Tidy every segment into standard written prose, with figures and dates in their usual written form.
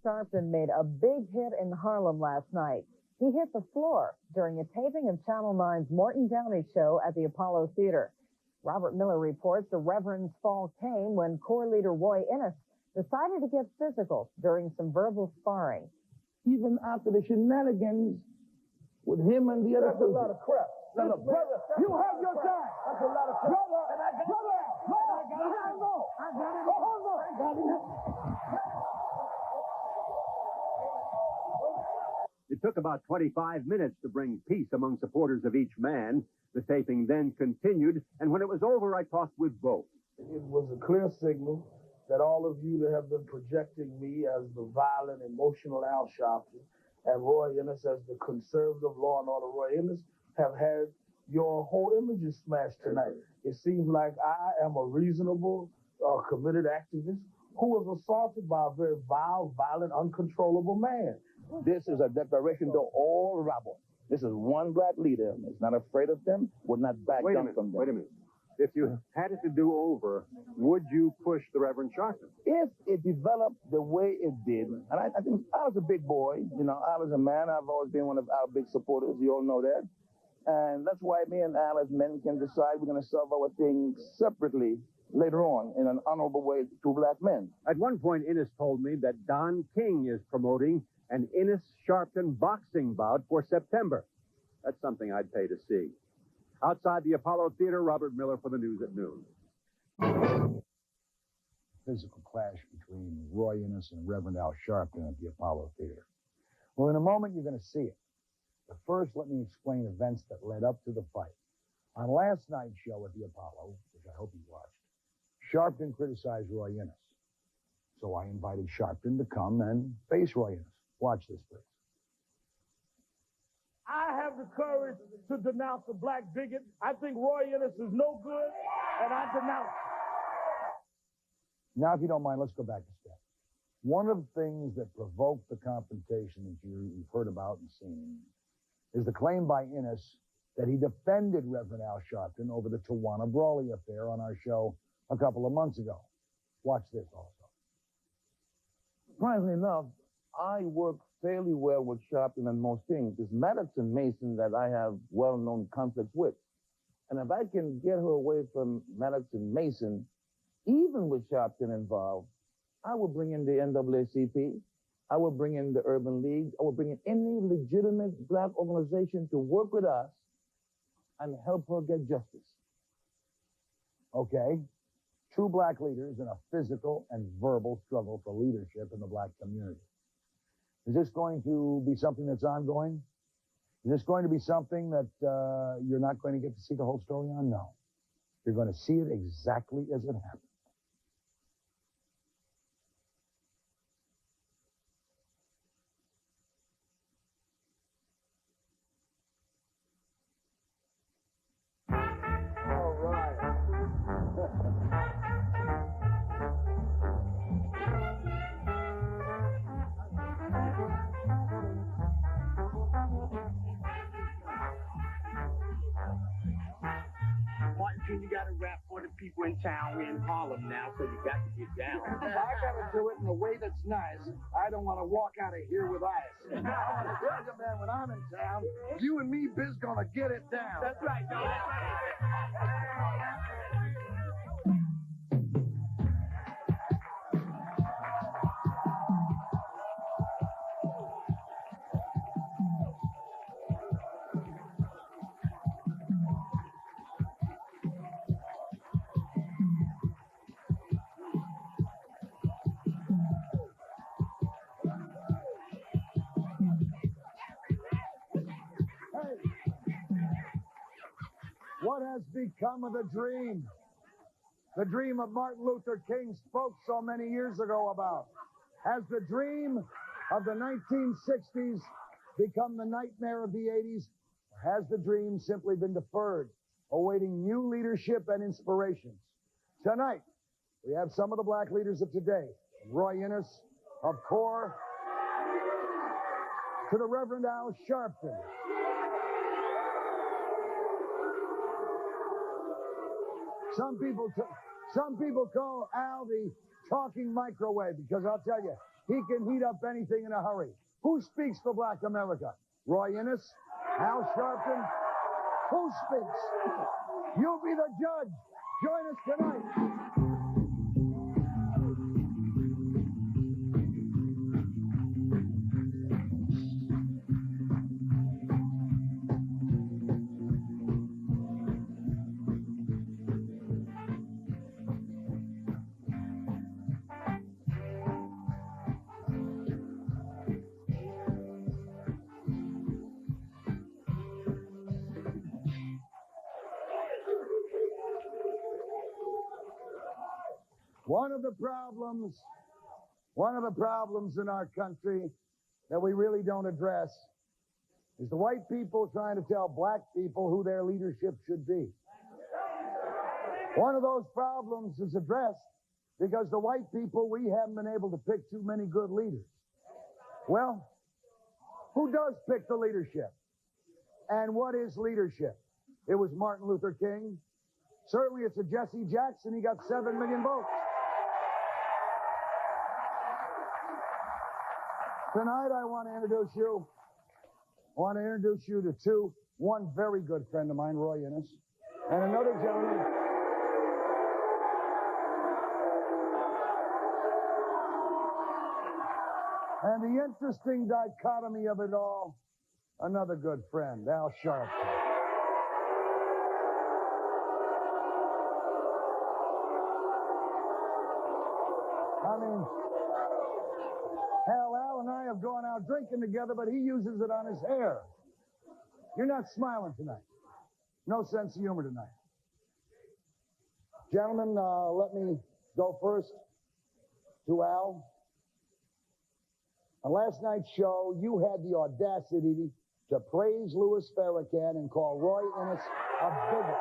Sharpton made a big hit in Harlem last night. He hit the floor during a taping of Channel 9's Morton Downey show at the Apollo Theater. Robert Miller reports the Reverend's fall came when core leader Roy Innis decided to get physical during some verbal sparring. Even after the shenanigans with him and the other... That's a lot of crap. Now, look, brother, you have your time. That's a lot of crap. Brother, and I got It took about 25 minutes to bring peace among supporters of each man. The taping then continued, and when it was over, I talked with both. It was a clear signal that all of you that have been projecting me as the violent, emotional Al Sharpton and Roy Innis as the conservative law and order Roy Innis have had your whole images smashed tonight. It seems like I am a reasonable, committed activist who was assaulted by a very vile, violent, uncontrollable man. This is a declaration to all rabble. This is one black leader. Is not afraid of them, would not back down from them. Wait a minute. If you had it to do over, would you push the Reverend Sharpton? If it developed the way it did, and I think I was a big boy, you know, I was a man. I've always been one of our big supporters. You all know that. And that's why me and Al as men can decide we're going to solve our things separately later on in an honorable way to two black men. At one point, Innis told me that Don King is promoting an Innis-Sharpton boxing bout for September. That's something I'd pay to see. Outside the Apollo Theater, Robert Miller for the news at noon. Physical clash between Roy Innis and Reverend Al Sharpton at the Apollo Theater. Well, in a moment, you're going to see it. But first, let me explain events that led up to the fight. On last night's show at the Apollo, which I hope you watched, Sharpton criticized Roy Innis. So I invited Sharpton to come and face Roy Innis. Watch this, please. I have the courage to denounce a black bigot. I think Roy Innis is no good, and I denounce him. Now, if you don't mind, let's go back a step. One of the things that provoked the confrontation that you've heard about and seen is the claim by Innis that he defended Reverend Al Sharpton over the Tawana Brawley affair on our show a couple of months ago. Watch this also. Surprisingly enough, I work fairly well with Sharpton on most things. It's Maddox and Mason that I have well-known conflicts with. And if I can get her away from Maddox and Mason, even with Sharpton involved, I will bring in the NAACP. I will bring in the Urban League. I will bring in any legitimate black organization to work with us and help her get justice. Okay. Two black leaders in a physical and verbal struggle for leadership in the black community. Is this going to be something that's ongoing? Is this going to be something that you're not going to get to see the whole story on? No. You're going to see it exactly as it happened. You got to rap for the people in town. We're in Harlem now, so you got to get down. I got to do it in a way that's nice. I don't want to walk out of here with ice. I'm going to tell you, man, when I'm in town, you and me, Biz, going to get it down. That's right, dog. What has become of the dream? The dream of Martin Luther King spoke so many years ago about. Has the dream of the 1960s become the nightmare of the 80s? Or has the dream simply been deferred, awaiting new leadership and inspirations? Tonight, we have some of the black leaders of today. Roy Innis of CORE to the Reverend Al Sharpton. Some people call Al the talking microwave, because I'll tell you, he can heat up anything in a hurry. Who speaks for Black America? Roy Innis? Al Sharpton? Who speaks? You'll be the judge. Join us tonight. One of the problems in our country that we really don't address is the white people trying to tell black people who their leadership should be. One of those problems is addressed because the white people, we haven't been able to pick too many good leaders. Well, who does pick the leadership? And what is leadership? It was Martin Luther King. Certainly it's a Jesse Jackson. He got 7 million votes. Tonight, I want to introduce you to one very good friend of mine, Roy Innis, and another gentleman. And the interesting dichotomy of it all, another good friend, Al Sharpton. I mean, Al and I have gone out drinking together, but he uses it on his hair. You're not smiling tonight. No sense of humor tonight. Gentlemen, let me go first to Al. On last night's show, you had the audacity to praise Louis Farrakhan and call Roy Innis a bigot.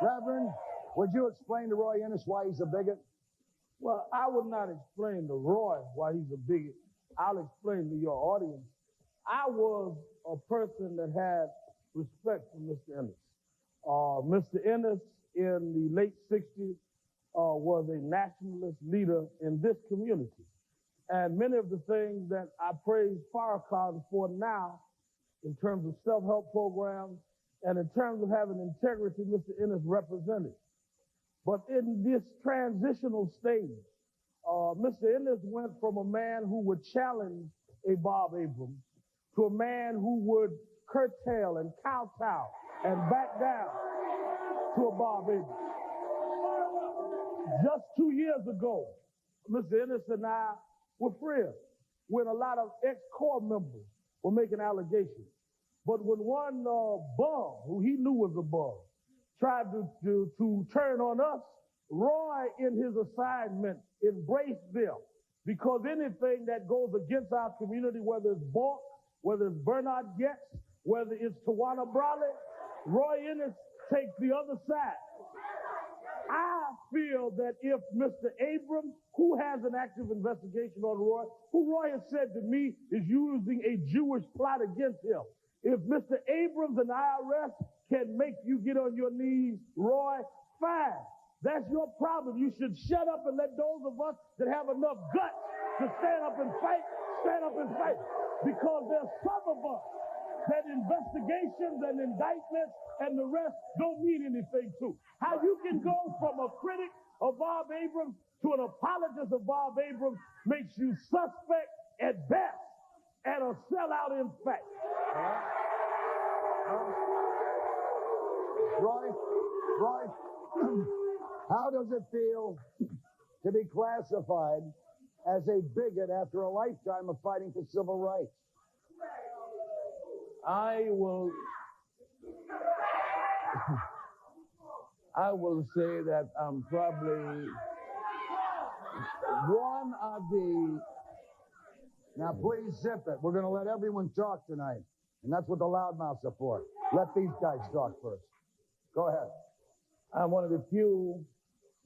Reverend, would you explain to Roy Innis why he's a bigot? Well, I would not explain to Roy why he's a bigot. I'll explain to your audience. I was a person that had respect for Mr. Innis. Mr. Innis, in the late 60s, was a nationalist leader in this community. And many of the things that I praise Farrakhan for now, in terms of self-help programs, and in terms of having integrity, Mr. Innis represented. But in this transitional stage, Mr. Innis went from a man who would challenge a Bob Abrams to a man who would curtail and kowtow and back down to a Bob Abrams. Just 2 years ago, Mr. Innis and I were friends when a lot of ex-corps members were making allegations. But when one bum, who he knew was a bum, tried to turn on us, Roy, in his assignment, embraced them. Because anything that goes against our community, whether it's Bork, whether it's Bernard Getz, whether it's Tawana Brawley, Roy Innis takes the other side. I feel that if Mr. Abrams, who has an active investigation on Roy, who Roy has said to me is using a Jewish plot against him, if Mr. Abrams and the IRS can make you get on your knees, Roy, fine. That's your problem. You should shut up and let those of us that have enough guts to stand up and fight. Because there's some of us that investigations and indictments and the rest don't mean anything to. How you can go from a critic of Bob Abrams to an apologist of Bob Abrams makes you suspect at best and a sellout in fact. Roy, how does it feel to be classified as a bigot after a lifetime of fighting for civil rights? I will say that I'm probably one of the... Now, please zip it. We're going to let everyone talk tonight. And that's what the loudmouths are for. Let these guys talk first. Go ahead. I'm one of the few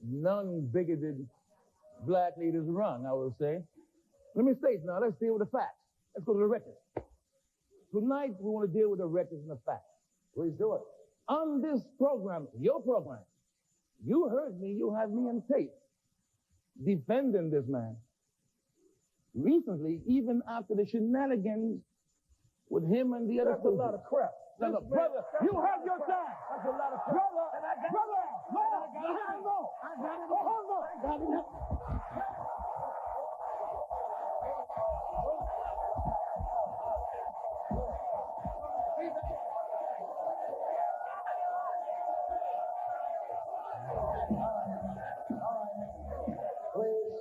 non-bigoted black leaders around, I will say. Let me state now, let's deal with the facts. Let's go to the records. Tonight, we want to deal with the records and the facts. Please do it. On this program, your program, You heard me. You have me on tape defending this man. Recently, even after the shenanigans with him and the other That's a lot of crap. Now, look, brother, you have your time. That's a lot of crap. Brother, no. I got him. Please,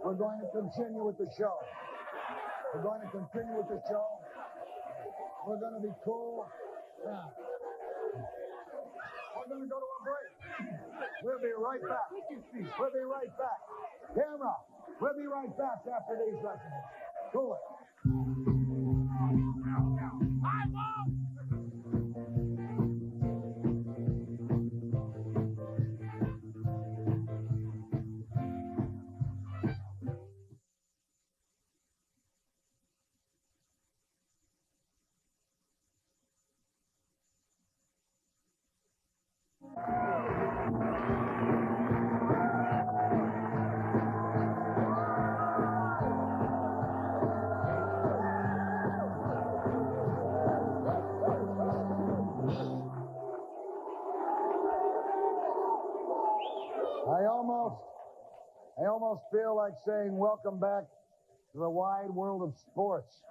we're going to continue with the show. We're going to continue with the show. We're going to be cool. Yeah. We're going to go to a break. We'll be right back. We'll be right back. Camera, we'll be right back after these lessons. Cool it. I almost feel like saying welcome back to the wide world of sports.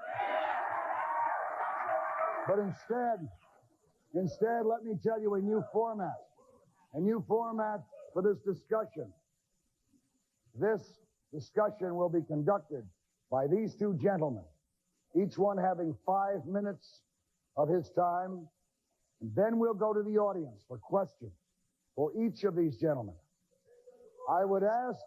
But instead, let me tell you a new format for this discussion. This discussion will be conducted by these two gentlemen, each one having 5 minutes of his time. And then we'll go to the audience for questions for each of these gentlemen. I would ask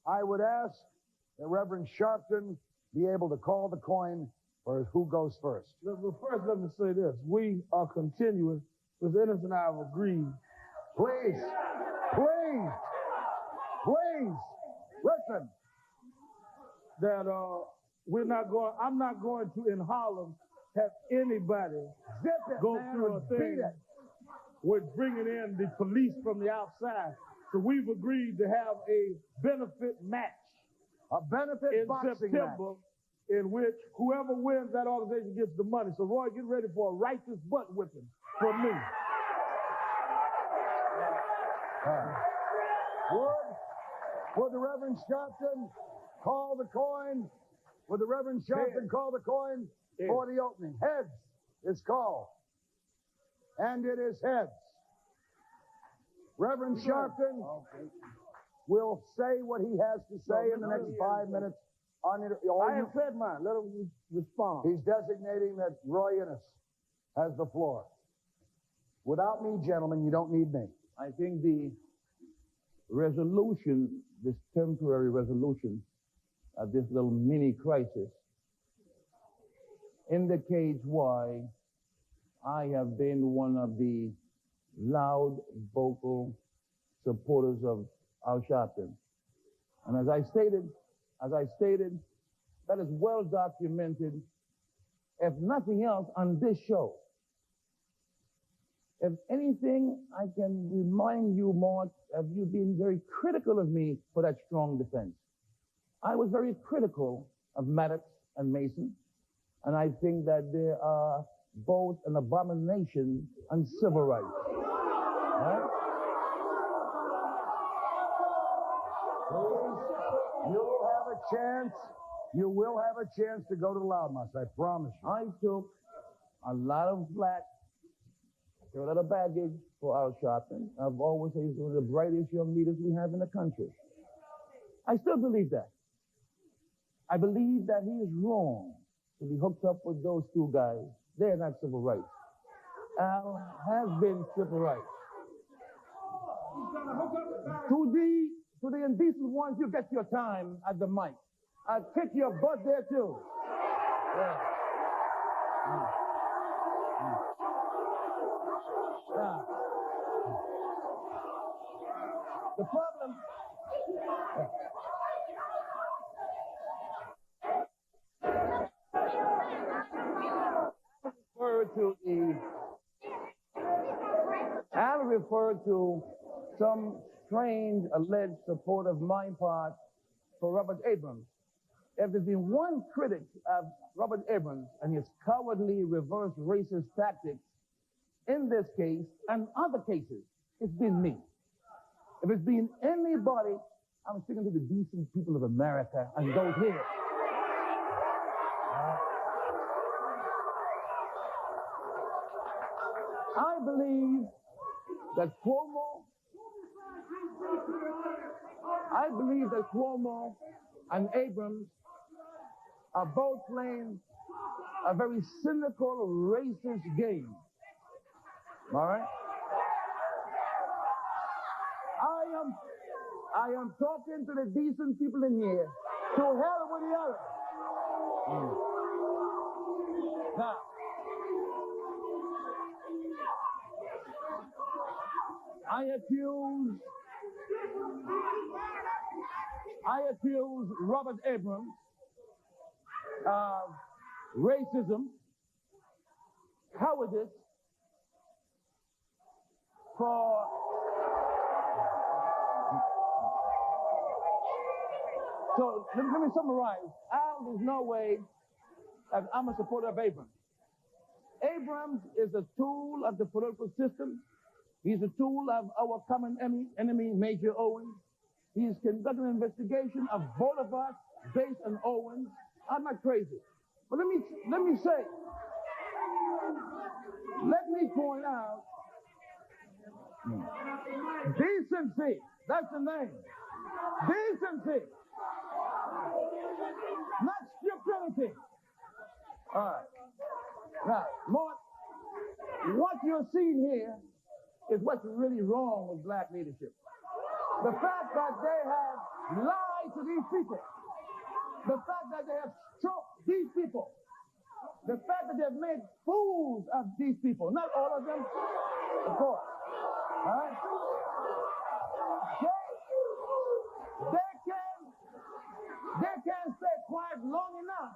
that Reverend Sharpton be able to call the coin for who goes first. But first, let me say this. We are continuing, because Ennis and I have agreed. Please, listen. That I'm not going to, in Harlem, have anybody go through a thing with bringing in the police from the outside. So we've agreed to have a benefit match. A benefit in boxing September, match. In which whoever wins that organization gets the money. So Roy, get ready for a righteous butt whipping from me. Would the Reverend Sharpton call the coin? Would the Reverend Sharpton call the coin for the opening? Heads is called. And it is heads. Reverend Sharpton will say what he has to say in the next 5 minutes. I have said mine. Let him respond. He's designating that Roy Ennis has the floor. Without me, gentlemen, you don't need me. I think the resolution, this temporary resolution of this little mini crisis indicates why I have been one of the loud, vocal supporters of Al Sharpton. And as I stated, that is well documented, if nothing else, on this show. If anything, I can remind you, Mort, of you being very critical of me for that strong defense. I was very critical of Maddox and Mason, and I think that they are both an abomination on civil rights. Right? You will have a chance to go to the Loudmouth, I promise you. I took a lot of flack, a lot of baggage for Al Sharpton. I've always said he's one of the brightest young leaders we have in the country. I still believe that. I believe that he is wrong to be hooked up with those two guys. They're not civil rights. Al has been civil rights. To the indecent ones, you get your time at the mic. I'll kick your butt there too. Yeah. Yeah. The problem. I'll refer to some strange alleged support of my part for Robert Abrams. If there's been one critic of Robert Abrams and his cowardly reverse racist tactics in this case and other cases, it's been me. If it's been anybody, I'm speaking to the decent people of America and those here. I believe that Cuomo and Abrams are both playing a very cynical, racist game. All right? I am talking to the decent people in here. To hell with the other. Now, I accuse Robert Abrams of racism, cowardice, for so let me summarize. There's no way that I'm a supporter of Abrams. Abrams is a tool of the political system. He's a tool of our common enemy, Major Owens. He's conducting an investigation of both of us based on Owens. I'm not crazy. But let me point out decency. That's the name. Decency. Not stupidity. All right. Now, Morton, what you're seeing here is what's really wrong with black leadership. The fact that they have lied to these people. The fact that they have choked these people. The fact that they've made fools of these people. Not all of them, of course. All right? They can't stay quiet long enough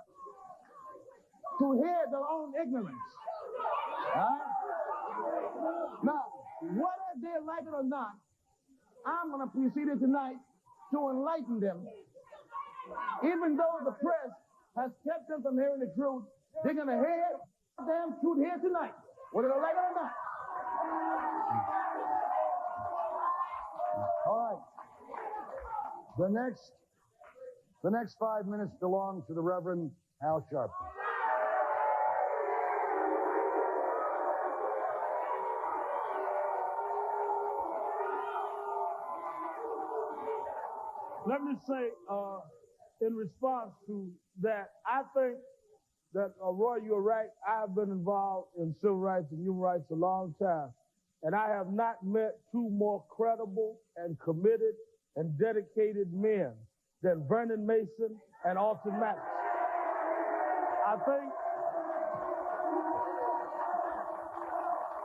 to hear their own ignorance. All right? Now, whether they like it or not, I'm going to proceed tonight to enlighten them. Even though the press has kept them from hearing the truth, they're going to hear the damn truth here tonight, whether they like it or not. All right. The next 5 minutes belong to the Reverend Al Sharpton. Let me say, in response to that, I think that, Roy, you're right. I have been involved in civil rights and human rights a long time, and I have not met two more credible and committed and dedicated men than Vernon Mason and Alton Maddox. I think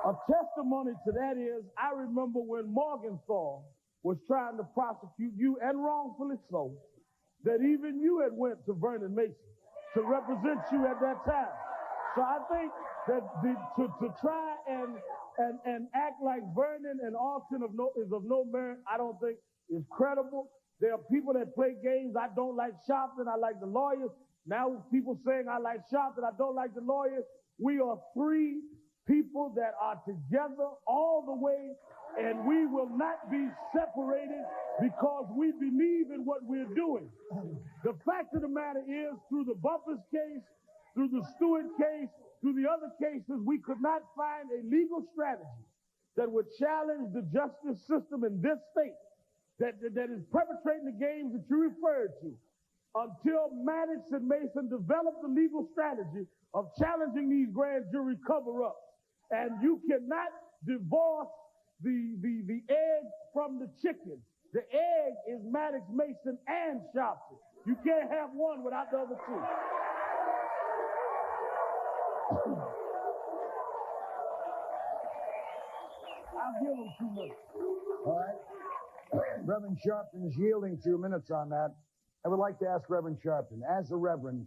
a testimony to that is, I remember when Morgenthau was trying to prosecute you, and wrongfully so, that even you had went to Vernon Mason to represent you at that time. So I think that to try and act like Vernon and Alton is of no merit, I don't think is credible. There are people that play games. I don't like Sharpton. I like the lawyers. Now people saying I like Sharpton. I don't like the lawyers. We are three people that are together all the way, and we will not be separated because we believe in what we're doing. The fact of the matter is, through the Bumpers case, through the Stewart case, through the other cases, we could not find a legal strategy that would challenge the justice system in this state that is perpetrating the games that you referred to, until Maddox and Mason developed the legal strategy of challenging these grand jury cover-ups. And you cannot divorce the egg from the chicken. The egg is Maddox, Mason, and Sharpton. You can't have one without the other two. I'll give him 2 minutes. All right. Reverend Sharpton is yielding 2 minutes on that. I would like to ask Reverend Sharpton, as a reverend,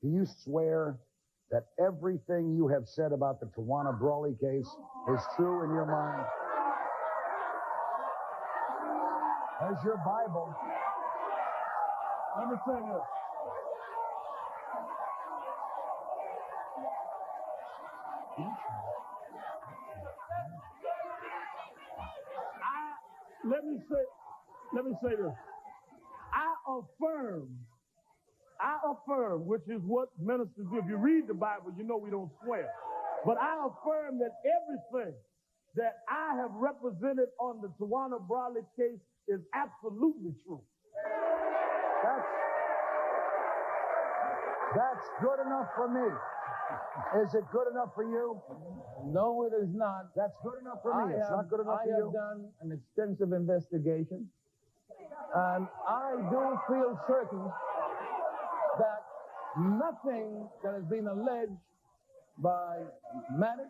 do you swear that everything you have said about the Tawana Brawley case is true in your mind? There's your Bible. Let me say this. Let me say this. I affirm, which is what ministers do. If you read the Bible, you know we don't swear. But I affirm that everything that I have represented on the Tawana Brawley case is absolutely true. That's good enough for me. Is it good enough for you? No, it is not. That's good enough for me. It's not good enough for you. I have done an extensive investigation, and I do feel certain that nothing that has been alleged by Maddox,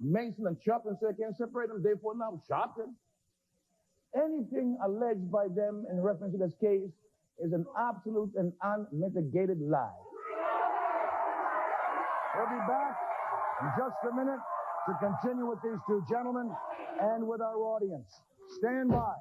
Mason, and Sharpton can separate them. Therefore, now Sharpton. Anything alleged by them in reference to this case is an absolute and unmitigated lie. We'll be back in just a minute to continue with these two gentlemen and with our audience. Stand by.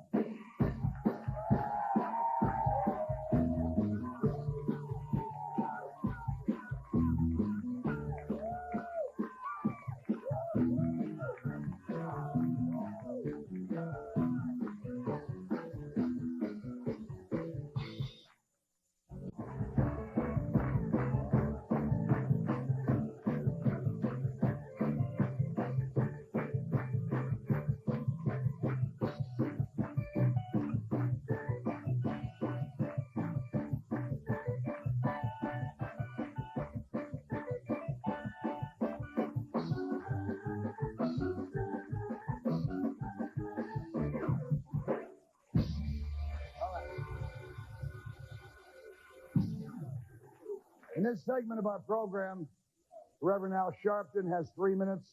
In this segment of our program, Reverend Al Sharpton has 3 minutes.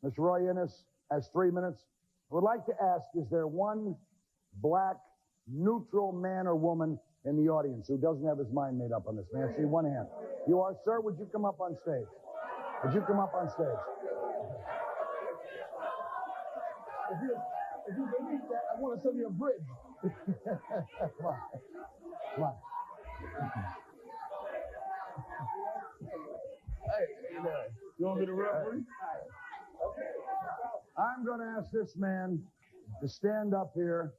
Mr. Roy Innis has 3 minutes. I would like to ask, is there one black, neutral man or woman in the audience who doesn't have his mind made up on this? May I see one hand? You are, sir? Would you come up on stage? Would you come up on stage? If you believe that, I want to send you a bridge. Come on. Come on. You want me to referee? I'm going to ask this man to stand up here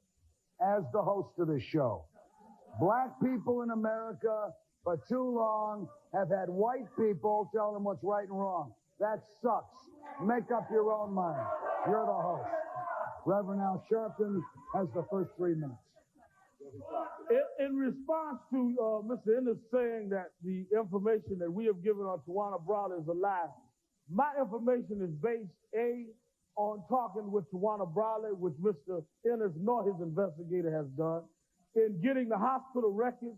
as the host of this show. Black people in America for too long have had white people tell them what's right and wrong. That sucks. Make up your own mind. You're the host. Reverend Al Sharpton has the first 3 minutes. In response to Mr. Innes saying that the information that we have given on Tawana Brawley is a lie, my information is based, A, on talking with Tawana Brawley, which Mr. Innes nor his investigator has done, in getting the hospital records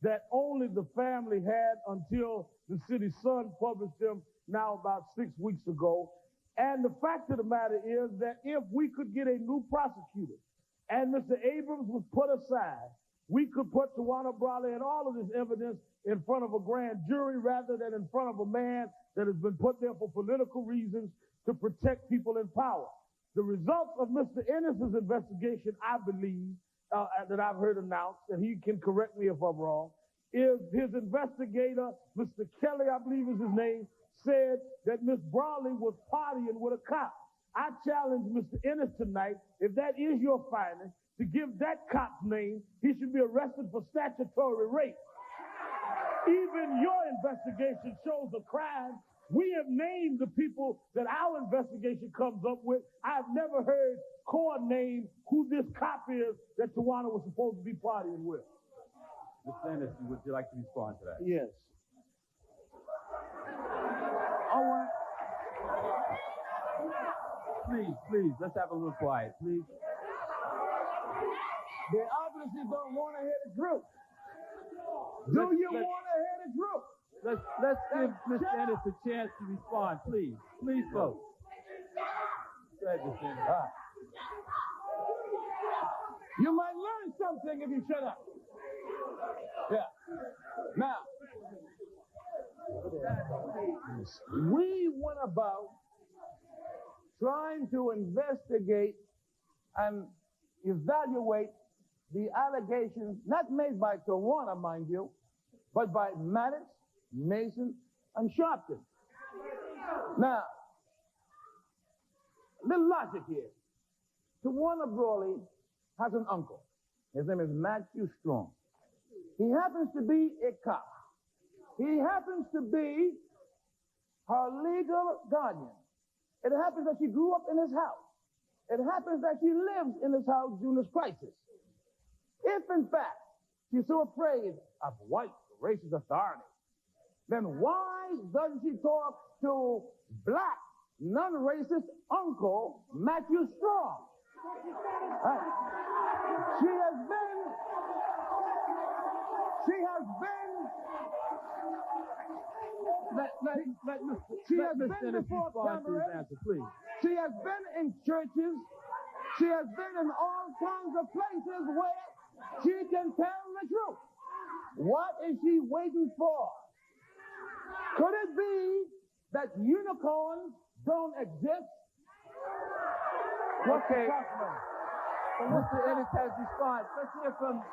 that only the family had until the City Sun published them now about 6 weeks ago. And the fact of the matter is that if we could get a new prosecutor and Mr. Abrams was put aside, we could put Tawana Brawley and all of this evidence in front of a grand jury rather than in front of a man that has been put there for political reasons to protect people in power. The results of Mr. Innes' investigation, I believe, that I've heard announced, and he can correct me if I'm wrong, is his investigator, Mr. Kelly, I believe is his name, said that Miss Brawley was partying with a cop. I challenge Mr. Innes tonight, if that is your finding, to give that cop's name. He should be arrested for statutory rape. Even your investigation shows a crime. We have named the people that our investigation comes up with. I've never heard Core name who this cop is that Tawana was supposed to be partying with. Mr. Innes, would you like to respond to that? Yes. All right. Please, let's have a little quiet, please. They obviously don't want to hear the truth. Do you want to hear the truth? Let's give Mr. Innes a chance to respond, please. Please, folks. Go ahead, Mr. Innes. You might learn something if you shut up. Yeah. Now, we went about trying to investigate and evaluate the allegations not made by Tawana, mind you, but by Maddox, Mason, and Sharpton. Now, little logic here. Tawana Brawley has an uncle. His name is Matthew Strong. He happens to be a cop. He happens to be her legal guardian. It happens that she grew up in his house. It happens that she lives in his house during this crisis. If, in fact, she's so afraid of white racist authority, then why doesn't she talk to black, non-racist uncle Matthew Strong? She has been before cameras. Please. She has been in churches. She has been in all kinds of places where she can tell the truth. What is she waiting for? Could it be that unicorns don't exist? Okay. So Mr. Ennis has response. Let's hear from.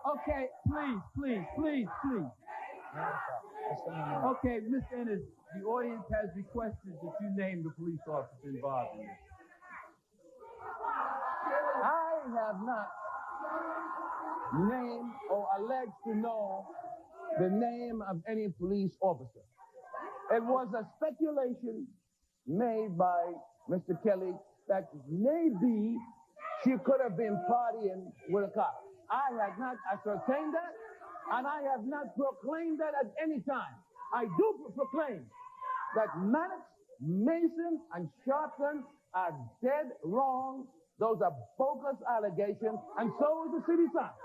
Okay, please. Okay, Mr. Ennis, the audience has requested that you name the police officer involved in this. I have not named or alleged to know the name of any police officer. It was a speculation made by Mr. Kelly that maybe she could have been partying with a cop. I have not ascertained that, and I have not proclaimed that at any time. I do proclaim that Maddox, Mason, and Sharpton are dead wrong. Those are bogus allegations, and so is the city sign.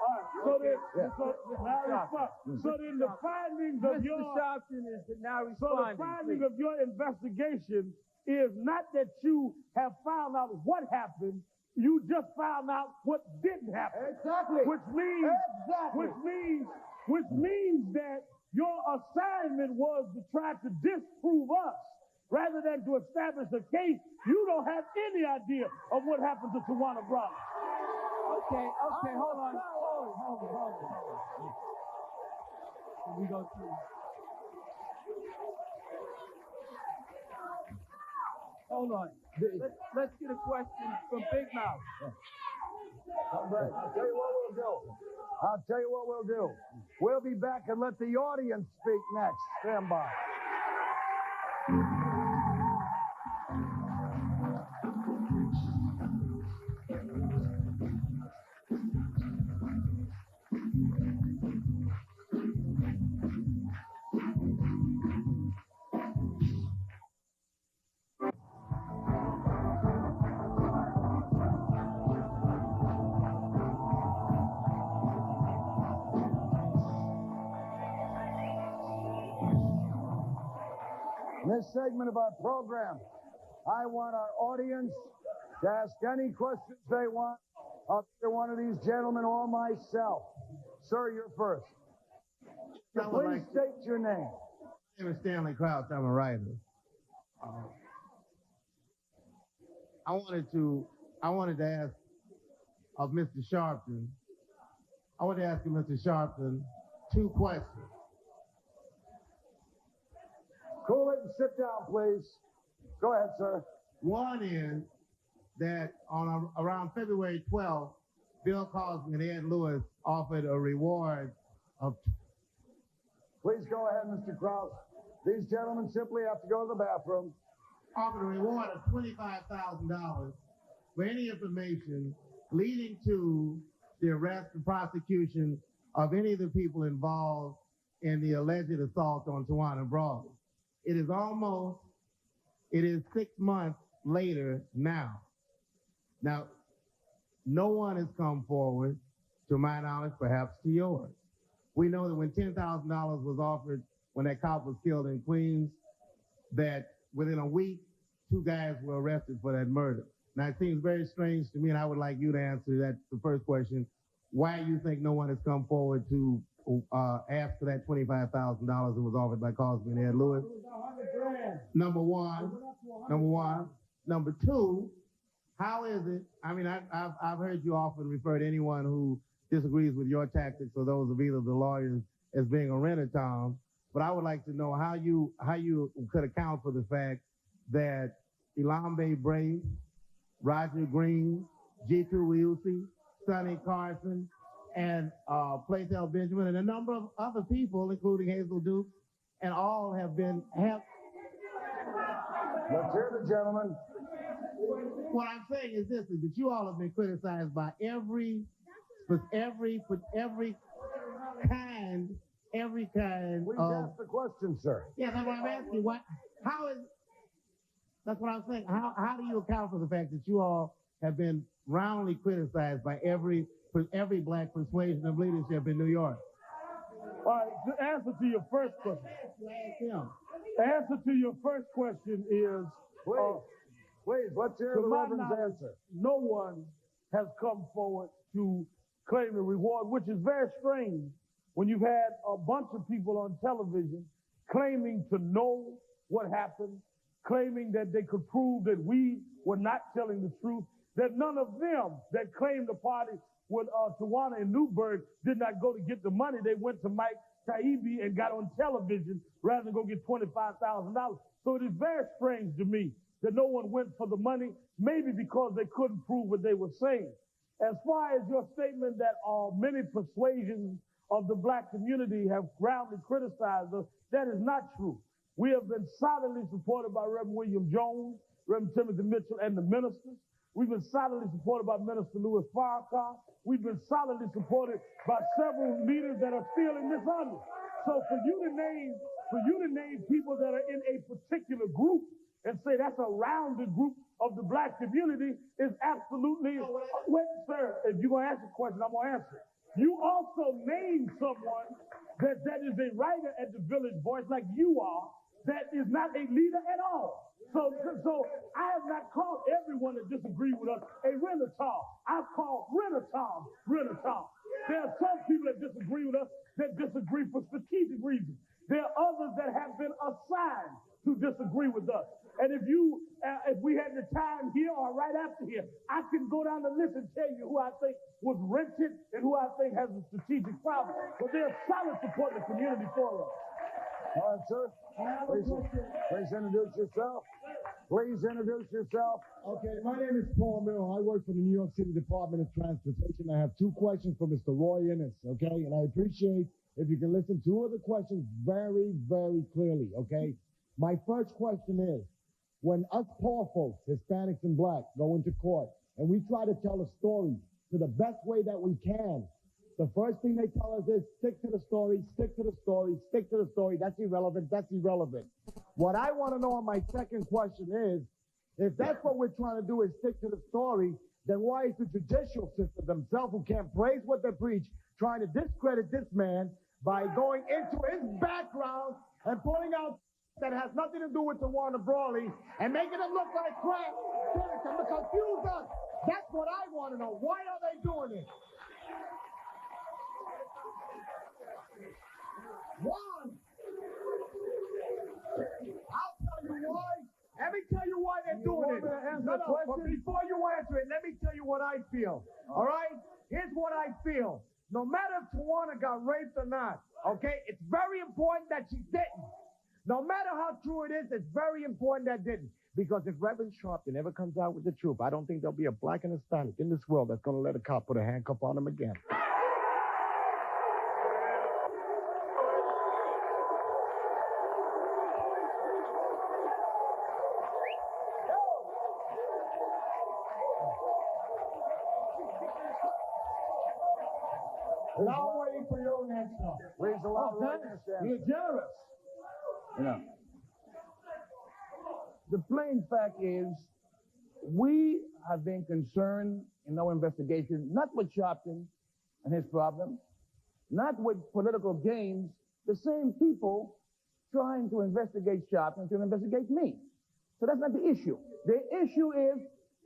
So then the findings of your Sharpton is now responding. So the finding of your investigation is not that you have found out what happened. You just found out what didn't happen. Exactly. Which means that your assignment was to try to disprove us rather than to establish a case. You don't have any idea of what happened to Tawana Brawley. Okay, hold on. We go through. Hold on. Let's get a question from Big Mouth. I'll tell you what we'll do. We'll be back and let the audience speak next. Stand by. In this segment of our program, I want our audience to ask any questions they want of either one of these gentlemen or myself. Sir, you're first. Please state your name. My name is Stanley Crouch. I'm a writer. I wanted to ask of Mr. Sharpton. I want to ask you, Mr. Sharpton, 2 questions. Cool it and sit down, please. Go ahead, sir. One is that around February 12th, Bill Cosby and Ed Lewis offered a reward of... Please go ahead, Mr. Krause. These gentlemen simply have to go to the bathroom. Offered a reward of $25,000 for any information leading to the arrest and prosecution of any of the people involved in the alleged assault on Tawana Brawley. It is 6 months later now. Now, no one has come forward, to my knowledge, perhaps to yours. We know that when $10,000 was offered when that cop was killed in Queens, that within a week, 2 guys were arrested for that murder. Now, it seems very strange to me, and I would like you to answer that, the first question, why you think no one has come forward to ask for that $25,000 that was offered by Cosby and Ed Lewis? Number one. Number 2, how is it? I mean, I've heard you often refer to anyone who disagrees with your tactics or those of either of the lawyers as being a Renaissance. But I would like to know how you could account for the fact that Elambe Brave, Roger Green, G2 Wiusi, Sonny Carson, and Playtel Benjamin, and a number of other people, including Hazel Duke, and all have been helped. Let's hear the gentleman. What I'm saying is this: is that you all have been criticized by every kind. Please ask the question, sir. Yeah, that's what I'm asking. That's what I'm saying. How do you account for the fact that you all have been roundly criticized by every black persuasion of leadership in New York? All right, the answer to your first question. The answer to your first question is, Please, let's hear the Reverend's answer. No one has come forward to claim the reward, which is very strange when you've had a bunch of people on television claiming to know what happened, claiming that they could prove that we were not telling the truth, that none of them that claimed the party with Tawana and Newberg did not go to get the money. They went to Mike Taibbi and got on television rather than go get $25,000. So it is very strange to me that no one went for the money, maybe because they couldn't prove what they were saying. As far as your statement that many persuasions of the black community have roundly criticized us, that is not true. We have been solidly supported by Reverend William Jones, Reverend Timothy Mitchell, and the ministers. We've been solidly supported by Minister Louis Farrakhan. We've been solidly supported by several leaders that are still in this army. So for you to name people that are in a particular group and say that's a rounded group of the black community is absolutely, wait, sir, if you're going to ask a question, I'm going to answer it. You also named someone that is a writer at the Village Voice, like you are, that is not a leader at all. So I have not called everyone that disagree with us a Renaissance. I've called Renaissance. There are some people that disagree with us that disagree for strategic reasons. There are others that have been assigned to disagree with us. And if we had the time here or right after here, I can go down the list and tell you who I think was rented and who I think has a strategic problem. But they're solid support in the community for us. All right, sir. Please introduce yourself. Please introduce yourself. Okay, my name is Paul Mill. I work for the New York City Department of Transportation. I have two questions for Mr. Roy Innes, okay? And I appreciate if you can listen to the questions very, very clearly, okay? My first question is, when us poor folks, Hispanics and black, go into court and we try to tell a story to the best way that we can, the first thing they tell us is stick to the story, stick to the story, stick to the story. That's irrelevant. That's irrelevant. What I want to know on my second question is, if that's what we're trying to do is stick to the story, then why is the judicial system themselves, who can't praise what they preach, trying to discredit this man by going into his background and pulling out that has nothing to do with Tawana Brawley and making him look like crap to confuse us? That's what I want to know. Why are they doing it? Why? I'll tell you why. Let me tell you why they're doing it. But before you answer it, let me tell you what I feel. All right? Here's what I feel. No matter if Tawana got raped or not, okay, it's very important that she didn't. No matter how true it is, it's very important that didn't. Because if Reverend Sharpton ever comes out with the truth, I don't think there'll be a black and Hispanic in this world that's going to let a cop put a handcuff on him again. Now I'm waiting for your next one. Please allow Roy Innes to answer. You're generous. You know, the plain fact is, we have been concerned in our investigation, not with Sharpton and his problem, not with political gains, the same people trying to investigate Sharpton to investigate me. So that's not the issue. The issue is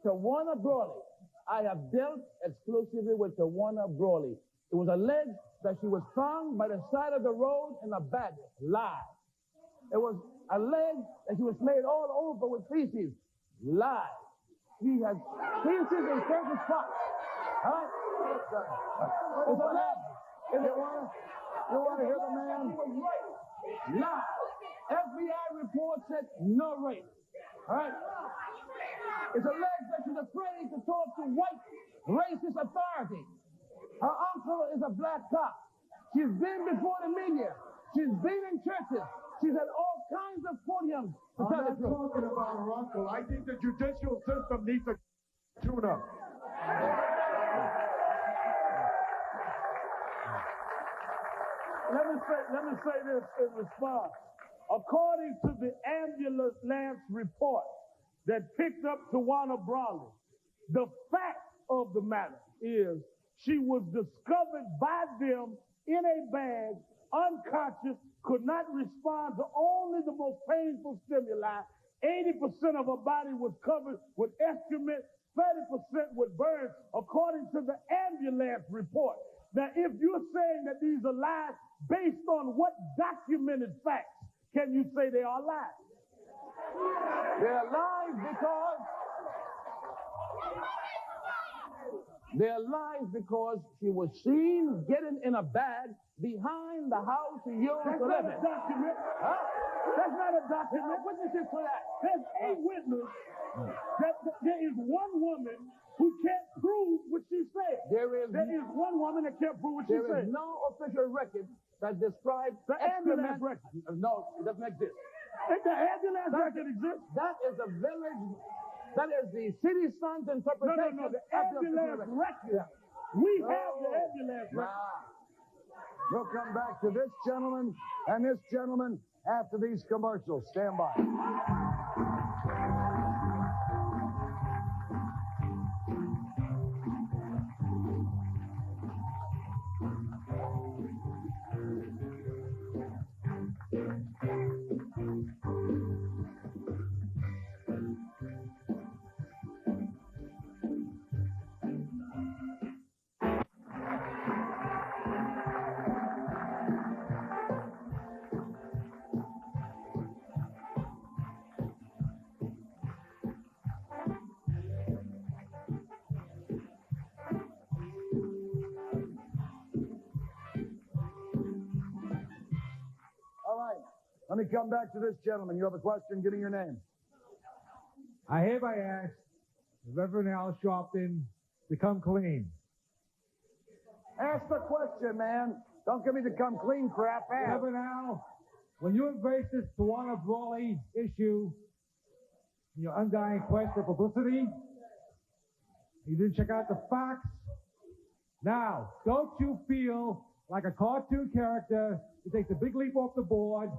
Tawana Brawley. I have dealt exclusively with Tawana Brawley. It was alleged that she was found by the side of the road in a bag. Lie. It was alleged that she was made all over with feces. Lie. he has pinches in certain spots. Huh? It's a leg. You want to hear the man? Lie. FBI report said no rape. All right? It's alleged that she's afraid to talk to white racist authority. Her uncle is a black cop. She's been before the media. She's been in churches. She's at all kinds of podiums. I'm not talking about her uncle. I think the judicial system needs a tune-up. Let me say this in response. According to the ambulance report that picked up Tawana Brawley, the fact of the matter is she was discovered by them in a bag, unconscious, could not respond to only the most painful stimuli. 80% of her body was covered with excrement, 30% with burns, according to the ambulance report. Now, if you're saying that these are lies, based on what documented facts can you say they are lies? They're lies because she was seen getting in a bag behind the house she used to live in. That's not a document. Huh? That's not a document. Witnesses for that. There's a witness that there is one woman who can't prove what she said. There is one woman that can't prove what she said. There is no official record that describes the ambulance record. No, it doesn't exist. The ambulance record exists. That is the village. That is the city son's interpretation. No. The ambulance record. Yeah. We have the ambulance record. We'll come back to this gentleman and this gentleman after these commercials. Stand by. Let me come back to this gentleman. You have a question? Give me your name. I hereby ask the Reverend Al Sharpton to come clean. Ask the question, man. Don't give me the come clean crap. Reverend Al, when you embrace this Tawana Brawley issue, your undying quest for publicity, you didn't check out the facts. Now, don't you feel like a cartoon character who takes a big leap off the board,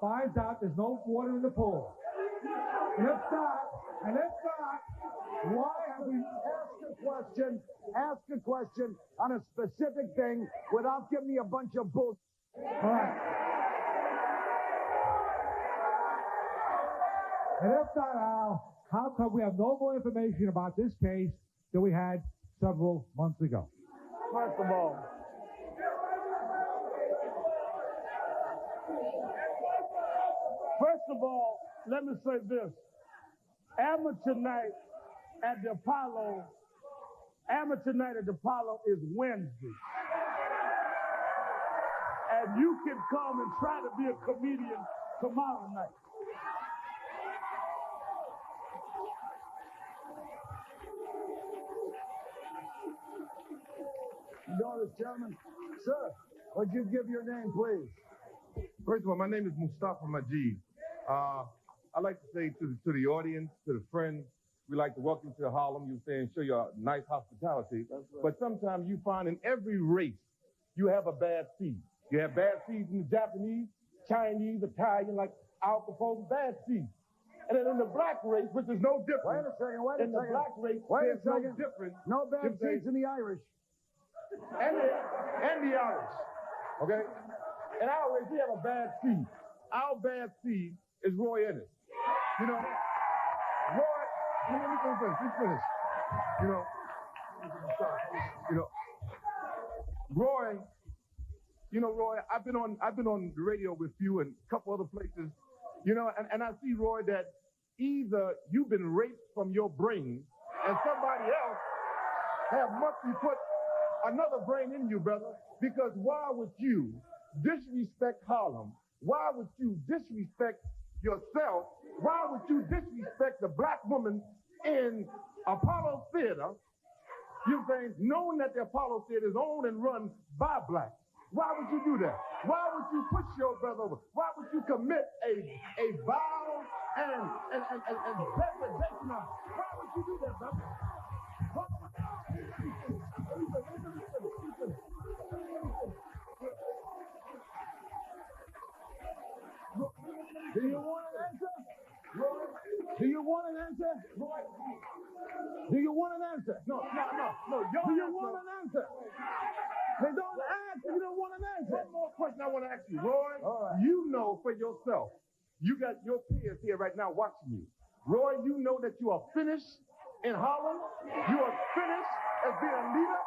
finds out there's no water in the pool? And if not, why have we ask a question on a specific thing without giving me a bunch of bull. All right. And if not, Al, how come we have no more information about this case than we had several months ago? First of all, let me say this. Amateur night at the Apollo is Wednesday. And you can come and try to be a comedian tomorrow night. You notice, gentlemen? Sir, would you give your name, please? First of all, my name is Mustafa Majid. I'd like to say to the audience, to the friends, we like to welcome you to Harlem. You say and show you a nice hospitality. Right. But sometimes you find in every race, you have a bad seed. You have bad seeds in the Japanese, Chinese, Italian, like Al Capone, bad seeds. And then in the black race, which is no different. Wait a second. In the black race, there's no difference. No bad seeds in the Irish. And the Irish. Okay? In our race, we have a bad seed. Our bad seed is Roy Ennis. You know, Roy, let me finish. Let's finish. Roy, I've been on the radio with you and a couple other places, and I see, Roy, that either you've been raped from your brain and somebody else must be put another brain in you, brother, because why would you disrespect Harlem? Why would you disrespect yourself? Why would you disrespect the black woman in Apollo Theater? You think, knowing that the Apollo Theater is owned and run by blacks. Why would you do that? Why would you push your brother over? Why would you commit a vile and degradation of? Why would you do that, brother? Do you want an answer? Do you want an answer? Do you want an answer? No. Do you want an answer? They don't ask if you don't want an answer. One more question I want to ask you, Roy. Right. You know for yourself. You got your peers here right now watching you. Roy, you know that you are finished in Harlem. You are finished as being a leader.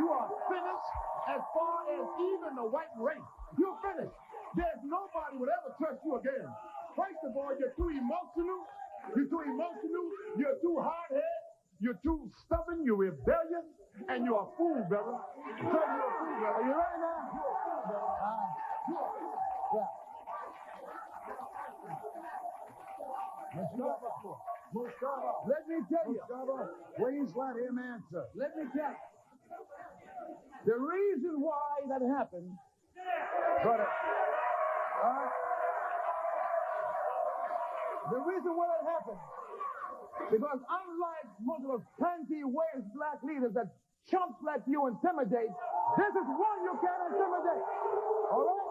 You are finished as far as even the white race. You're finished. There's nobody would ever trust you again. First of all, you're too emotional. You're too emotional. You're too hard-headed. You're too stubborn. You're rebellious. And you're a fool, brother. So you're a fool, brother. Are you ready now? Mustafa, let me tell you. Mustafa, please let him answer. Let me tell you. The reason why that happened, brother, the reason why that happened, because unlike most of those panty-waist black leaders that chumps like you intimidate, this is one you can't intimidate. All right?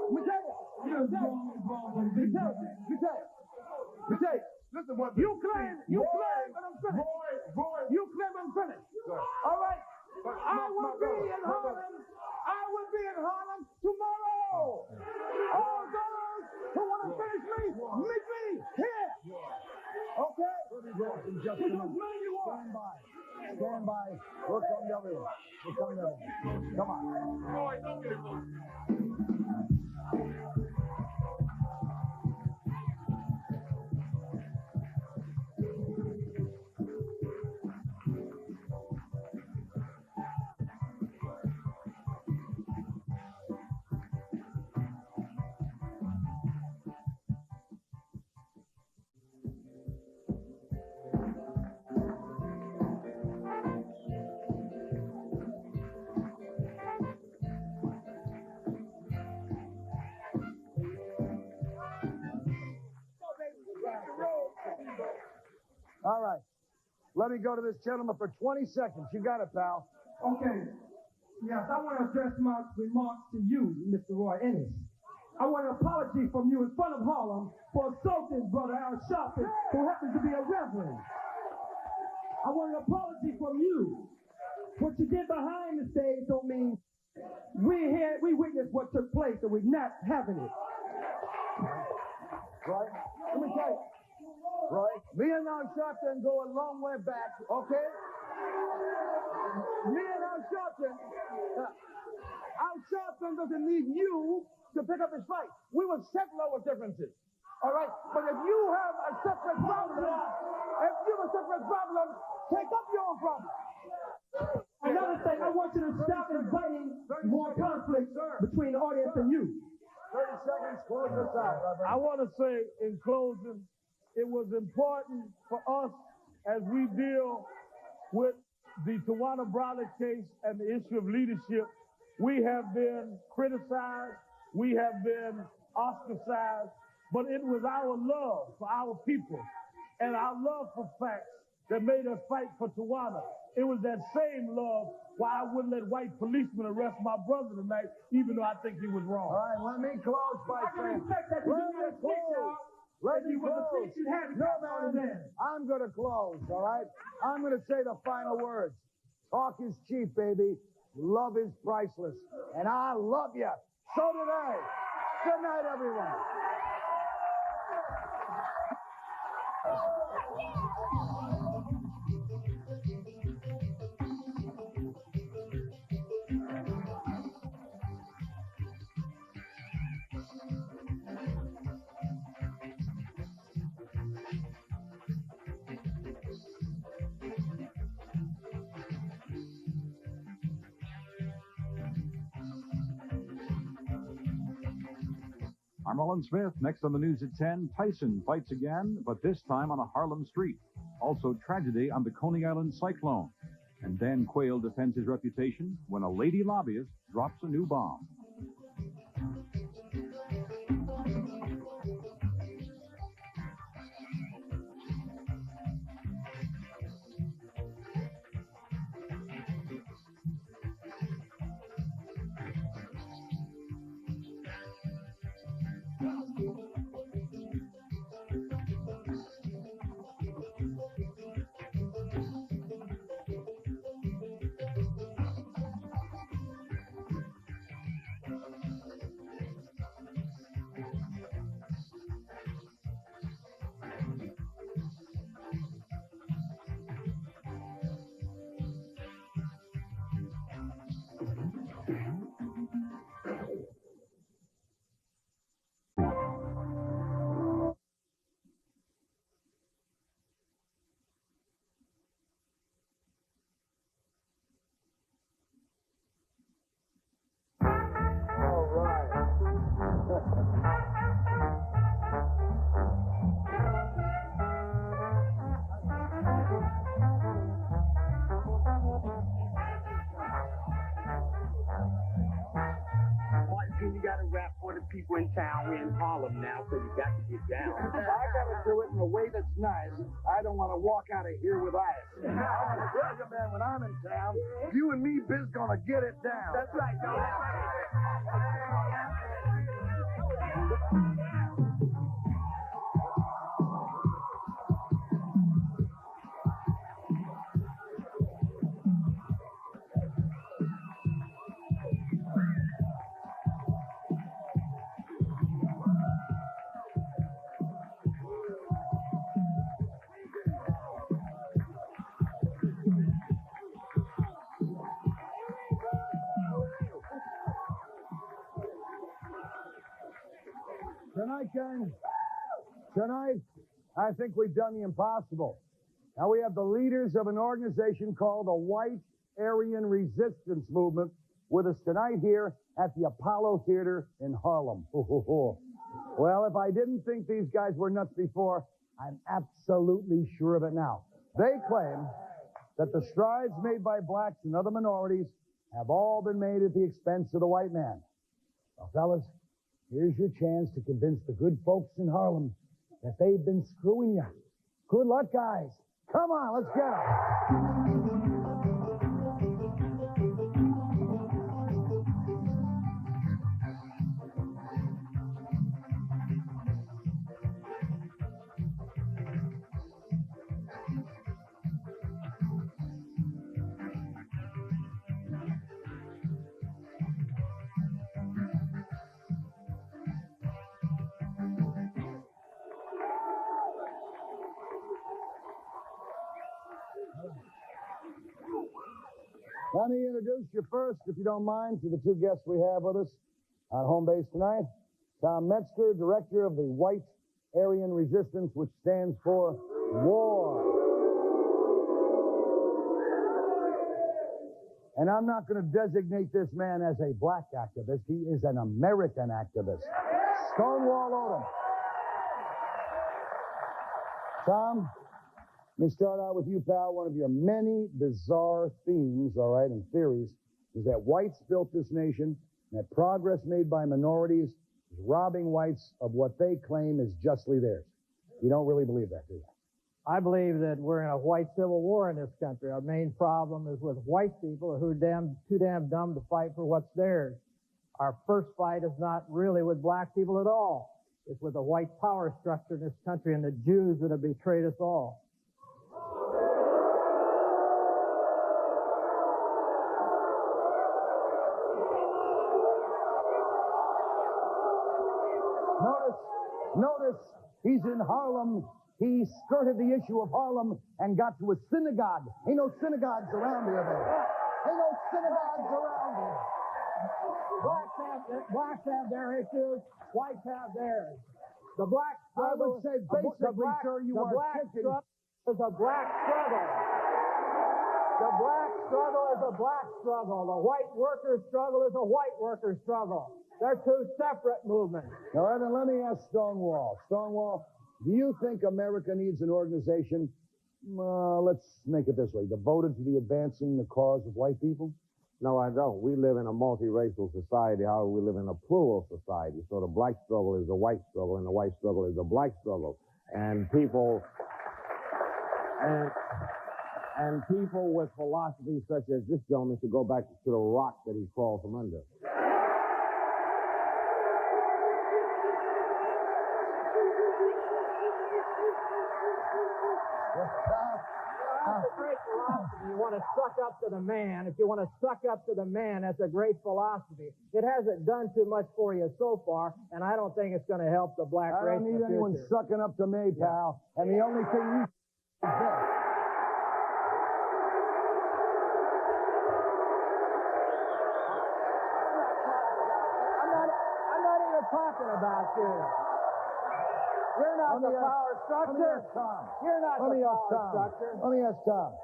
Let me tell you. Listen, what You claim that I'm finished. Roy. You claim I'm finished. All right? I will be in Harlem tomorrow. All those who want to finish me, meet me here. Okay? Because man, you are. Stand by. We're coming over here. Come on. Roy, don't get it wrong. All right. Let me go to this gentleman for 20 seconds. You got it, pal. Okay. Yes, I want to address my remarks to you, Mr. Roy Ennis. I want an apology from you in front of Harlem for assaulting Brother Al Sharpton, who happens to be a reverend. I want an apology from you. What you did behind the stage don't mean we witnessed what took place, and we're not having it. Right? Let me tell you. Right? Me and Al Sharpton go a long way back, okay? Me and Al Sharpton doesn't need you to pick up his fight. We will settle our differences. All right? But if you have a separate problem, take up your own problem. Another thing, I want you to stop inviting more conflict between the audience and you. 30 seconds, close this out. I want to say in closing, it was important for us as we deal with the Tawana Browder case and the issue of leadership. We have been criticized, we have been ostracized, but it was our love for our people and our love for facts that made us fight for Tawana. It was that same love why I wouldn't let white policemen arrest my brother tonight, even though I think he was wrong. All right, let me close by saying, let me close. No, man, I'm going to close, all right? I'm going to say the final words. Talk is cheap, baby. Love is priceless. And I love you. So did I. Good night, everyone. I'm Roland Smith. Next on the news at 10, Tyson fights again, but this time on a Harlem street. Also tragedy on the Coney Island cyclone. And Dan Quayle defends his reputation when a lady lobbyist drops a new bomb. You got to rap for the people in town. We're in Harlem now, so you got to get down. I got to do it in a way that's nice. I don't want to walk out of here with ice. I want to tell you, man, when I'm in town, you and me, Biz, gonna get it down. That's right, Joe. Tonight, gang, tonight, I think we've done the impossible. Now we have the leaders of an organization called the White Aryan Resistance Movement with us tonight here at the Apollo Theater in Harlem. Well, if I didn't think these guys were nuts before, I'm absolutely sure of it now. They claim that the strides made by blacks and other minorities have all been made at the expense of the white man. Well, fellas, here's your chance to convince the good folks in Harlem that they've been screwing you. Good luck, guys. Come on, let's get it. Let me introduce you first, if you don't mind, to the two guests we have with us on home base tonight. Tom Metzger, director of the White Aryan Resistance, which stands for WAR. And I'm not going to designate this man as a black activist. He is an American activist. Stonewall Odom. Tom, let me start out with you, pal. One of your many bizarre themes, all right, and theories, is that whites built this nation, and that progress made by minorities is robbing whites of what they claim is justly theirs. You don't really believe that, do you? I believe that we're in a white civil war in this country. Our main problem is with white people who are too damn dumb to fight for what's theirs. Our first fight is not really with black people at all. It's with the white power structure in this country and the Jews that have betrayed us all. Notice, he's in Harlem. He skirted the issue of Harlem and got to a synagogue. Ain't no synagogues around here, baby. Ain't no synagogues around here. Blacks have their issues. Whites have theirs. The black struggle. I would say basically, sir, you are kicking. The black struggle is a black struggle. The black struggle is a black struggle. The white workers' struggle is a white workers' struggle. They're two separate movements. Now, Evan, let me ask Stonewall. Stonewall, do you think America needs an organization, let's make it this way, devoted to the advancing the cause of white people? No, I don't. We live in a multiracial society. However, we live in a plural society. So the black struggle is the white struggle, and the white struggle is the black struggle. And people with philosophies such as this gentleman should go back to the rock that he crawled from under. That's a great philosophy. You want to suck up to the man. If you want to suck up to the man, that's a great philosophy. It hasn't done too much for you so far, and I don't think it's going to help the black race. I don't need anyone sucking up to me, pal. And the only thing you is this. I'm not even talking about you. You're not the power structure. You're not the power structure. Let me ask Tom.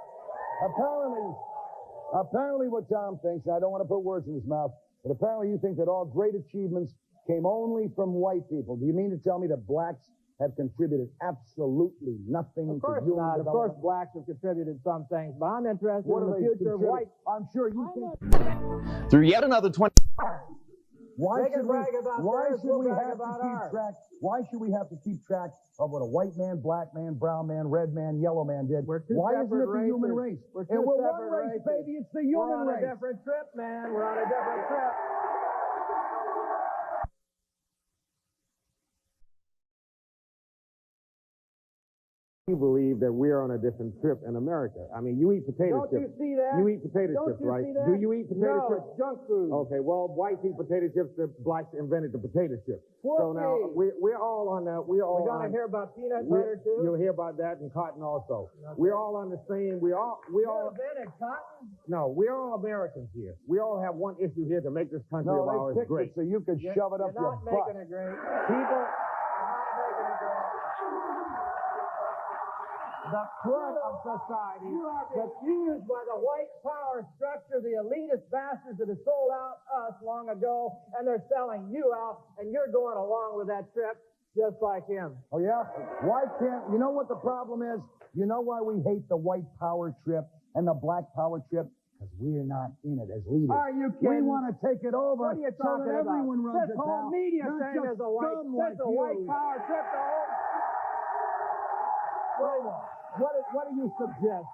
Apparently what Tom thinks, and I don't want to put words in his mouth, but apparently you think that all great achievements came only from white people. Do you mean to tell me that blacks have contributed absolutely nothing to human development? Of course, blacks have contributed some things, but I'm interested in the future of white. I'm sure you think. Through yet another 20... Why should we have to keep track of what a white man, black man, brown man, red man, yellow man did? Why isn't it the human race? We're one race, baby. It's the human race. We're on a different trip, man. We're on a different trip. You believe that we're on a different trip in America. I mean, you eat potato chips. Don't you see that? You eat potato chips, right? Do you eat potato chips? No, it's junk food. Okay, well, whites eat potato chips. The blacks invented the potato chip. So now we're all on that. We're all. We gotta hear about peanut butter too. You'll hear about that and cotton also. Okay. We're all on the same. We all. You invented cotton? No, we're all Americans here. We all have one issue here to make this country of ours great. So you could shove it up your butt. You're not making it great. People. The crud of society that's used by the white power structure, the elitist bastards that have sold out us long ago, and they're selling you out, and you're going along with that trip just like him. Oh, yeah? Why can't... You know what the problem is? You know why we hate the white power trip and the black power trip? Because we're not in it as leaders. Are you kidding? We want to take it over. What are you so talking that everyone about? runs This it whole down. media Not thing just is a white, like that's a white power trip. What do you suggest?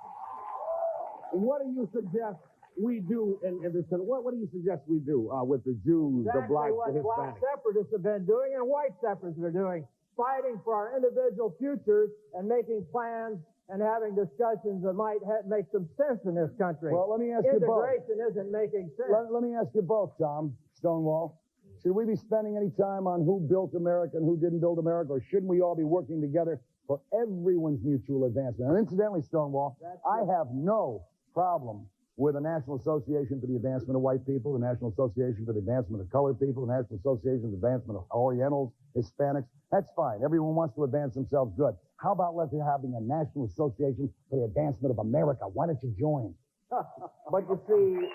What do you suggest we do in this? What do you suggest we do with the Jews, the blacks, the Hispanics? Black separatists have been doing and white separatists are doing, fighting for our individual futures and making plans and having discussions that might make some sense in this country. Well, let me ask you both. Integration isn't making sense. Let me ask you both, Tom Stonewall. Should we be spending any time on who built America and who didn't build America, or shouldn't we all be working together for everyone's mutual advancement? And incidentally, Stonewall, I have no problem with the National Association for the Advancement of White People, the National Association for the Advancement of Colored People, the National Association for the Advancement of Orientals, Hispanics. That's fine. Everyone wants to advance themselves. Good. How about having a National Association for the Advancement of America? Why don't you join? But you see,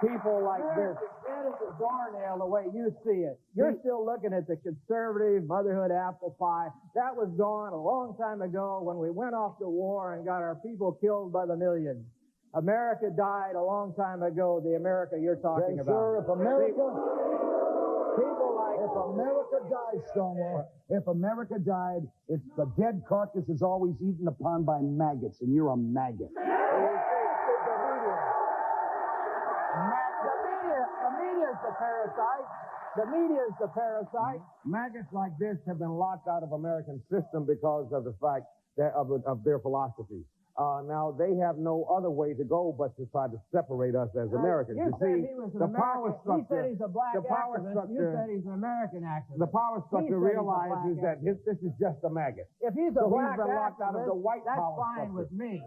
people like this. That is a doornail the way you see it. You're still looking at the conservative motherhood apple pie. That was gone a long time ago when we went off to war and got our people killed by the millions. America died a long time ago, the America you're talking about. Sir, if America died, Stonewall, if America died, it's the dead carcass is always eaten upon by maggots, and you're a maggot. The media is the parasite. Maggots like this have been locked out of American system because of the fact that of their philosophy. Now, they have no other way to go but to try to separate us as Americans. You see, he was the power structure... He said he's a black the power activist. structure, You said he's an American activist. The power structure realizes that this is just a maggot. If he's a black he's been locked out of the white that's power fine structure. with me.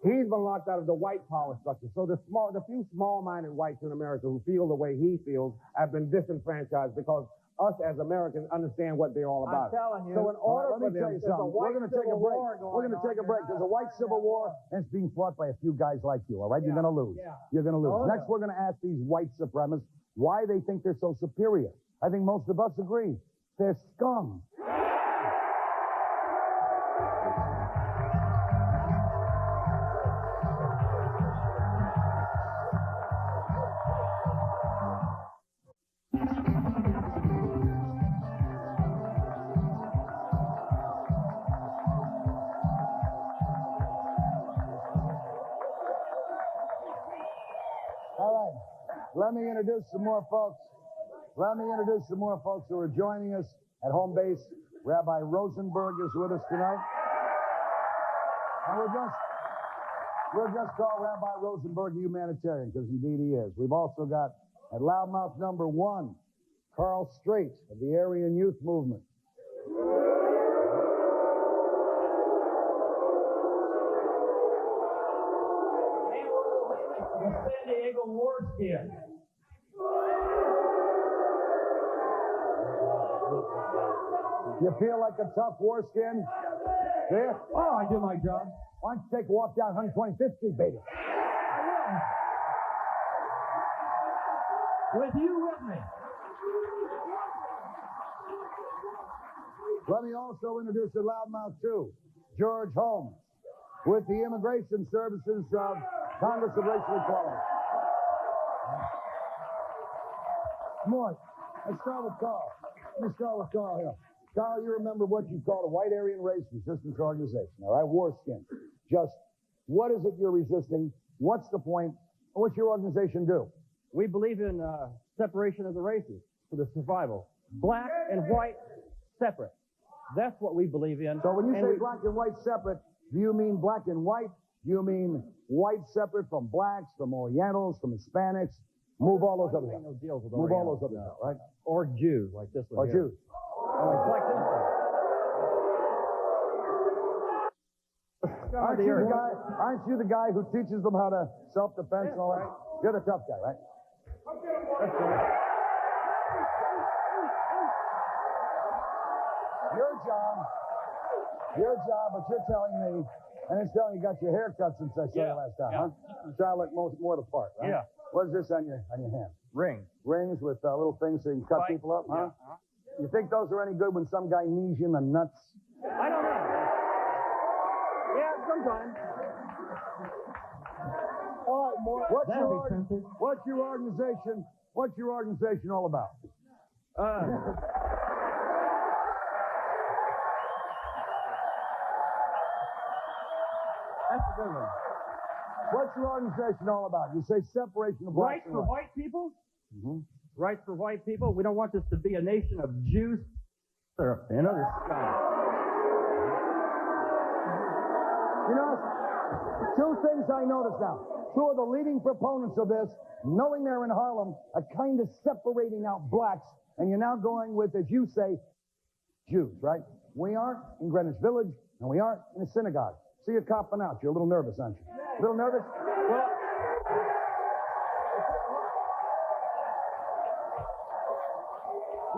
He's been locked out of the white power structure. So the few small-minded whites in America who feel the way he feels have been disenfranchised because us as Americans understand what they're all about. I'm telling you. So in order Let me tell you something. We're going to take a break. We're going to take a break. There's a white civil war, and it's being fought by a few guys like you, all right? You're going to lose. Yeah. You're going to lose. Oh, Next, we're going to ask these white supremacists why they think they're so superior. I think most of us agree. They're scum. All right. Let me introduce some more folks. Let me introduce some more folks who are joining us at home base. Rabbi Rosenberg is with us tonight. And we'll just call Rabbi Rosenberg a humanitarian, because indeed he is. We've also got at loudmouth number 1, Carl Strait of the Aryan Youth Movement. San Diego Warskin. You feel like a tough warskin? Yeah? Oh, I do my job. Why don't you take a walk down 125th Street, baby? With you with me. Let me also introduce at loudmouth 2, George Holmes, with the Immigration Services of Congress of Racial Equality. Come on. Let's start with Carl. Let me start with Carl here. Carl, you remember what you called a white Aryan race resistance organization, all right? Warskin. Just what is it you're resisting? What's the point? What's your organization do? We believe in separation of the races for the survival. Black and white separate. That's what we believe in. So when you say black and white separate, do you mean black and white? Do you mean white separate from blacks, from Orientals, from Hispanics? Move all those others out. No deals with Move all Orientals, those others out, right? Or Jews, like this one Or here. Jews. Oh, it's like this one. Aren't you the guy who teaches them how to self-defense and all that? You're the tough guy, right? That's right. Your job, but you're telling me, and it's telling you got your hair cut since I saw you last time, huh? You try to look more the part, right? Yeah. What's this on your hand? Rings. Rings with little things so you can cut Right. people up, huh? Yeah. You think those are any good when some guy knees you in the nuts? I don't know. Yeah, sometimes. All right, Mort. That'd be What's your organization all about? That's a good one. What's your organization all about? You say separation of blacks Rights and for whites. white people? Mm-hmm. Rights for white people? We don't want this to be a nation of Jews and other scum. You know, two things I noticed now. Two of the leading proponents of this, knowing they're in Harlem, are kind of separating out blacks, and you're now going with, as you say, Jews, right? We aren't in Greenwich Village, and we aren't in a synagogue. So you're copping out. You're a little nervous, aren't you? A little nervous? Well,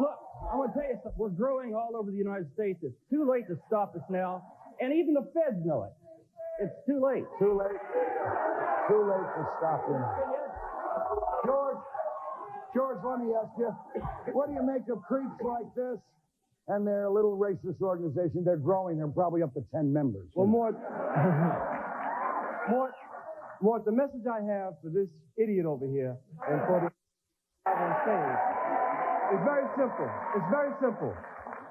Look, I'm going to tell you something. We're growing all over the United States. It's too late to stop us now, and even the feds know it. It's too late. Too late. Too late to stop you. George, let me ask you, what do you make of creeps like this and their little racist organization? They're growing. They're probably up to 10 members. Well, Mort, the message I have for this idiot over here and for the on stage is very simple. It's very simple.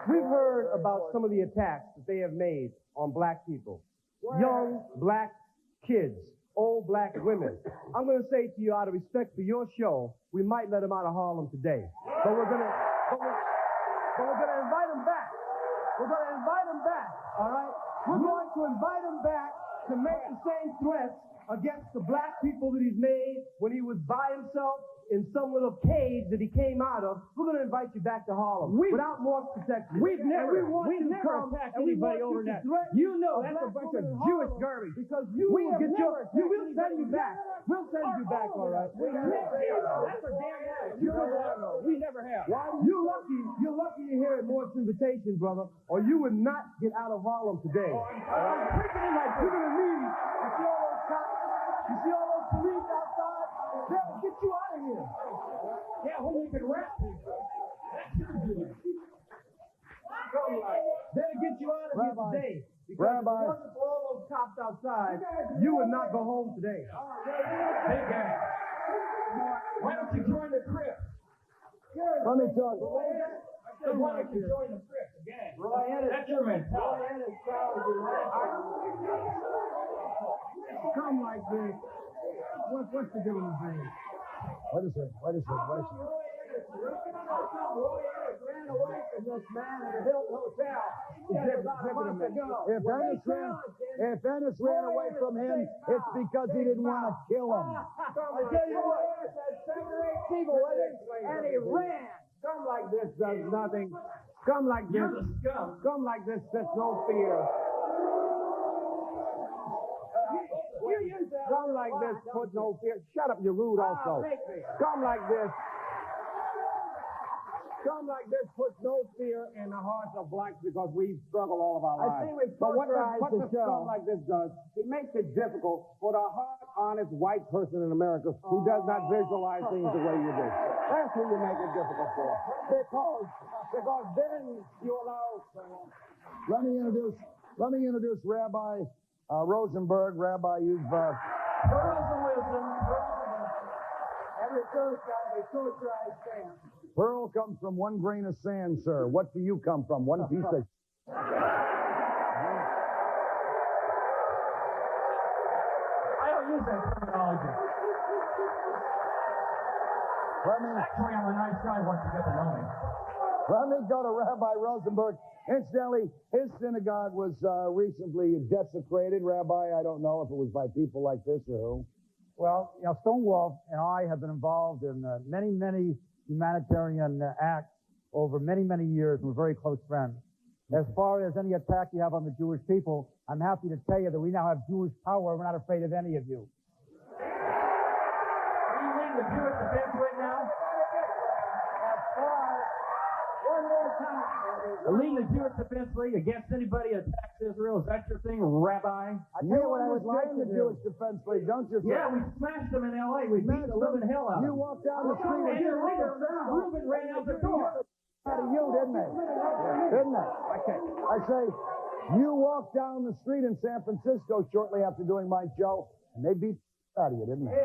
We've heard about some of the attacks that they have made on black people. Young black kids, old black women. I'm going to say to you, out of respect for your show, we might let them out of Harlem today. But we're going to invite them back. We're going to invite them back, all right? We're going to invite them back to make the same threats against the black people that he's made when he was by himself in some little cage that he came out of. We're going to invite you back to Harlem without more protection. We've never attacked anybody over that. You know that's a bunch of Jewish garbage. Because you will send you back. We'll send you back, all right. That's a damn lie. We never have. You're lucky to hear Morton's invitation, brother, or you would not get out of Harlem today. I'm freaking in like you're gonna leave. You see all those cops? You see all those police outside? They'll get you out of here. Yeah, when you can rap people. They'll get you out of here today. Because if it wasn't for all those cops outside, you would not go home today. Hey, guys. Why don't you join the Crips? Let me talk. Why don't you join the Crips again? That's your mentality. Come like this. What's the difference, man? What is it? Ran away from this man at the Hilton Hotel. If Ennis ran away from him, it's because he didn't want to kill him. I tell you what, there's 7 or 8 people with him, and he ran. Scum like this does nothing. Scum like this. Scum like this sets no fear. Scum like this put no fear. Shut up, you're rude also. Scum like this. Scum like this puts no fear in the hearts of blacks because we've struggled all of our lives. But what the scum like this does, it makes it difficult for the hard, honest white person in America who does not visualize things the way you do. That's who you make it difficult for. Because then you allow. Let me introduce Rabbi Rosenberg. Rabbi, you've Every Thursday I stand. Pearl comes from one grain of sand, sir. What do you come from? One piece of... I don't use that terminology. Actually, I'm a nice guy once you get to know me. Let me go to Rabbi Rosenberg. Incidentally, his synagogue was recently desecrated. Rabbi, I don't know if it was by people like this or who. Well, Stonewall and I have been involved in many, many humanitarian acts over many, many years. We're very close friends. As far as any attack you have on the Jewish people, I'm happy to tell you that we now have Jewish power. We're not afraid of any of you. Are you leading the Jewish defense right now? One more time. Leading the Jewish Defense League against anybody that attacks Israel. Is that your thing, Rabbi? I tell you what I would like to do. Jewish Defense League, don't you? Yeah, we smashed them in L.A. We beat the living hell out of them. You walked down the street and your leader, Reuben, ran out the door. Out of you, didn't they? Didn't they? Okay. I say, you walked down the street in San Francisco shortly after doing my show, and they beat out of you, didn't they?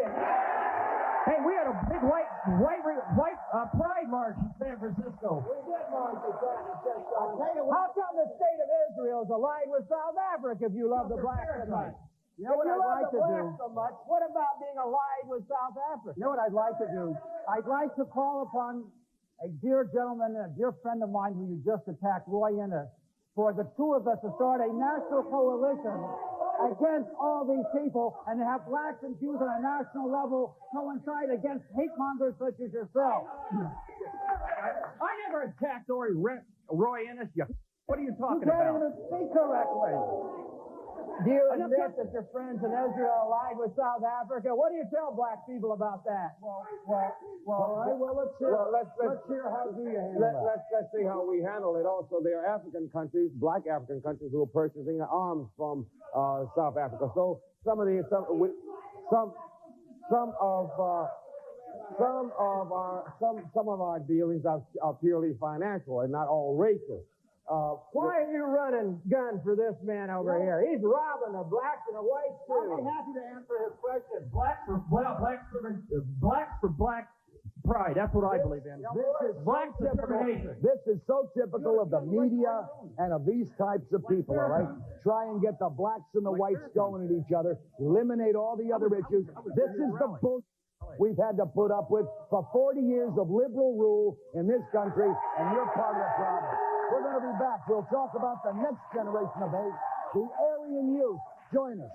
Hey, we had a big white pride march in San Francisco. We did march in San Francisco. How come the state of Israel is allied with South Africa if you love the blacks so much? You know what I'd like to do? So much, what about being allied with South Africa? You know what I'd like to do? I'd like to call upon a dear gentleman and a dear friend of mine who you just attacked, Roy Innes, for the two of us to start a national coalition against all these people and to have blacks and Jews on a national level coincide against hate mongers such as yourself. I never attacked Roy Innes. What are you talking about? You can't even speak correctly. Do you admit that your friends in Israel are allied with South Africa? What do you tell black people about that? Let's hear how do you handle that. Let's see how we handle it. Also, there are African countries, black African countries, who are purchasing arms from South Africa. So some of our dealings are purely financial and not all racial. Why are you running guns for this man over here? He's robbing the blacks and the whites too. I'll be happy to answer his question. Blacks for black pride. That's what I believe in. Black discrimination. This is so typical of the media and of these types of people, all right? Try and get the blacks and the whites going at each other, eliminate all the other issues. This is the bullshit we've had to put up with for 40 years of liberal rule in this country, and you're part of the problem. We're going to be back. We'll talk about the next generation of hate, the Aryan youth. Join us.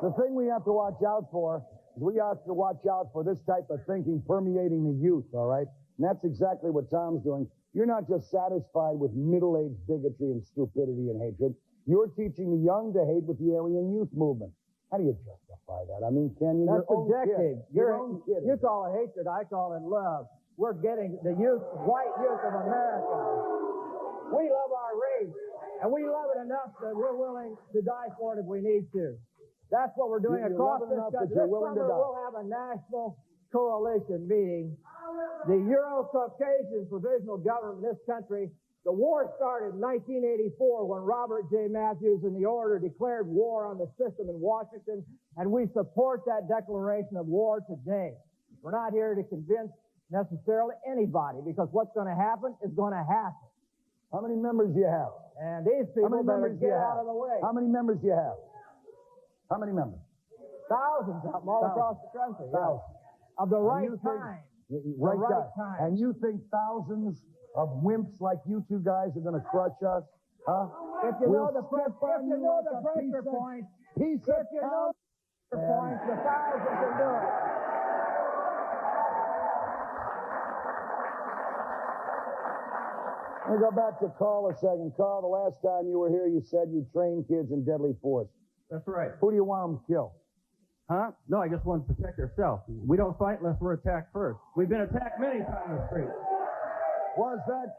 The thing we have to watch out for is we have to watch out for this type of thinking permeating the youth, all right? And that's exactly what Tom's doing. You're not just satisfied with middle-aged bigotry and stupidity and hatred. You're teaching the young to hate with the Aryan youth movement. How do you justify that? I mean, can you? That's subjective. Your own kid. You call it hatred, I call it love. We're getting the youth, white youth of America. We love our race, and we love it enough that we're willing to die for it if we need to. That's what we're doing across this country. This summer we'll have a national coalition meeting. The Euro-Caucasian provisional government in this country. The war started in 1984 when Robert J. Matthews and the Order declared war on the system in Washington, and we support that declaration of war today. We're not here to convince necessarily anybody, because what's going to happen is going to happen. How many members do you have? And these people better get out of the way. How many members do you have? How many members? Thousands of them all across the country. Thousands. Yeah. Of the right kind. Right kind. And you think thousands of wimps like you two guys are going to crush us? Huh? If you know the pressure points, if you know the thousands can do it. Let me go back to Carl a second. Carl, the last time you were here, you said you train kids in deadly force. That's right. Who do you want them to kill? Huh? No, I just want to protect ourselves. We don't fight unless we're attacked first. We've been attacked many times in the street. Was that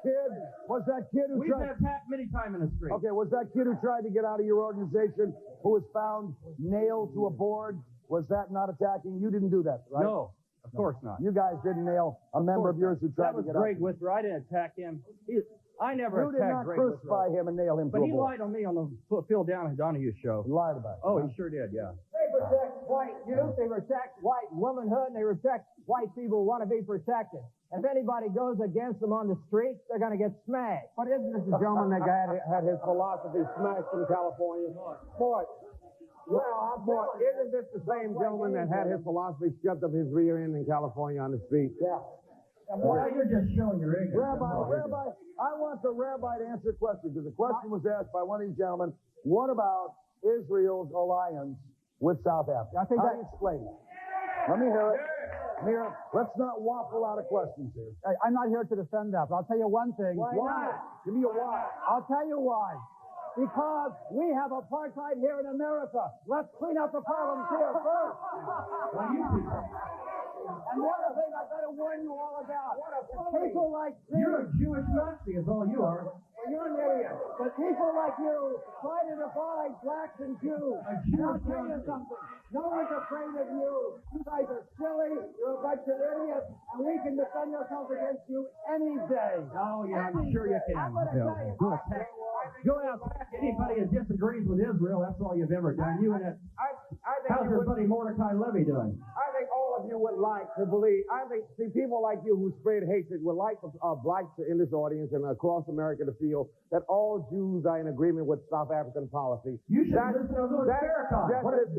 kid who We've been attacked many times in the street. Okay, was that kid who tried to get out of your organization, who was found nailed to a board, was that not attacking? You didn't do that, right? No, of course not. You guys didn't nail a member of yours who tried to get out. That was Greg Withrow. I didn't attack him. I never attacked Greg Withrow. You did not crucify him and nail him to a board. But he lied on me on the Phil Downey show. He lied about it. Oh, he sure did, yeah. They protect white youth, they protect white womanhood, and they protect white people who want to be protected. If anybody goes against them on the streets, they're going to get smashed. But isn't this the gentleman that had his philosophy smashed in California? Boy, isn't this the same gentleman that had his philosophy shoved up his rear end in California on the street? Yeah. Boy, you're just showing your ignorance. Rabbi, I want the rabbi to answer a question, because the question was asked by one of these gentlemen, what about Israel's alliance with South Africa? I think How do you explain it? Let me hear it. Let's not waffle out of questions here. I'm not here to defend that, but I'll tell you one thing. Why not? Give me a why. I'll tell you why. Because we have apartheid here in America. Let's clean up the problems here first. And the other thing I better warn you all about, people like this. You're a Jewish Nazi is all you are. Well, you're an idiot. But people like you try to divide blacks and Jews. And I'll tell you something. No one's afraid of you. You guys are silly. You're a bunch of idiots. And we can defend ourselves against you any day. Oh, yeah, I'm sure you can. Go out and attack anybody that disagrees with Israel. That's all you've ever done. You and that. How's your buddy Mordecai Levy doing? I think all of you would like to believe. People like you who spread hatred would like blacks in this audience and across America to feel that all Jews are in agreement with South African policy. You should listen to Louis Farrakhan.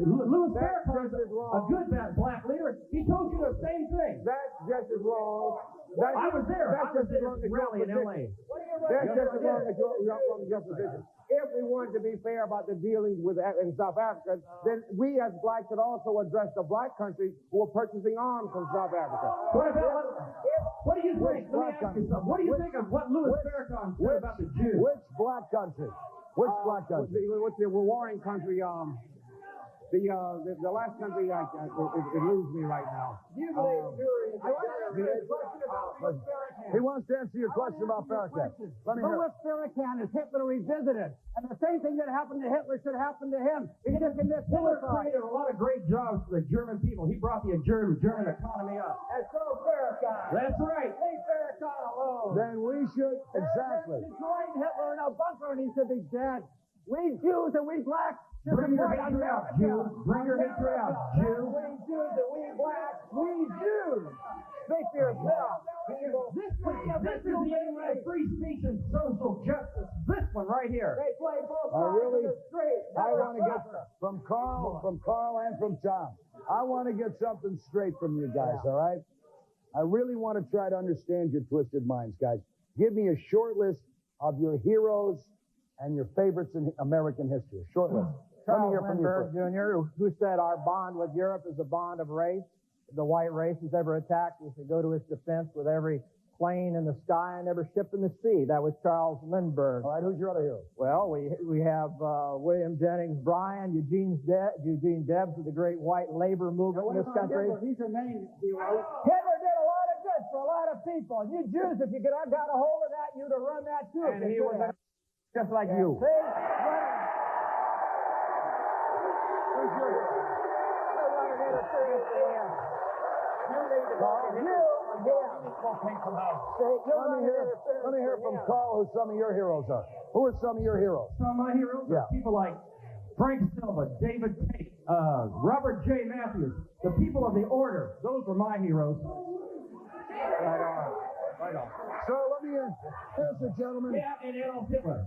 Louis Farrakhan is a good black leader. He told you the same thing. That's just as wrong. I was there. I was at this rally in L.A. That's just as wrong as your position. If we wanted to be fair about the dealings with in South Africa, then we as blacks should also address the black countries who are purchasing arms from South Africa. What do you think? Let me ask you something. What do you think of what Louis Farrakhan said about the Jews? Which black country? Which black country? What's the warring country? The last country, it eludes me right now. Do you believe he wants to answer your question about Farrakhan. Louis Farrakhan is Hitler revisited. And the same thing that happened to Hitler should happen to him. He should commit suicide. Created a lot of great jobs for the German people. He brought the German economy up. And so Farrakhan. That's right. Leave Farrakhan alone. Then we should, exactly. Destroying Hitler in a bunker and he should be dead. We Jews and we blacks. Bring your hatred out, Jews. Bring your hatred out, Jews. We Jews and we blacks. We Jews. Speak for yourself. This is the end of free speech and social justice. This one right here. They play both sides of the street. I want to get from Carl and from Tom. I want to get something straight from you guys, all right? I really want to try to understand your twisted minds, guys. Give me a short list of your heroes and your favorites in American history. A short list. Charles Lindbergh Jr., who said our bond with Europe is a bond of race. If the white race is ever attacked, we should go to its defense with every plane in the sky and every ship in the sea. That was Charles Lindbergh. All right, who's your other hero? Well, we have William Jennings Bryan, Eugene Debs of the great white labor movement in this country. He's a name, Hitler did a lot of good for a lot of people. And you Jews, if you got a hold of that, you'd have run that too. And he was just like you. See? Let me hear from Carl who some of your heroes are. Who are some of your heroes? Some of my heroes are people like Frank Silva, David Tate, Robert J. Matthews, the people of the order. Those were my heroes. Right on. Right on. So let me here's the gentleman. Yeah, and Adolf Hitler.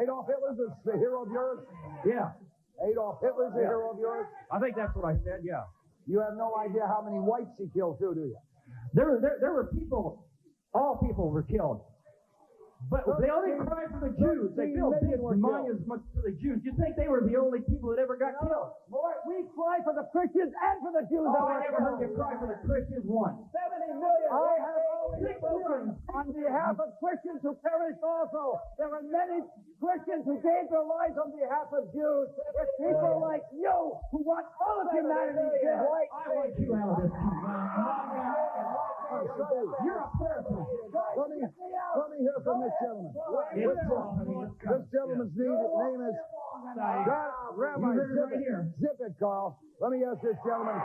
Adolf Hitler's the hero of yours? Yeah. Adolf Hitler's the hero of yours? I think that's what I said, yeah. You have no idea how many whites he killed too, do you? There were people, all people were killed. But they only cried for the Jews. They built big monuments to the Jews. You think they were the only people that ever got killed? Lord, we cry for the Christians and for the Jews. I never heard you cry for the Christians once. 70 million. I have always spoken on behalf of Christians who perished also. There were many Christians who gave their lives on behalf of Jews. It's people like you who want all of humanity dead. I want you out of this. You're a person. Let me hear from this gentleman. This gentleman's name is Rabbi Zip it, Carl. Let me ask this gentleman.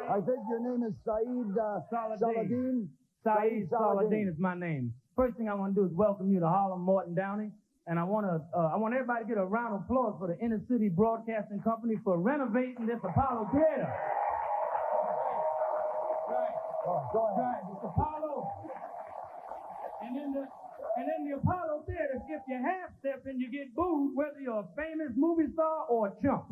I think your name is Saeed Saladin. Saeed Saladin is my name. First thing I want to do is welcome you to Harlem, Morton, Downey. And I want everybody to get a round of applause for the Inner City Broadcasting Company for renovating this Apollo Theater. Go ahead. Right, it's Apollo. And in the Apollo Theater, if you half step and you get booed, whether you're a famous movie star or a chump.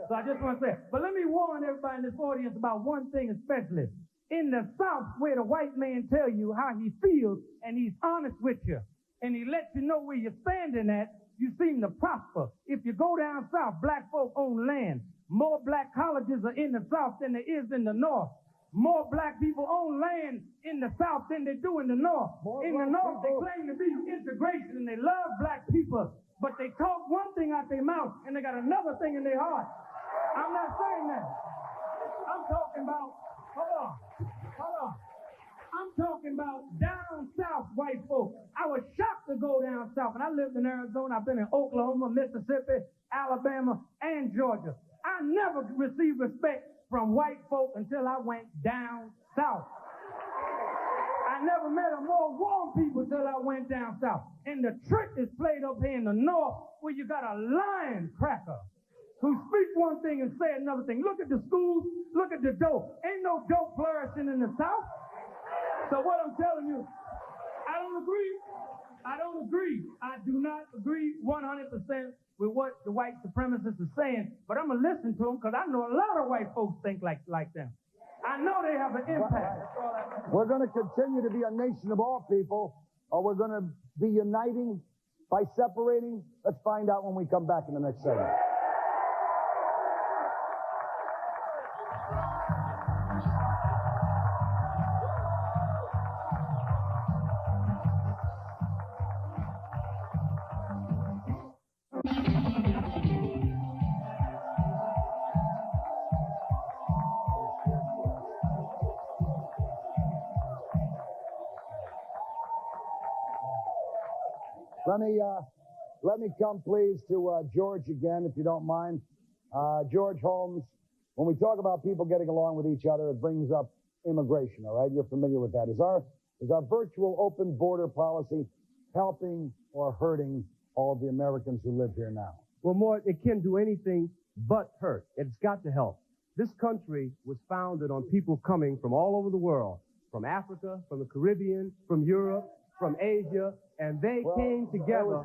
So I just want to say, but let me warn everybody in this audience about one thing especially. In the South, where the white man tell you how he feels and he's honest with you, and he lets you know where you're standing at, you seem to prosper. If you go down South, black folk own land. More black colleges are in the South than there is in the North. More black people own land in the South than they do in the North. In the North, they claim to be integration and they love black people, but they talk one thing out their mouth and they got another thing in their heart. I'm not saying that. I'm talking about, hold on. I'm talking about down South white folks. I was shocked to go down South, and I lived in Arizona. I've been in Oklahoma, Mississippi, Alabama, and Georgia. I never received respect from white folk until I went down South. I never met a more warm people until I went down South. And the trick is played up here in the North, where you got a lion cracker who speaks one thing and say another thing. Look at the schools, look at the dope. Ain't no dope flourishing in the South. So what I'm telling you, I don't agree. I do not agree 100% with what the white supremacists are saying, but I'm going to listen to them because I know a lot of white folks think like them. I know they have an impact. We're going to continue to be a nation of all people, or we're going to be uniting by separating. Let's find out when we come back in the next segment. Let me come, please, to George again, if you don't mind. George Holmes, when we talk about people getting along with each other, it brings up immigration, all right? You're familiar with that. Is our virtual open border policy helping or hurting all of the Americans who live here now? Well, Mort, it can't do anything but hurt. It's got to help. This country was founded on people coming from all over the world, from Africa, from the Caribbean, from Europe, from Asia, and they came together.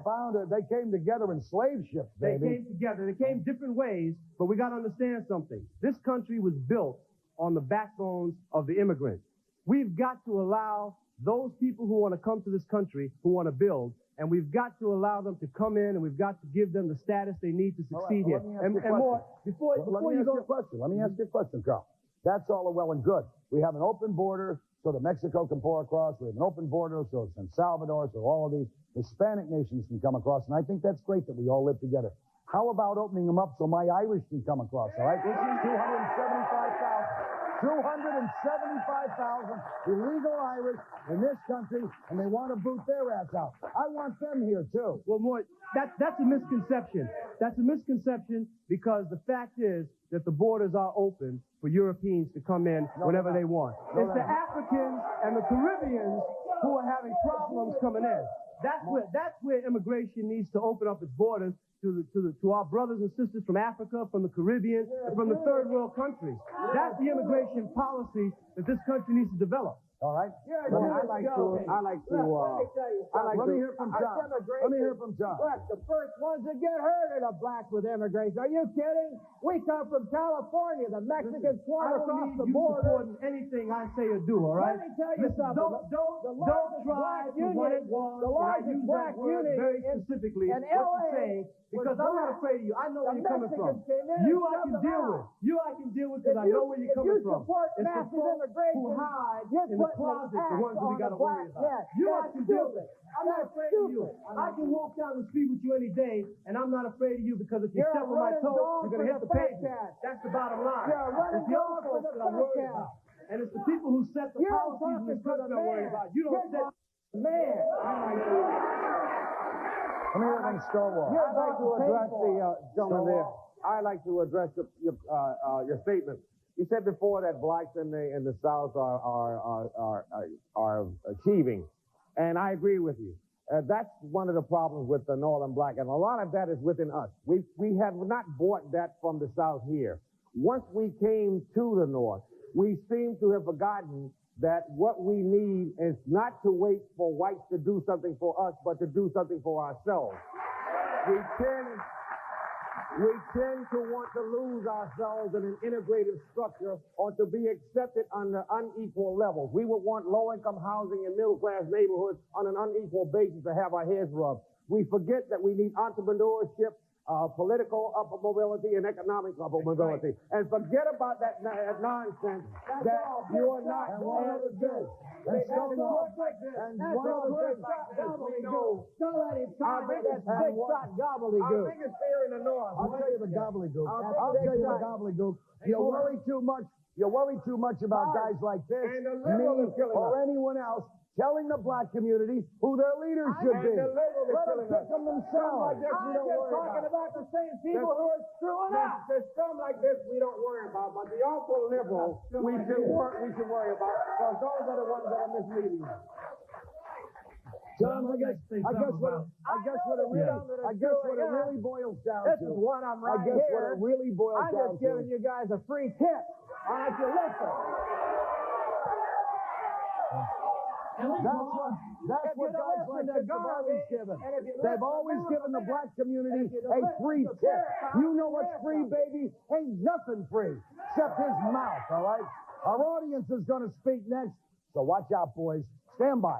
They came together in slave ships, baby. They came together. They came different ways, but we got to understand something. This country was built on the backbones of the immigrants. We've got to allow those people who want to come to this country, who want to build, And we've got to allow them to come in, and we've got to give them the status they need to succeed here. And more, before you go... Let me ask you a question, Carl. That's all well and good. We have an open border so that Mexico can pour across. We have an open border so San Salvador, so all of these Hispanic nations can come across. And I think that's great that we all live together. How about opening them up so my Irish can come across, all right? This is 275,000 illegal Irish in this country, and they want to boot their ass out. I want them here, too. Well, more, that's a misconception. That's a misconception because the fact is that the borders are open for Europeans to come in whenever they want. It's the Africans and the Caribbeans who are having problems coming in. That's where immigration needs to open up its borders to our brothers and sisters from Africa, from the Caribbean, and from the third world countries. That's the immigration policy that this country needs to develop. All right? Let me hear from John. Let me hear from John. Look, the first ones that get hurt are the blacks with immigration. Are you kidding? We come from California. The Mexicans swarm across the border. Supporting anything I say or do, all right? Let me tell you something. Don't try to whitewash. The largest black unit very specifically in what LA to say, because I'm not afraid of you. I know where you're coming from. You I can deal with. You I can deal with because I know where you're coming from. It's the folks who hide in the closet, the ones that we got to worry about. You I can deal with. I'm not afraid of you. I can walk down the street with you any day, and I'm not afraid of you because if you step on my toe, you're going to hit the pavement. That's the bottom line. It's the other folks that I'm worried about. And it's the people who set the policies in this country I'm worried about. You don't set... Man. Let me hear from Stonewall. I'd like to address the gentleman there. I'd like to address your statement. You said before that blacks in the South are achieving, and I agree with you. That's one of the problems with the Northern black, and a lot of that is within us. We have not bought that from the South here. Once we came to the North, we seem to have forgotten that what we need is not to wait for whites to do something for us, but to do something for ourselves. We tend to want to lose ourselves in an integrative structure or to be accepted on the unequal levels. We would want low-income housing in middle-class neighborhoods on an unequal basis to have our heads rubbed. We forget that we need entrepreneurship, political upper mobility, and economic upper mobility. And forget about that nonsense that you are not as good. And one other thing. Don't let him talk about that big-shot gobbledygook. Our biggest fear in the North. I'll tell you the gobbledygook. I'll tell you the gobbledygook. You worry too much about guys like this, me, or anyone else, telling the black community who their leaders should be. Let them pick them themselves. I'm just talking about the same people who are screwing up. There's some like this we don't worry about, but the awful liberals we should worry about, because those are the ones that are misleading us. John, I guess what it really boils down to. This is what I'm right here. I guess here. what it really boils down to. I'm just giving you guys a free tip. Why don't you listen? That's what guys like this have always given. They've always given the black community a free tip. You know what's free, baby? Ain't nothing free except his mouth, all right? Our audience is going to speak next, so watch out, boys. Stand by.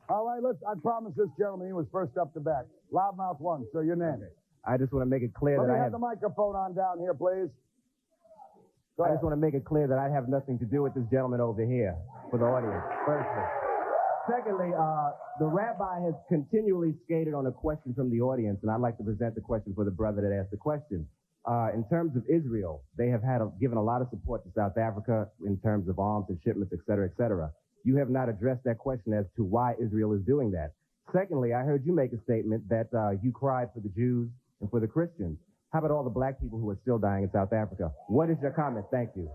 All right, I promise this gentleman he was first up to bat. Loudmouth 1, so your name. I just want to make it clear Let that me I have the microphone on down here, please. I just want to make it clear that I have nothing to do with this gentleman over here, for the audience, firstly. Secondly, the rabbi has continually skated on a question from the audience, and I'd like to present the question for the brother that asked the question. In terms of Israel, they have given a lot of support to South Africa in terms of arms and shipments, et cetera, et cetera. You have not addressed that question as to why Israel is doing that. Secondly, I heard you make a statement that you cried for the Jews and for the Christians. How about all the black people who are still dying in South Africa? What is your comment? Thank you.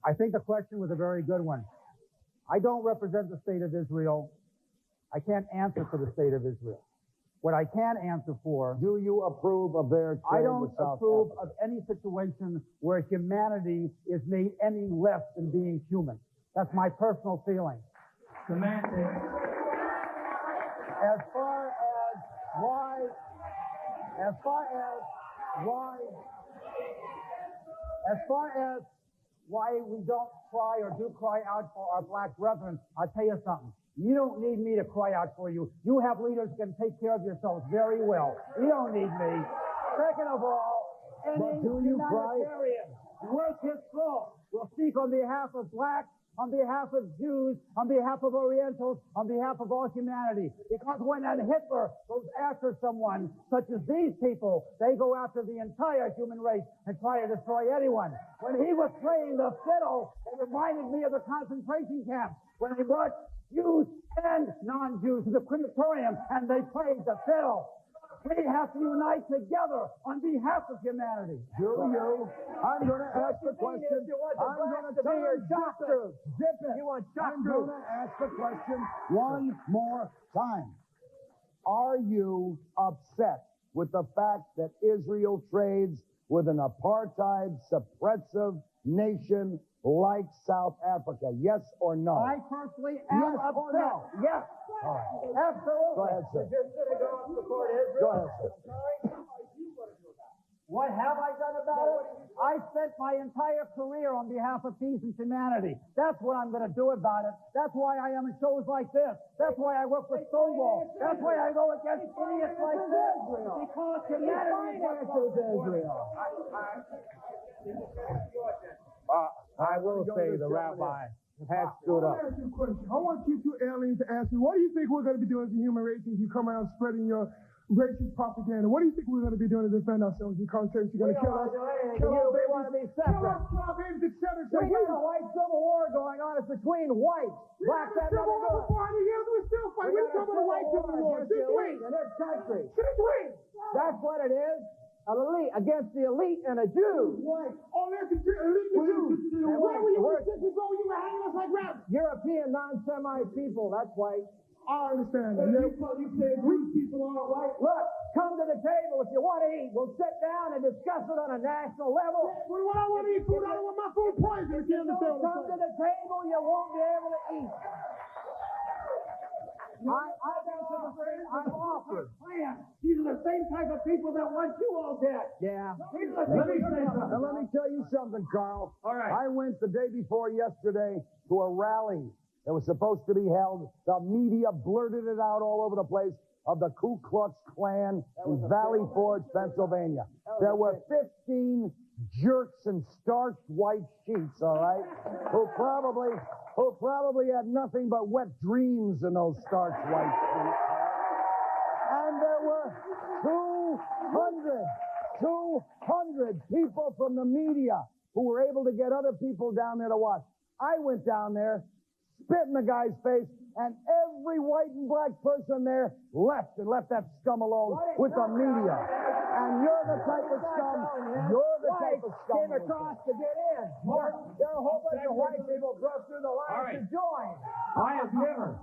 I think the question was a very good one. I don't represent the state of Israel. I can't answer for the state of Israel. What I can answer for... Do you approve of their trade I don't with South approve Africa? of any situation where humanity is made any less than being human. That's my personal feeling. Semantics. As far as why we don't cry or do cry out for our black brethren, I'll tell you something. You don't need me to cry out for you. You have leaders who can take care of yourselves very well. You don't need me. Second of all, any humanitarian worth his salt will speak on behalf of blacks, on behalf of Jews, on behalf of Orientals, on behalf of all humanity. Because when Hitler goes after someone, such as these people, they go after the entire human race and try to destroy anyone. When he was playing the fiddle, it reminded me of the concentration camps, when they brought Jews and non-Jews to the crematorium and they played the fiddle. We have to unite together on behalf of humanity. I'm going to ask the question. I'm going to tell you, doctor, zip it. I'm going to ask the question one more time. Are you upset with the fact that Israel trades with an apartheid, suppressive nation like South Africa? Yes or no? I personally am upset. Or no? Yes. All right. Absolutely. Go ahead, sir. Go ahead, sir. What have I done about it? I spent my entire career on behalf of peace and humanity. That's what I'm going to do about it. That's why I am in shows like this. That's why I work with Stonewall. That's why I go against idiots like this. Because humanity versus Israel. I will say the rabbi has stood up. I want you two aliens to answer, what do you think we're going to be doing as a human race if you come around spreading your racist propaganda? What do you think we're going to be doing to defend ourselves? You can't say you're going to kill us. Kill our babies. Want to be separate. Kill our babies, etc. We got a white civil war going on. It's between whites. Blacks have nothing to do with it. We're still fighting. We're talking about a white civil war. This week in this country. Since when? That's what it is. An elite against the elite and a Jew. What? Oh, that's the elite and Jews. Where were you when you were hanging us like rabbits? European non-Semite people, that's white. I understand that. You say Greek people aren't white? Look, come to the table if you want to eat. We'll sit down and discuss it on a national level. When I want to eat food, I don't want my food poisoned. If you don't come to the table, you won't be able to eat. I've offered. These are the same type of people that want you all dead. Yeah. Let me tell you something, Carl. All right. I went the day before yesterday to a rally that was supposed to be held. The media blurted it out all over the place of the Ku Klux Klan in Valley Forge, Pennsylvania. There were 15 jerks in starched white sheets, all right, who probably had nothing but wet dreams in those starched white sheets. And there were 200 people from the media who were able to get other people down there to watch. I went down there, spit in the guy's face, and every white and black person there left that scum alone with the media. And you're the type of scum. You're the type of scum. Came across to get in. There are a whole bunch of white people broke through the line to join. I have never.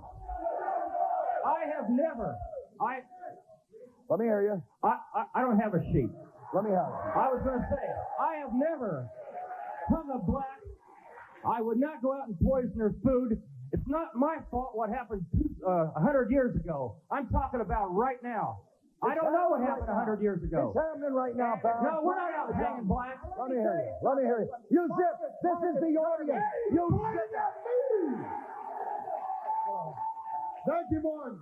Let me hear you. I don't have a sheet. Let me have it. I was going to say, I have never hung a black. I would not go out and poison their food. It's not my fault what happened 100 years ago. I'm talking about right now. I don't know what happened 100 years ago. It's happening right now, pal. No, we're not out hanging black. Let me hear you. You zip. This is the audience. You zip. Thank you, Morton.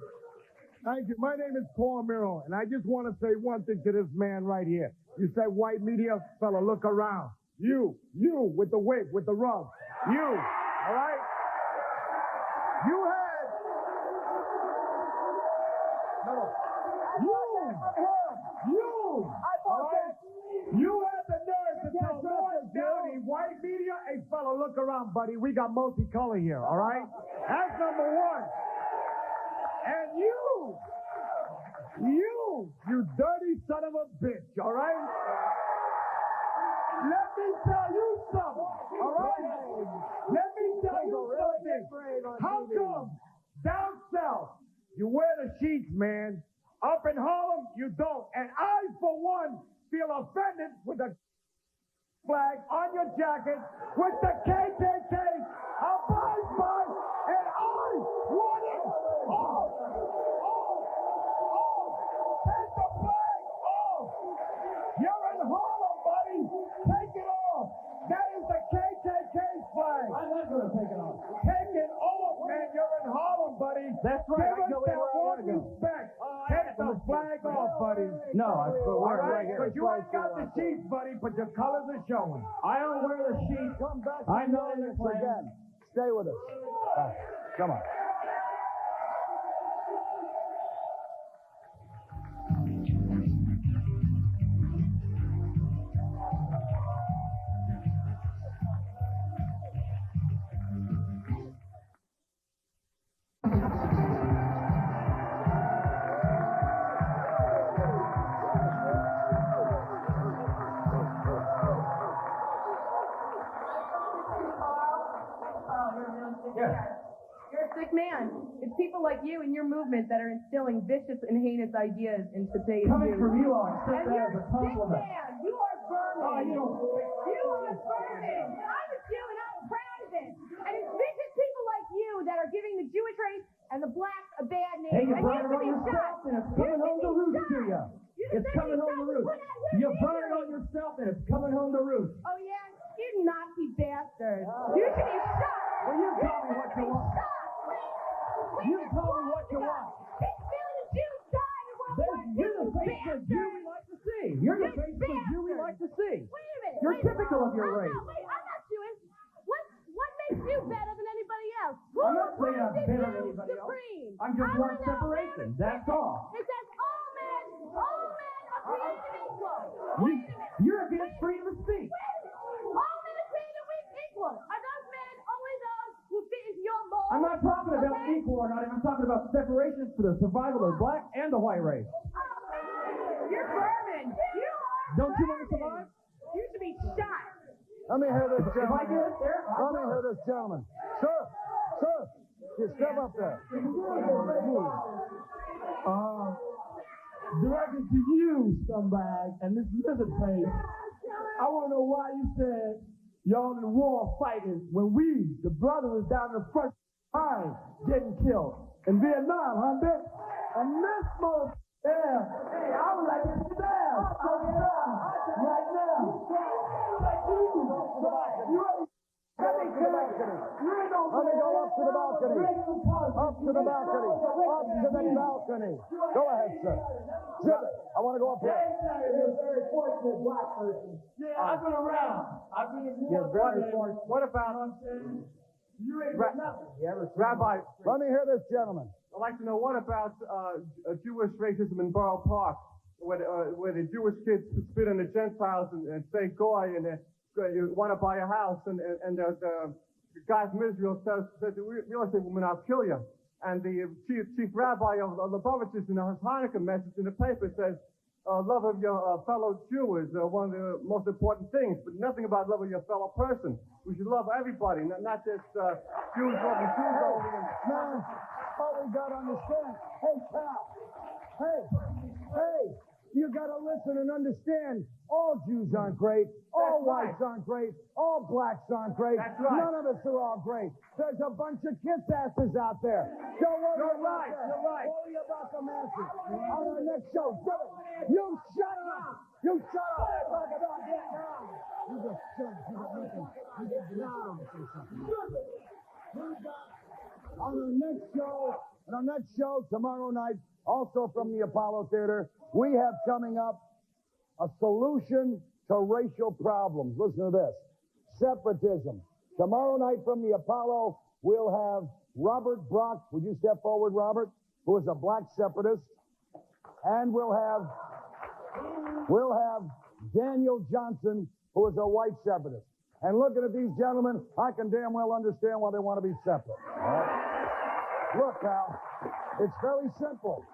Thank you. My name is Paul Miro, and I just want to say one thing to this man right here. You said white media, fella, look around. You with the wig, with the rug. You, all right? You had the nerve to tell Morton Downey, white media, hey, fella, look around, buddy. We got multicolor here, all right? That's number one. And you dirty son of a bitch, all right? Let me tell you something, all right? Let me tell you something. How come down south you wear the sheets, man? Up in Harlem, you don't. And I, for one, feel offended with the flag on your jacket with the KKK abides by, and I want it off. Take the flag off. You're in Harlem, buddy. Take it off. That is the KKK's flag. I'm not going to take it off. Take it off, man. You're in Harlem, buddy. That's right. Give us that one respect. Take the flag off, buddy. No, All right, because you ain't got the sheets, buddy, but your colors are showing. I don't wear the sheets. Come back I'm to not in the this plan. again. Stay with us. Come on. You're a sick man. It's people like you and your movement that are instilling vicious and heinous ideas into today's Coming youth. from you, I accept And that you're as a a sick compliment. man. You are vermin. Oh, you don't. You are vermin. I'm a Jew and I'm proud of it. And it's vicious people like you that are giving the Jewish race and the blacks a bad name. Hey, you and brought it on yourself, and it's coming home to roost to you. It's coming home to roost. You brought it on yourself, and it's coming home to roost. Oh, yeah? You Nazi bastard. You should be shot. Well, you tell me what you want. You tell me what you want. You're the face of Jew we like to see. You're the face of Jew we like to see. Wait a minute. You're typical of your race. Wait, I'm not Jewish. What makes you better than anybody else? I'm not saying I'm better than anybody else. I'm just one separation. That's all. It says all men are created equal. You're against freedom of speech. All men are created equal. Are those men only those who fit into your mold? I'm not talking about equal or not. I'm talking about separation for the survival of the black and the white race. You're vermin. You are Don't you want to survive? You should be shot. Let me hear this If I gentleman. get it there, Let me hear this gentleman. Sir, you step up there. Directed to you, scumbag, and this lizard face. I want to know why you said y'all in the war fighting when we, the brothers down in the front line, getting killed. In Vietnam, huh, bitch? And this mother, yeah. Hey, I would like to sit down. Right now. Like you. You ready? Let me go up to the balcony. Up to the balcony. Up to the balcony. Go ahead, sir. I want to go up here. You're a very fortunate black person. Yeah, I've been around. I've been in You're very fortunate. What about you ain't got nothing. Rabbi? Let me hear this gentleman. I'd like to know what about Jewish racism in Borough Park, where the Jewish kids spit on the Gentiles and say goy, and you want to buy a house, and the guy from Israel says real estate woman, I'll kill you. And the chief rabbi of Lubavitch in his Hanukkah message in the paper says, love of your fellow Jew is one of the most important things, but nothing about love of your fellow person. We should love everybody, not just Jews loving Jews only. Man, all we got to understand. Hey, pal. Hey, you got to listen and understand. All Jews aren't great. All whites aren't great. All blacks aren't great. That's right. None of us are all great. There's a bunch of kiss asses out there. Don't worry about that. You're right. Worry about the masses. On our next show, you shut up. You shut up. Talk about Vietnam. You just shut up. You just now say something. On our next show tomorrow night, also from the Apollo Theater, we have coming up a solution to racial problems. Listen to this. Separatism. Tomorrow night from the Apollo, we'll have Robert Brock. Would you step forward, Robert? Who is a black separatist. And we'll have Daniel Johnson, who is a white separatist. And looking at these gentlemen, I can damn well understand why they want to be separate. Look, pal, it's very simple.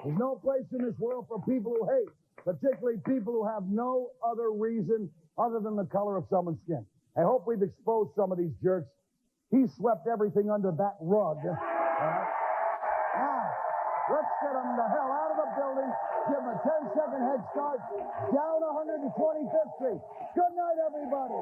There's no place in this world for people who hate. particularly people who have no other reason other than the color of someone's skin. I hope we've exposed some of these jerks. He swept everything under that rug. All right? Now, let's get them the hell out of the building. Give them a 10-second head start. Down 125th Street. Good night, everybody.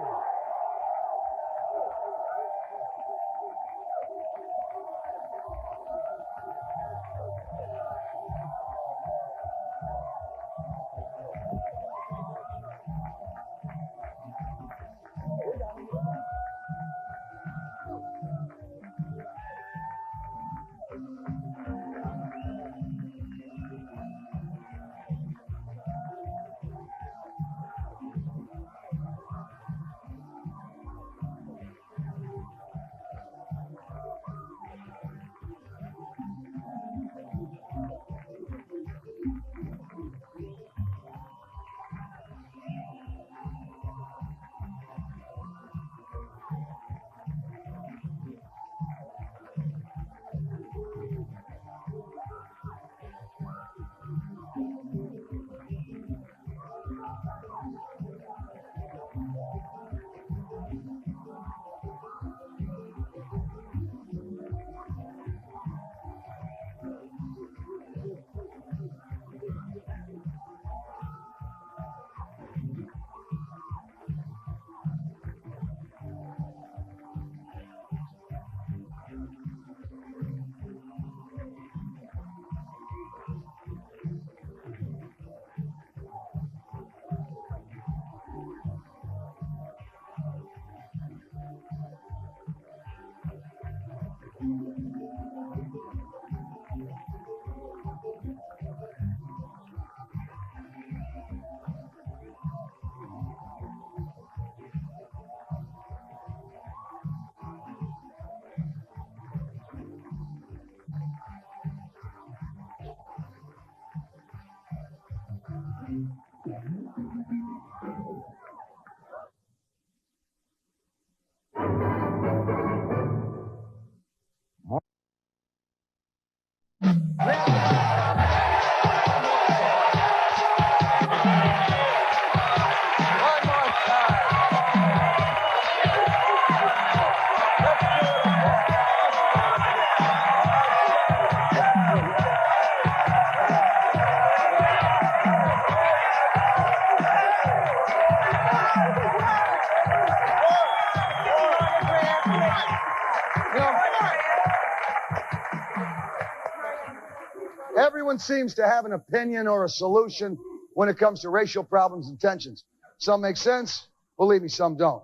Everyone seems to have an opinion or a solution when it comes to racial problems and tensions. Some make sense. Believe me, some don't.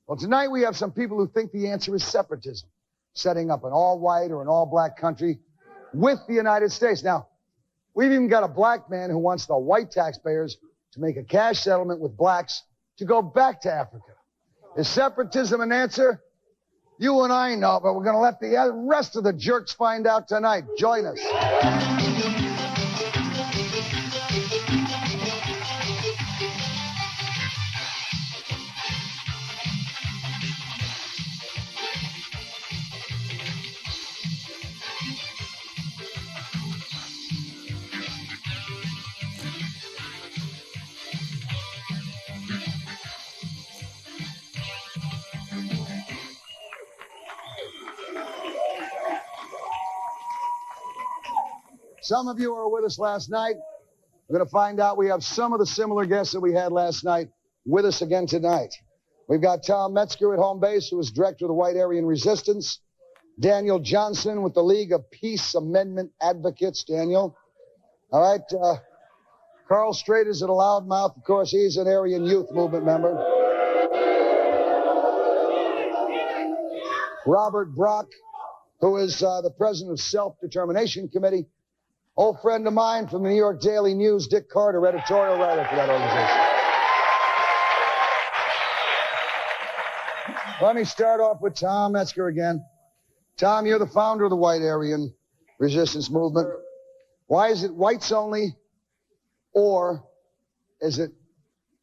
Well, tonight we have some people who think the answer is separatism, setting up an all-white or an all-black country with the United States. Now, we've even got a black man who wants the white taxpayers to make a cash settlement with blacks to go back to Africa. Is separatism an answer? You and I know, but we're going to let the rest of the jerks find out tonight. Join us. Some of you were with us last night. We're going to find out we have some of the similar guests that we had last night with us again tonight. We've got Tom Metzger at home base, who is director of the White Aryan Resistance. Daniel Johnson with the League of Peace Amendment Advocates. Daniel. All right. Carl Strait is at a loudmouth. Of course, he's an Aryan Youth Movement member. Robert Brock, who is the president of Self-Determination Committee. Old friend of mine from the New York Daily News, Dick Carter, editorial writer for that organization. Let me start off with Tom Metzger again. Tom, you're the founder of the White Aryan Resistance Movement. Why is it whites only, or is it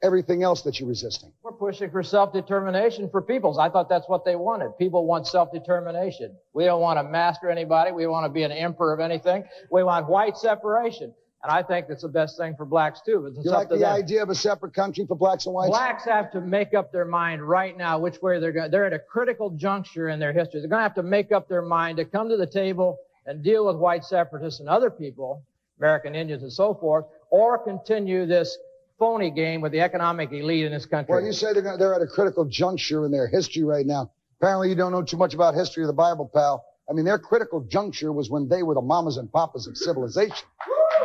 everything else that you're resisting? We're pushing for self-determination for peoples. I thought that's what they wanted. People want self-determination. We don't want to master anybody. We don't want to be an emperor of anything. We want white separation. And I think that's the best thing for blacks, too. But You like the idea of a separate country for blacks and whites? Blacks have to make up their mind right now which way they're going. They're at a critical juncture in their history. They're going to have to make up their mind to come to the table and deal with white separatists and other people, American Indians and so forth, or continue this phony game with the economic elite in this country. Well, you say they're at a critical juncture in their history right now. Apparently you don't know too much about history of the Bible, pal. I mean, their critical juncture was when they were the mamas and papas of civilization.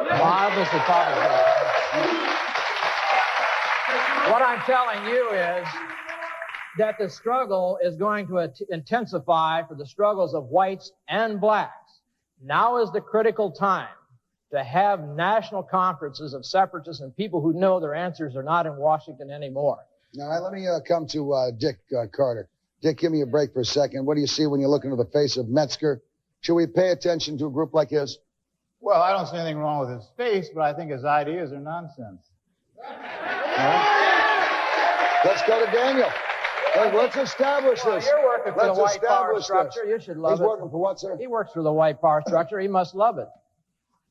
Mamas and papas. What I'm telling you is that the struggle is going to intensify for the struggles of whites and blacks. Now is the critical time to have national conferences of separatists and people who know their answers are not in Washington anymore. All right, let me come to Dick Carter. Dick, give me a break for a second. What do you see when you look into the face of Metzger? Should we pay attention to a group like his? Well, I don't see anything wrong with his face, but I think his ideas are nonsense. Let's go to Daniel. Let's establish this. You're working for the white power structure. You should love it. He's working for what, sir? He works for the white power structure. He must love it.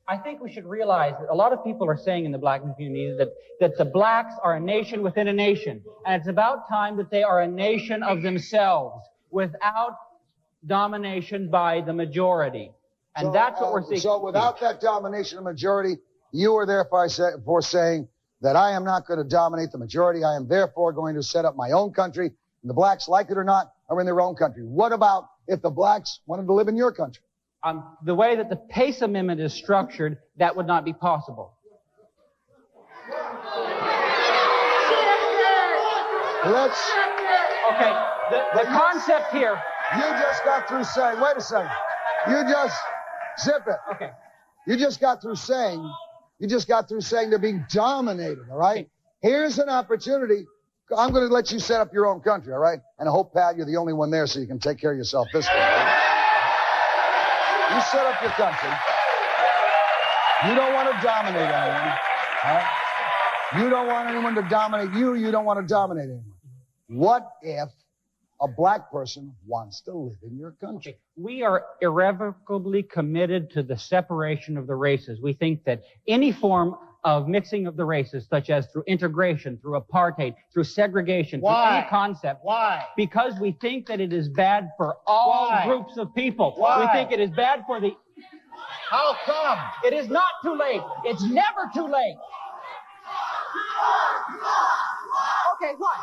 I think we should realize that a lot of people are saying in the black community that the blacks are a nation within a nation. And it's about time that they are a nation of themselves without domination by the majority. And that's what we're seeking. So without that domination of majority, you are therefore saying that I am not going to dominate the majority. I am therefore going to set up my own country. And the blacks, like it or not, are in their own country. What about if the blacks wanted to live in your country? The way that the Pace Amendment is structured, that would not be possible. Okay, the concept here. You just got through saying, wait a second. You just, zip it. Okay. You just got through saying they're being dominated, all right? Okay. Here's an opportunity. I'm going to let you set up your own country, all right? And I hope, Pat, you're the only one there so you can take care of yourself this way, all right? You set up your country. You don't want to dominate anyone. All right? You don't want anyone to dominate you. You don't want to dominate anyone. What if a black person wants to live in your country? We are irrevocably committed to the separation of the races. We think that any form of mixing of the races, such as through integration, through apartheid, through segregation, through any concept. Why? Because we think that it is bad for all groups of people. Why? We think it is bad for the... How come? It is not too late. It's never too late. Okay, why?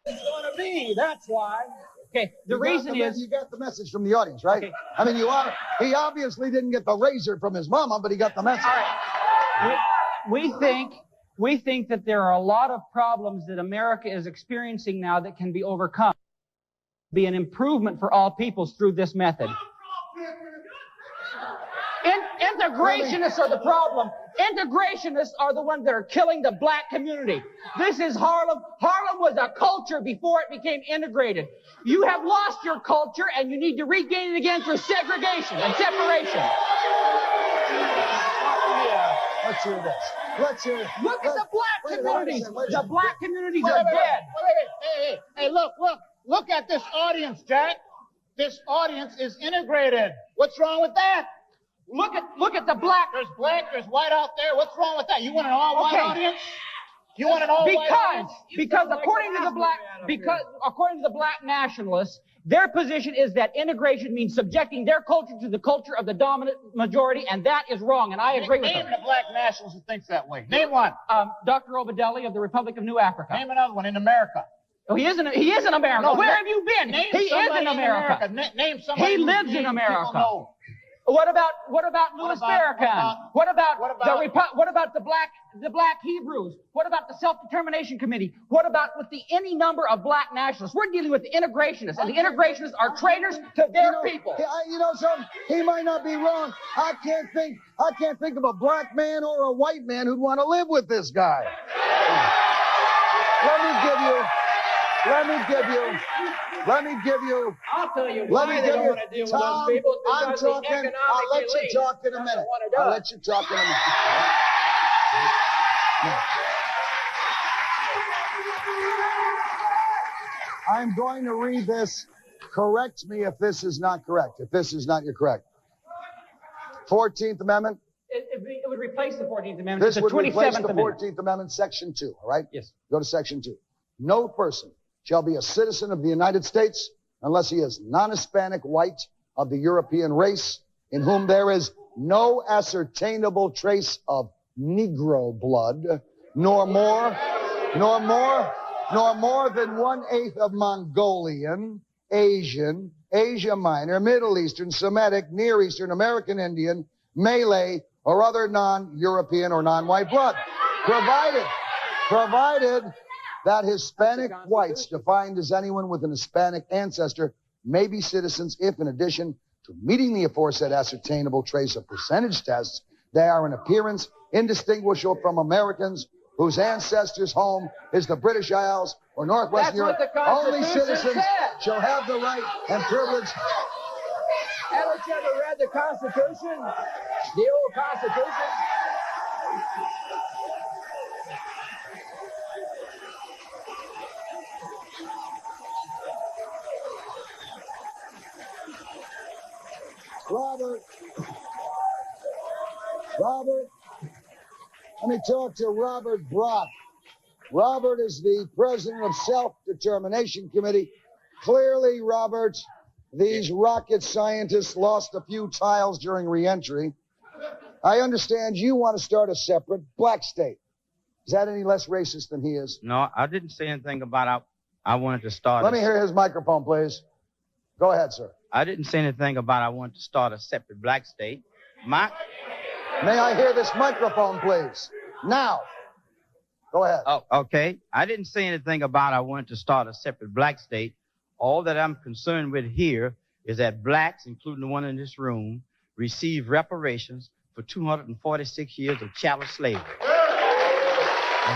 It's going to be. That's why. Okay, the reason is... You got the message from the audience, right? Okay. I mean, he obviously didn't get the razor from his mama, but he got the message. All right. We think that there are a lot of problems that America is experiencing now that can be overcome. Be an improvement for all peoples through this method. Integrationists are the problem. Integrationists are the ones that are killing the black community. This is Harlem. Harlem was a culture before it became integrated. You have lost your culture and you need to regain it again through segregation and separation. Let's hear this. Let's hear it. Look at the black communities. The black communities are dead. Hey, look at this audience, Jack. This audience is integrated. What's wrong with that? Look at the black. There's black, there's white out there. What's wrong with that? You want an all-white audience? You want an all-white audience? Because according to the black nationalists, their position is that integration means subjecting their culture to the culture of the dominant majority, and that is wrong, and I agree with them. Name the black nationalist who thinks that way. Name one. Dr. Obadeli of the Republic of New Africa. Name another one in America. Oh, he is in America. No, where have you been? Name He is in America. Name somebody. He lives in America. What about Louis Farrakhan? What about the black Hebrews? What about the Self-Determination Committee? What about with any number of black nationalists? We're dealing with the integrationists, and the integrationists are traitors to their people. You know something? He might not be wrong. I can't think of a black man or a white man who'd want to live with this guy. Let me give you. I'll tell you why they don't want to deal with those people. I'll let you talk in a minute. I'm going to read this. Correct me if this is not correct, if this is not your correct. 14th Amendment. It would replace the 14th Amendment. This It's would the 27th replace the Amendment. 14th Amendment, Section 2, all right? Yes. Go to Section 2. No person shall be a citizen of the United States unless he is non-Hispanic, white, of the European race, in whom there is no ascertainable trace of Negro blood, nor more than 1/8 of Mongolian, Asian, Asia Minor, Middle Eastern, Semitic, Near Eastern, American Indian, Malay, or other non-European or non-white blood, provided that Hispanic whites, defined as anyone with an Hispanic ancestor, may be citizens if, in addition to meeting the aforesaid ascertainable trace of percentage tests, they are in appearance indistinguishable from Americans whose ancestors' home is the British Isles or Northwestern Europe. Only citizens shall have the right and privilege. Haven't you ever read the Constitution? The old Constitution? Robert, let me talk to Robert Brock. Robert is the president of Self-Determination Committee. Clearly, Robert, these rocket scientists lost a few tiles during re-entry. I understand you want to start a separate black state. Is that any less racist than he is? No, I didn't say anything about I wanted to start. Let me hear his microphone, please. Go ahead, sir. I didn't say anything about I wanted to start a separate black state. May I hear this microphone, please? Now. Go ahead. Oh, okay. I didn't say anything about I wanted to start a separate black state. All that I'm concerned with here is that blacks, including the one in this room, receive reparations for 246 years of chattel slavery.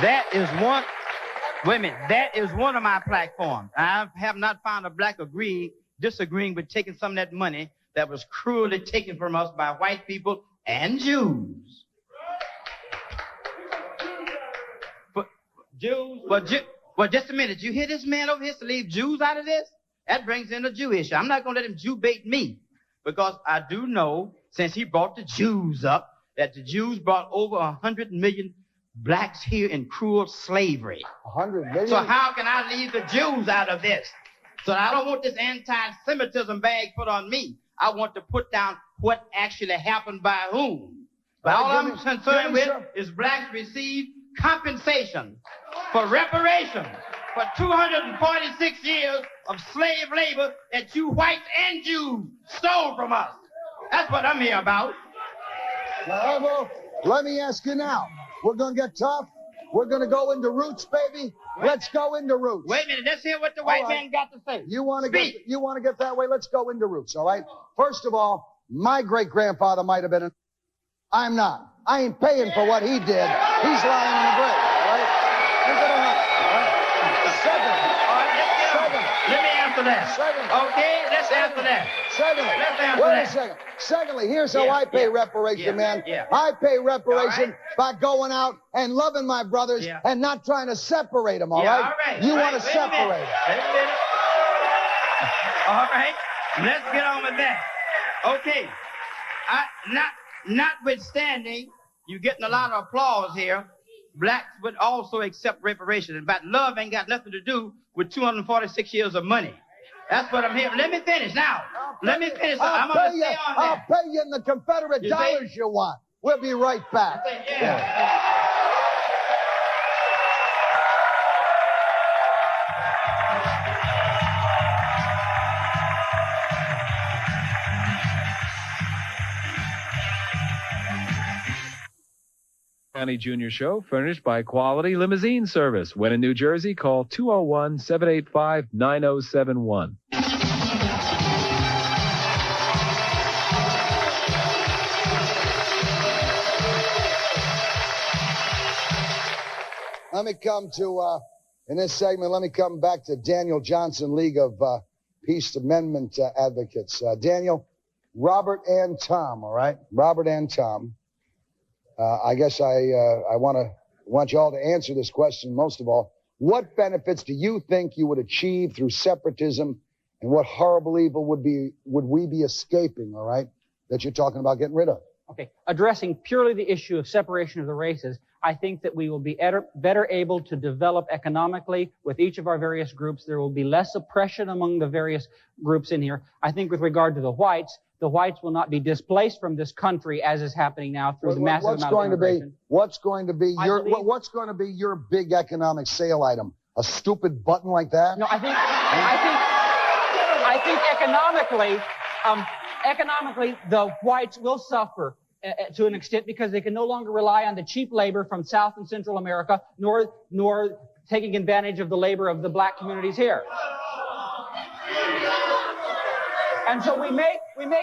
That is one, wait a minute, that is one of my platforms. I have not found a black disagreeing with taking some of that money that was cruelly taken from us by white people and Jews. Well, just a minute. You hear this man over here to leave Jews out of this? That brings in a Jew issue. I'm not going to let him Jew bait me, because I do know, since he brought the Jews up, that the Jews brought over 100 million blacks here in cruel slavery. 100 million? So how can I leave the Jews out of this? So I don't want this anti-Semitism bag put on me. I want to put down what actually happened by whom. But all I'm concerned with is blacks receive compensation for reparations for 246 years of slave labor that you whites and Jews stole from us. That's what I'm here about. Well, let me ask you now. We're going to get tough. We're going to go into roots, baby. Let's go into roots. Wait a minute. Let's hear what the white man got to say. You want to get that way? Let's go into roots, all right? First of all, my great-grandfather might have been an... I'm not. I ain't paying for what he did. He's lying in the grave, all right? Let me answer that. Okay, let's answer that. Secondly, here's how I pay reparation, man. I pay reparation by going out and loving my brothers and not trying to separate them, all right? You want to separate them. All right, let's get on with that. Okay, notwithstanding, you're getting a lot of applause here. Blacks would also accept reparations. In fact, love ain't got nothing to do with 246 years of money. That's what I'm here. Let me finish now. Let me finish. I'm going to stay on that. I'll pay you in the Confederate dollars you want. We'll be right back. Downey Jr. Show, furnished by Quality Limousine Service. When in New Jersey, call 201-785-9071. Let me come to, in this segment, let me come back to Daniel Johnson, League of Peace Amendment Advocates. Daniel, Robert and Tom, all right? Robert and Tom. I guess I want you all to answer this question, most of all. What benefits do you think you would achieve through separatism, and what horrible evil would we be escaping, all right, that you're talking about getting rid of? Okay, addressing purely the issue of separation of the races, I think that we will be better able to develop economically with each of our various groups. There will be less oppression among the various groups in here. I think with regard to the whites will not be displaced from this country as is happening now through the massive amount of immigration. What's going to be your big economic sale item? A stupid button like that? No, I think economically, the whites will suffer to an extent because they can no longer rely on the cheap labor from South and Central America, nor taking advantage of the labor of the black communities here. And so we may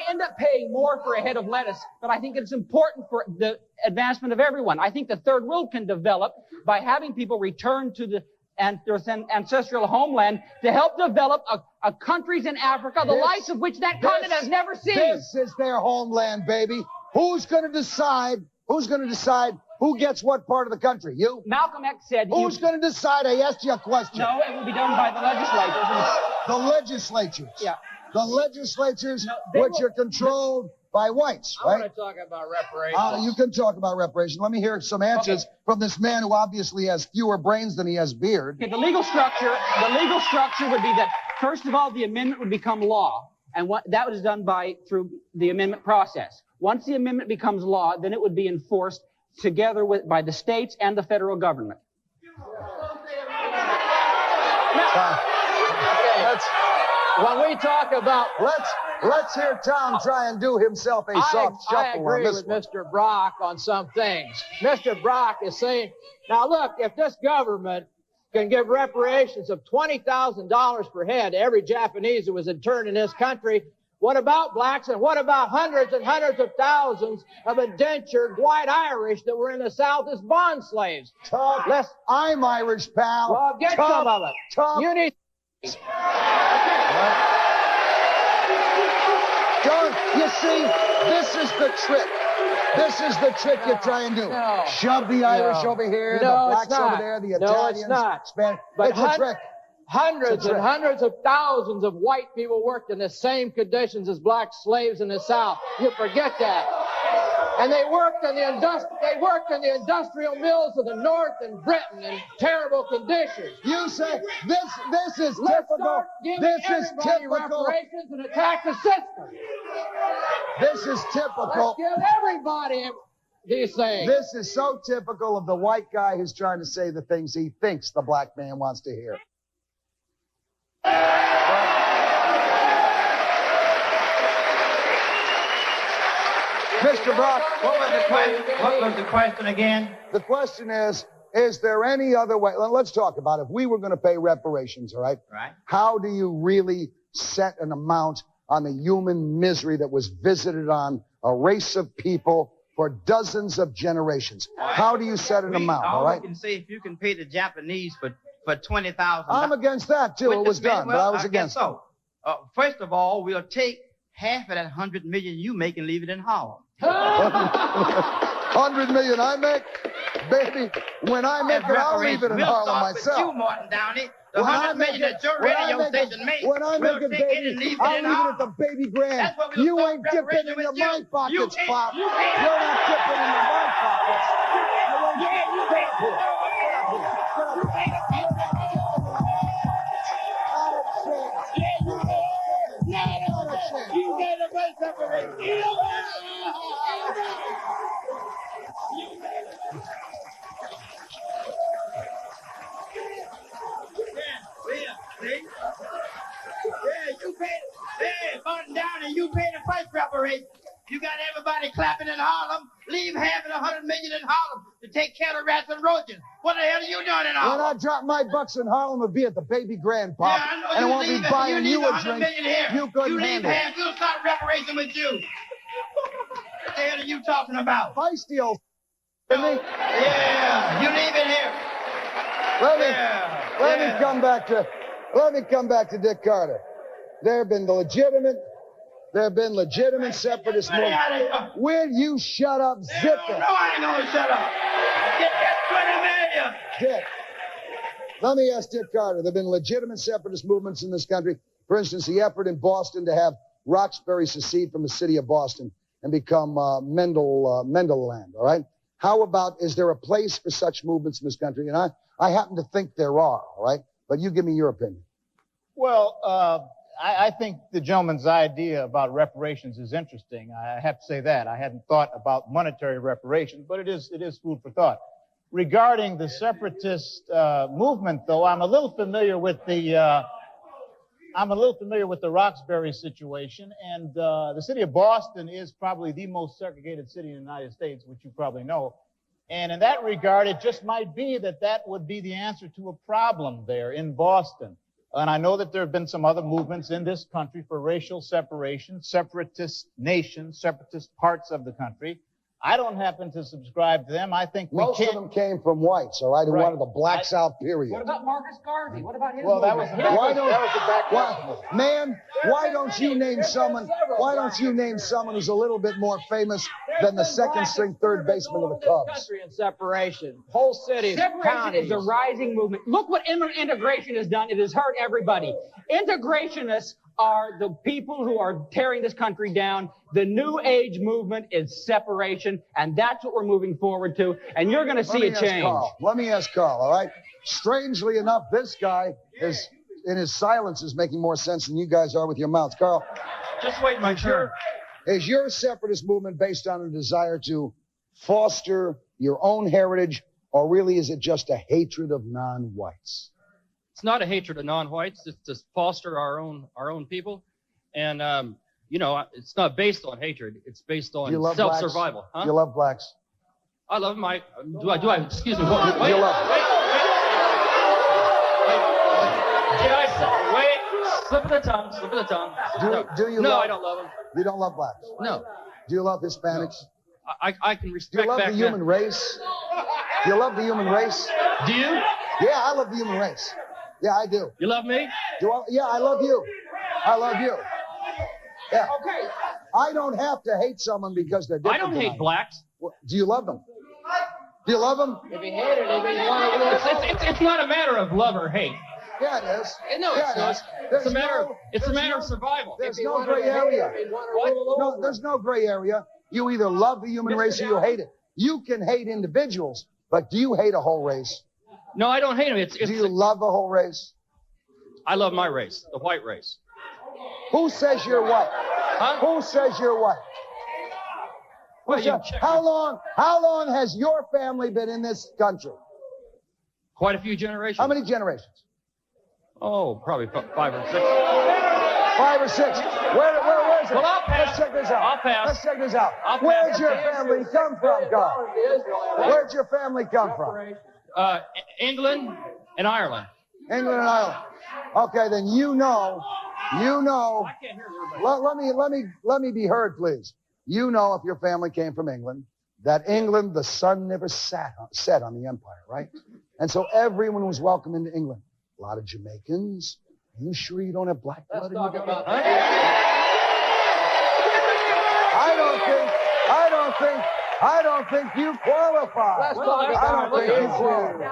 end up paying more for a head of lettuce, but I think it's important for the advancement of everyone. I think the third world can develop by having people return to their ancestral homeland to help develop a countries in Africa, the likes of which that continent has never seen. This is their homeland, baby. Who's going to decide who gets what part of the country? You? Malcolm X said... Who's going to decide? I asked you a question. No, it will be done by the legislatures. The legislatures? Yeah. The legislatures, which are controlled by whites, right? I want to talk about reparations. You can talk about reparations. Let me hear some answers from this man who obviously has fewer brains than he has beard. Okay, the legal structure would be that, first of all, the amendment would become law. And that was done through the amendment process. Once the amendment becomes law, then it would be enforced together by the states and the federal government. When we talk about... Let's hear Tom try and do himself a soft shuffle on this one. I agree with Mr. Brock on some things. Mr. Brock is saying, now look, if this government can give reparations of $20,000 per head to every Japanese who was interned in this country, what about blacks, and what about hundreds and hundreds of thousands of indentured white Irish that were in the South as bond slaves? Tough. I'm Irish, pal. Well, get some of it. Tough. You need... John, you see, this is the trick. This is the trick you try and do. No, shove the Irish over here, the blacks over there, the Italians, it's not. Spanish. But it's a trick. Hundreds and hundreds of thousands of white people worked in the same conditions as black slaves in the South. You forget that. And they worked in the industrial mills of the North in Britain in terrible conditions. You say this is typical. This is typical. Reparations and attack the system. This is typical. Let's give everybody these things. This is so typical of the white guy who's trying to say the things he thinks the black man wants to hear. Mr. Brock, what was the question again? The question is there any other way? Let's talk about it. If we were going to pay reparations, all right? Right. How do you really set an amount on the human misery that was visited on a race of people for dozens of generations? How do you set an amount, all right? We can say if you can pay the Japanese for $20,000. I'm against that, too. It was done, but I was against it. First of all, we'll take half of that 100 million you make and leave it in Harlem. 100 million I make? Baby, when I make it, I'll leave it in Harlem myself. You, Morton Downey. The 100 million that your radio station makes. When I make it, baby, I'll leave it at the baby grand. You ain't dipping into my pockets, Pop. You're not dipping into my pockets. You gotta make separation. Morton Downey, you pay the first reparation. You got everybody clapping in Harlem. Leave half of the 100 million in Harlem to take care of rats and roaches. What the hell are you doing in Harlem? When I drop my bucks in Harlem, it'll be at the baby grand, Pop. Yeah, I know. And I won't be buying you a drink. You couldn't handle it. We'll start reparation with you. What the hell are you talking about? Feisty old Yeah, you leave it here. Let me come back to Dick Carter. There have been legitimate separatist movements. Will you shut up, zip it? No, I ain't gonna shut up. Get that 20 million. Dick. Let me ask Dick Carter. There have been legitimate separatist movements in this country. For instance, the effort in Boston to have Roxbury secede from the city of Boston and become Mendelland, all right? How about, is there a place for such movements in this country? And I happen to think there are, all right? But you give me your opinion. Well, I think the gentleman's idea about reparations is interesting. I have to say that. I hadn't thought about monetary reparations, but it is food for thought. Regarding the separatist movement, though, I'm a little familiar with the Roxbury situation, and the city of Boston is probably the most segregated city in the United States, which you probably know. And in that regard, it just might be that would be the answer to a problem there in Boston. And I know that there have been some other movements in this country for racial separation, separatist nations, separatist parts of the country. I don't happen to subscribe to them. I think most of them came from whites, all right, who wanted the black South period. What about Marcus Garvey? What about his Well, that was movement? why don't you name someone? Why don't you name someone who's a little bit more famous than the second string third baseman of the Cubs? Country in separation, whole cities, Separation counties. is a rising movement. Look what integration has done. It has hurt everybody. Integrationists are the people who are tearing this country down. The New Age movement is separation, and that's what we're moving forward to, and you're going to see a change. Let me ask Carl, all right? Strangely enough, this guy is, in his silence, is making more sense than you guys are with your mouths. Carl. Just wait my turn. Is your separatist movement based on a desire to foster your own heritage, or really is it just a hatred of non-whites? It's not a hatred of non-whites. It's to foster our own people, and you know, it's not based on hatred. It's based on self-survival. Huh? You love blacks. I love my. Do I? Excuse me. Wait. You love. Did I say? Wait. Slip of the tongue. Slip of the tongue. Do you? No, love, I don't love them. You don't love blacks. No. Do you love Hispanics? No. I can respect. Do you love the human race? Do you love the human race? Do you? Yeah, I love the human race. Yeah, I do. You love me? Yeah, I love you. I love you. Yeah. Okay. I don't have to hate someone because they're different. I don't hate blacks. Well, do you love them? Do you love them? If you hated him, you want to It's not a matter of love or hate. Yeah, it is. No, yeah, it's not. It's a matter of survival. There's no gray area. No, there's no gray area. You either love the human race or you hate it. You can hate individuals, but do you hate a whole race? No, I don't hate them. Do you love the whole race? I love my race, the white race. Who says you're white? Huh? Who says you're white? Well, how long has your family been in this country? Quite a few generations. How many generations? Oh, probably 5 or 6. 5 or 6. Where is it? Well, I'll pass. Let's check this out. I'll pass. Let's check this out. I'll Where'd pass. your family come from, Carl? Where'd your family come from? England and Ireland. England and Ireland. Okay, then you know. I can't hear everybody. Let me be heard, please. You know, if your family came from England, that England, the sun never set on the empire, right? And so everyone was welcome into England. A lot of Jamaicans. Are you sure you don't have black blood in your family? I don't think you qualify. I don't think you qualify.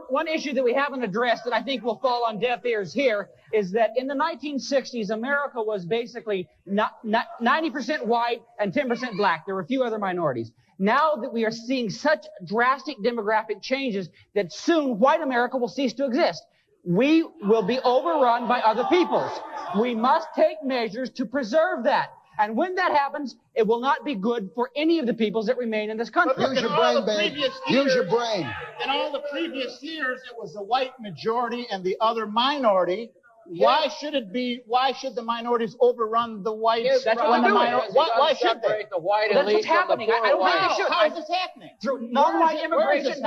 One issue that we haven't addressed that I think will fall on deaf ears here is that in the 1960s, America was basically 90% white and 10% black. There were a few other minorities. Now that we are seeing such drastic demographic changes that soon white America will cease to exist. We will be overrun by other peoples. We must take measures to preserve that. And when that happens, it will not be good for any of the peoples that remain in this country. Use your brain, babe. Use your brain. In all the previous years, it was the white majority and the other minority. Why should the minorities overrun the whites? Yes, that's what they're doing. Why should they? The white That's elite what's happening. From the I don't think they should. How is this happening? Through non-white immigration,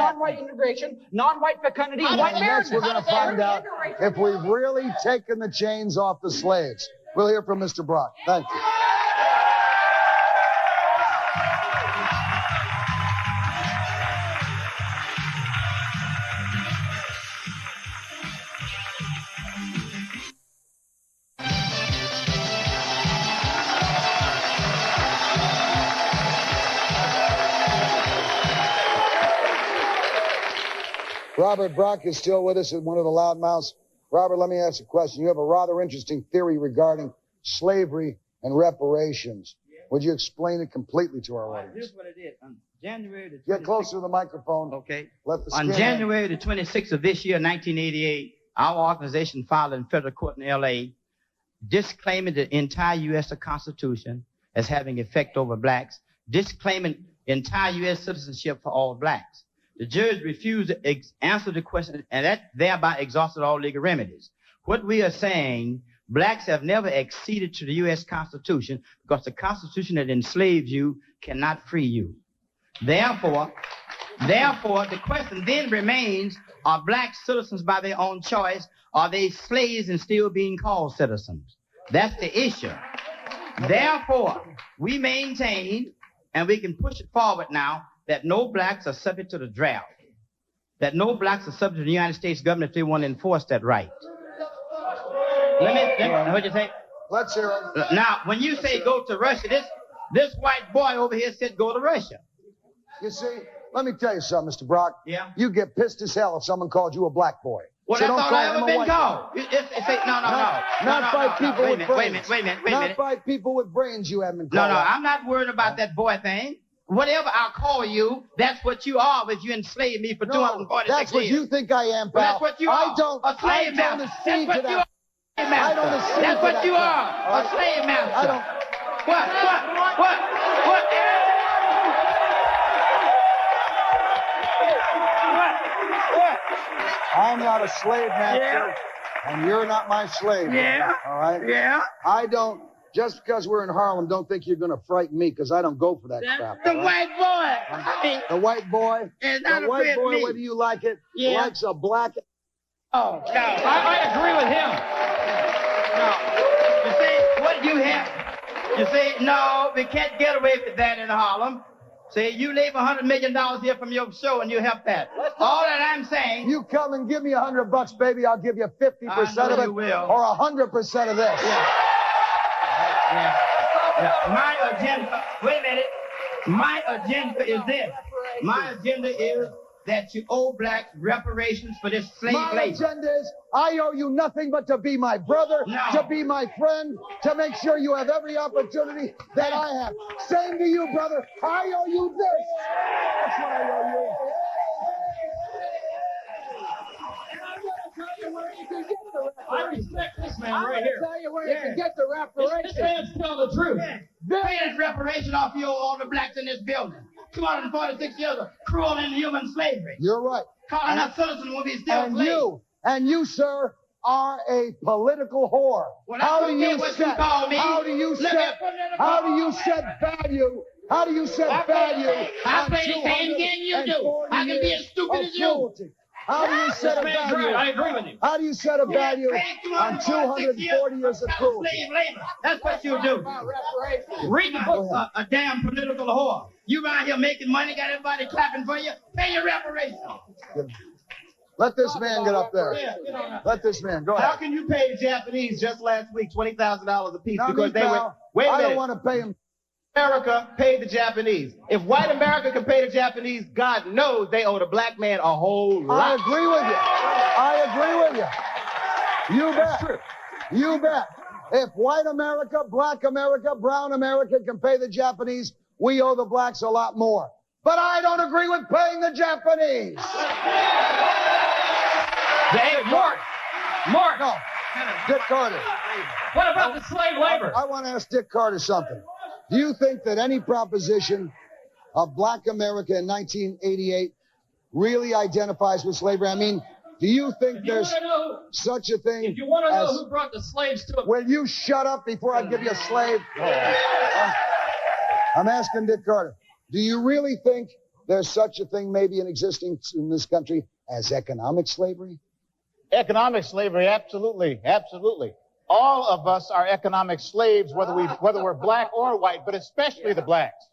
non-white fecundity, and white marriage. We're going to find out if we've really taken the chains off the slaves. We'll hear from Mr. Brock. Thank you. Robert Brock is still with us, one of the loudmouths. Robert, let me ask you a question. You have a rather interesting theory regarding slavery and reparations. Would you explain it completely to our audience? Here's what it is. On January the 26th, Get closer to the microphone. Okay. On January the 26th of this year, 1988, our organization filed in federal court in L.A. disclaiming the entire U.S. Constitution as having effect over blacks, disclaiming entire U.S. citizenship for all blacks. The judge refused to answer the question, and that thereby exhausted all legal remedies. What we are saying, blacks have never acceded to the U.S. Constitution because the Constitution that enslaves you cannot free you. Therefore, the question then remains, are blacks citizens by their own choice? Are they slaves and still being called citizens? That's the issue. Therefore, we maintain, and we can push it forward now, that no blacks are subject to the draft, that no blacks are subject to the United States government if they want to enforce that right. What'd you say? Let's hear it. Now, when you say go to Russia, this white boy over here said go to Russia. You see, let me tell you something, Mr. Brock. Yeah. You get pissed as hell if someone called you a black boy. Well, so that's all I ever been called. Not by people with brains. Wait a minute. Not by people with brains you haven't been called. No, I'm not worried about that boy thing. Whatever I call you, that's what you are if you enslaved me for 246 years. That's what you think I am, pal. Well, that's what you are. A slave master. That's what you are. I don't accede That's what you are. A slave master. What? I'm not a slave master, and you're not my slave. Yeah. All right? Yeah. I don't, just because we're in Harlem, don't think you're going to frighten me, because I don't go for that crap. The white boy. The white boy. The white boy, whether you like it, likes a black. Oh, no. I agree with him. No. You see, what you have, you say, no, we can't get away with that in Harlem. Say, you leave $100 million here from your show and you help that. All that I'm saying. You come and give me $100, baby, I'll give you 50% of it. Or 100% of this. Yeah. My agenda, wait a minute. My agenda is this. My agenda is that you owe blacks reparations for this slave labor. My agenda is I owe you nothing but to be my brother, to be my friend, to make sure you have every opportunity that I have. Same to you, brother. I owe you this. That's what I owe you. I respect this man right here. I'm going to tell you where you can get the reparations. This man's telling the truth. Pay this reparation off you all the blacks in this building. 246 years of cruel and inhuman slavery. You're right. Calling us citizens when we still slaves. And you, sir, are a political whore. Well, how do you set value? How do you set value? I play the same game you do. I can be as stupid as you. How do you set a value? I agree with you. How do you set a value on 240 years of cruelty? That's what you do. Read the book, a damn political whore. You out here making money, got everybody clapping for you. Pay your reparations. Let this man get up there. Let this man go ahead. How can you pay the Japanese just last week $20,000 a piece because they were? Wait a minute. I don't want to pay them. America paid the Japanese. If white America can pay the Japanese, God knows they owe the black man a whole lot. I agree with you. You bet. You bet. If white America, black America, brown America can pay the Japanese, we owe the blacks a lot more. But I don't agree with paying the Japanese. Mark. No. Dick Carter. What about the slave labor? I want to ask Dick Carter something. Do you think that any proposition of black America in 1988 really identifies with slavery? I mean, do you think there's such a thing? If you want to know who brought the slaves to it. Will you shut up before I give you a slave? I'm asking Dick Carter. Do you really think there's such a thing maybe in existence in this country as economic slavery? Economic slavery, absolutely, absolutely. All of us are economic slaves, whether we're black or white, but especially the blacks.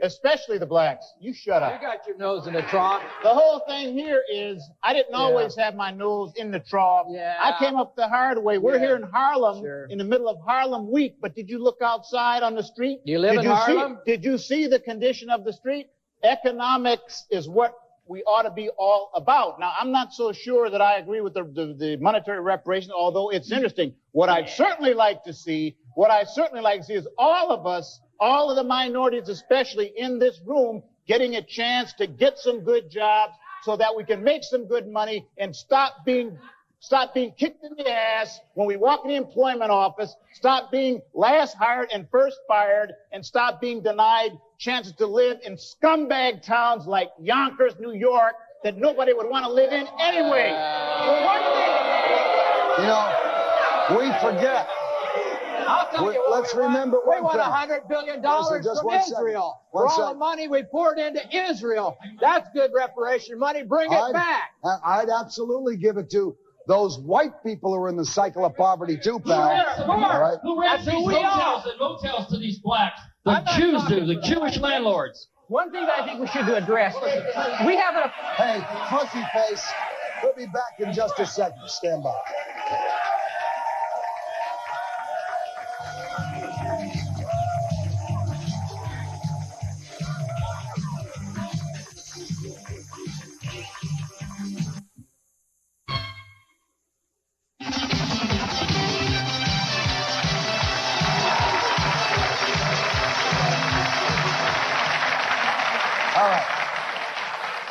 Especially the blacks. You shut up. You got your nose in the trough. The whole thing here is I didn't always have my nose in the trough. I came up the hard way. We're here in Harlem, in the middle of Harlem Week, but did you look outside on the street? You live in Harlem? Did you see the condition of the street? Economics is what we ought to be all about. Now, I'm not so sure that I agree with the monetary reparation, although it's interesting. What I'd certainly like to see, is all of us, all of the minorities, especially in this room, getting a chance to get some good jobs so that we can make some good money and stop being kicked in the ass when we walk in the employment office, stop being last hired and first fired, and stop being denied chances to live in scumbag towns like Yonkers, New York, that nobody would want to live in anyway. You know, we forget. Let's remember we want $100 billion from Israel. For all the money we poured into Israel. That's good reparation money. Bring it back. I'd absolutely give it to those white people who are in the cycle of poverty too, pal. Who rents these hotels and motels to these blacks? The Jews do, the Jewish landlords. One thing that I think we should address, we have a... Hey, pussy face, we'll be back in just a second. Stand by.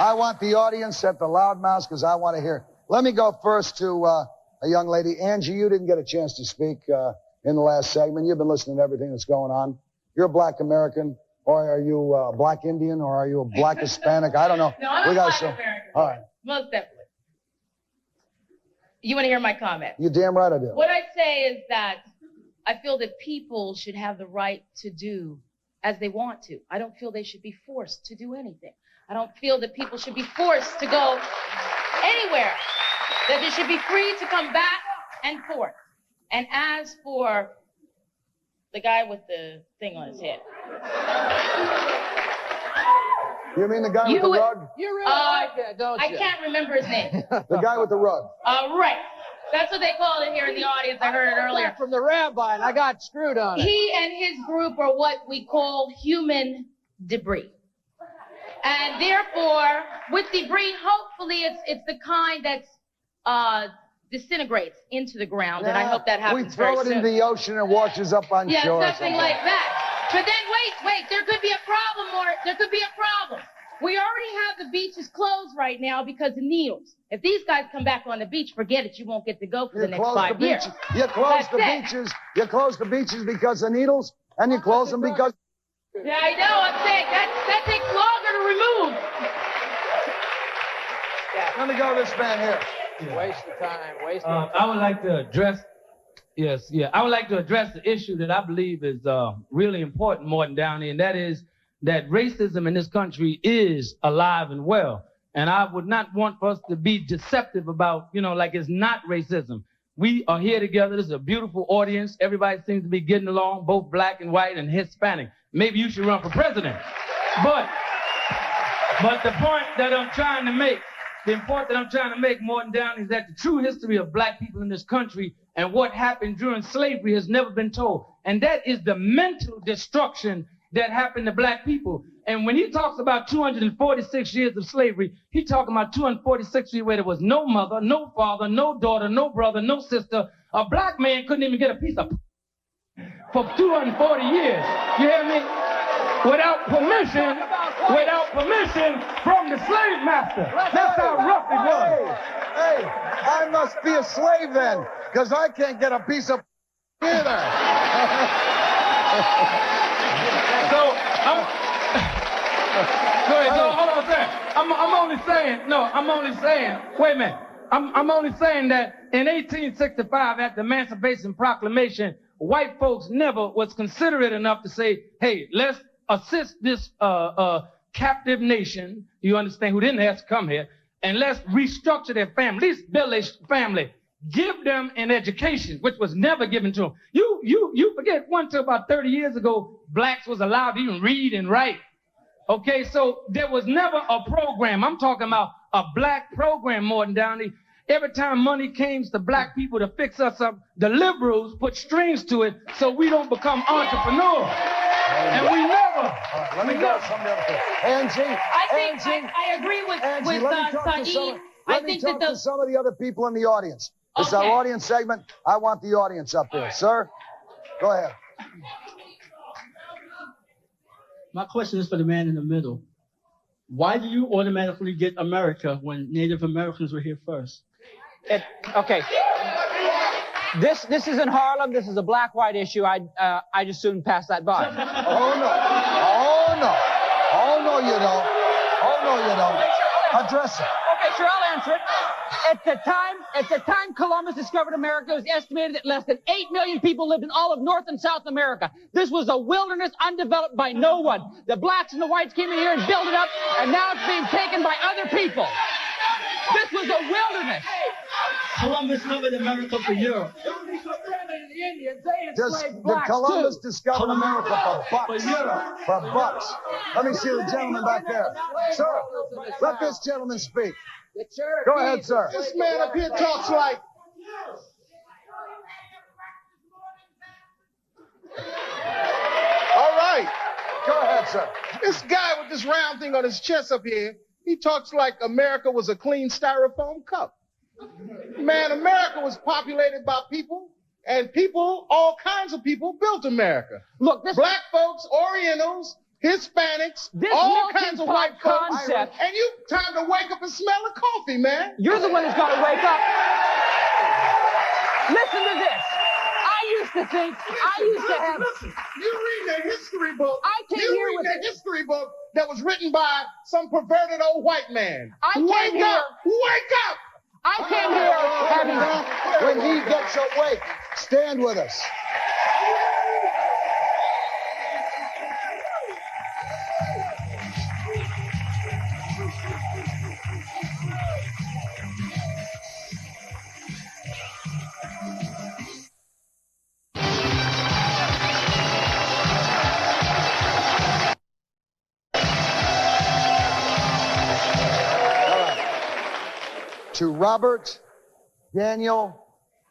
I want the audience at the loudmouths because I want to hear. Let me go first to a young lady. Angie, you didn't get a chance to speak in the last segment. You've been listening to everything that's going on. You're a black American, or are you a black Indian, or are you a black Hispanic? I don't know. No, I'm a black American. All right. Most definitely. You want to hear my comment? You damn right I do. What I say is that I feel that people should have the right to do as they want to. I don't feel they should be forced to do anything. I don't feel that people should be forced to go anywhere, that they should be free to come back and forth. And as for the guy with the thing on his head. You mean the guy with the rug? You really like that, don't you? I can't remember his name. The guy with the rug. Right. That's what they call it here in the audience. I heard it earlier. From the rabbi, and I got screwed on it. He and his group are what we call human debris. And therefore, with debris, hopefully it's the kind that disintegrates into the ground. And I hope that happens very soon. We throw it into the ocean and washes up on shore. Yeah, something like that. But then wait, there could be a problem, Mort. There could be a problem. We already have the beaches closed right now because of needles. If these guys come back on the beach, forget it. You won't get to go for the next 5 years. You close the beaches. You close the beaches because of needles, and you close them because... Yeah, I know. I'm saying that takes longer to remove. Yeah. Let me go to this man here. Waste of time. I would like to address. I would like to address the issue that I believe is really important, Morton Downey, and that is that racism in this country is alive and well. And I would not want for us to be deceptive about, like it's not racism. We are here together. This is a beautiful audience. Everybody seems to be getting along, both black and white and Hispanic. Maybe you should run for president. But the point that I'm trying to make, Morton Downey, is that the true history of black people in this country and what happened during slavery has never been told. And that is the mental destruction that happened to black people. And when he talks about 246 years of slavery, he's talking about 246 years where there was no mother, no father, no daughter, no brother, no sister. A black man couldn't even get a piece of for 240 years. You hear me? Without permission from the slave master. That's how rough it was. Hey, I must be a slave then, because I can't get a piece of either. Hold on a second. I'm only saying, wait a minute. I'm only saying that in 1865, at the Emancipation Proclamation, white folks never was considerate enough to say, hey, let's assist this captive nation, you understand, who didn't have to come here, and let's restructure their family, at least build a family, give them an education, which was never given to them. You forget, until about 30 years ago, blacks was allowed to even read and write. Okay, so there was never a program. I'm talking about a black program, Morton Downey. Every time money came to black people to fix us up, the liberals put strings to it so we don't become entrepreneurs. And we never. All right, let me go to some of the other people. Angie. I agree with Angie, Saeed. Let me talk to some of the other people in the audience. This is our audience segment. I want the audience up here. Right. Sir, go ahead. My question is for the man in the middle. Why do you automatically get America when Native Americans were here first? Okay. This is in Harlem. This is a black-white issue. I just soon pass that by. Oh, no. Oh, no. Oh, no, you don't. Oh, no, you don't. Address it. Okay, sure, I'll answer it. At the time Columbus discovered America, it was estimated that less than 8 million people lived in all of North and South America. This was a wilderness undeveloped by no one. The blacks and the whites came in here and built it up, and now it's being taken by other people. This was a wilderness. Columbus covered America for Europe. Did Columbus discover America for bucks? For bucks. Let me see the gentleman back there. Sir, let this gentleman speak. Go ahead, sir. This man up here talks like... All right. Go ahead, sir. This guy with this round thing on his chest up here, he talks like America was a clean styrofoam cup. Man, America was populated by people, and people, all kinds of people, built America. Look, black folks, Orientals, Hispanics, all kinds of white folks. And you time to wake up and smell the coffee, man. You're the one who's got to wake up. Listen to this. I used to have... Listen, you read the history book. I came here with a history book that was written by some perverted old white man. Wake up! Wake up! I came here having... When he gets awake, stand with us. To Robert, Daniel,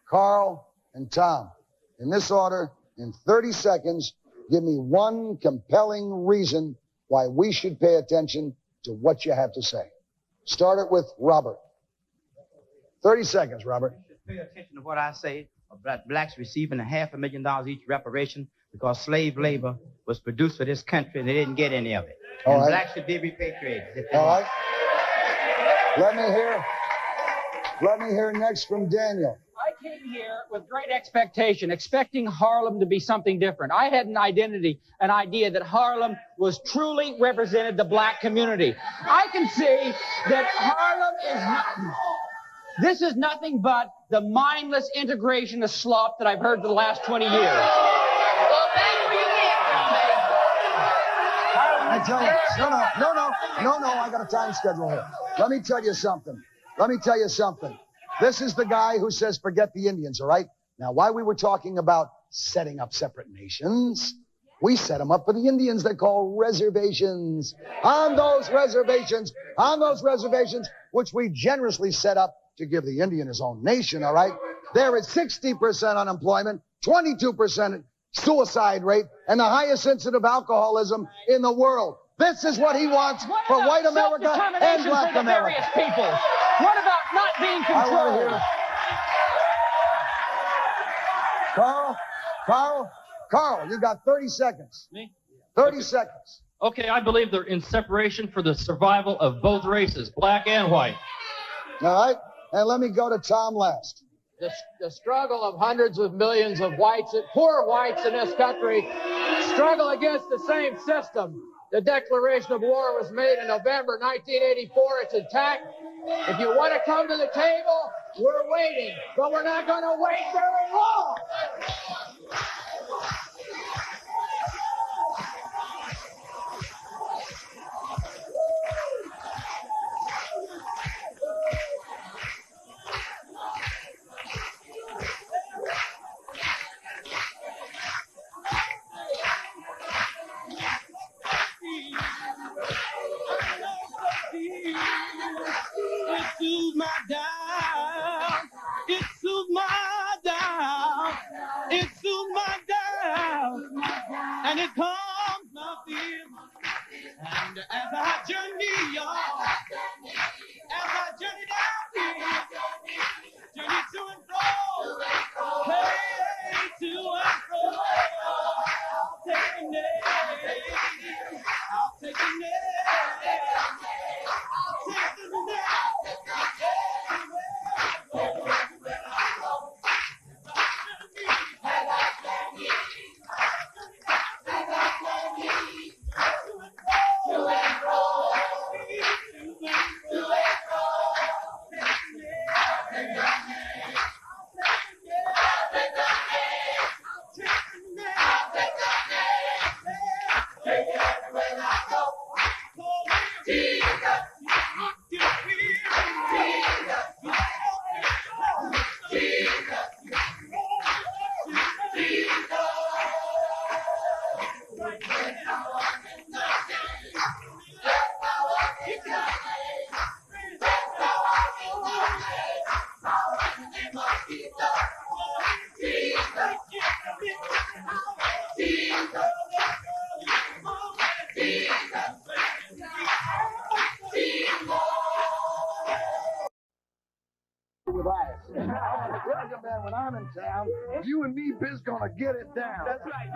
Carl, and Tom. In this order, in 30 seconds, give me one compelling reason why we should pay attention to what you have to say. Start it with Robert. 30 seconds, Robert. Pay attention to what I say about blacks receiving $500,000 each reparation because slave labor was produced for this country and they didn't get any of it. All and right. Blacks should be repatriated. All right. Let me hear next from Daniel. I came here with great expectation, expecting Harlem to be something different. I had an idea that Harlem was truly represented the black community. I can see that Harlem this is nothing but the mindless integration of slop that I've heard for the last 20 years. Well, that's where you I tell you, no, I got a time schedule here. Let me tell you something. This is the guy who says, forget the Indians, all right? Now, while we were talking about setting up separate nations, we set them up for the Indians. They're called reservations. On those reservations, which we generously set up to give the Indian his own nation, all right? There is 60% unemployment, 22% suicide rate, and the highest incidence of alcoholism in the world. This is what he wants for white America and black America. People? What about not being controlled? I want to hear Carl, you got 30 seconds. Me? 30 seconds. Okay, I believe they're in separation for the survival of both races, black and white. All right, and let me go to Tom last. The struggle of hundreds of millions of whites, poor whites in this country, struggle against the same system. The declaration of war was made in November 1984. It's intact. If you want to come to the table, we're waiting, but we're not going to wait very long. It With ice. I'm gonna tell you, man, when I'm in town, you and me, Biz, gonna get it down. That's right.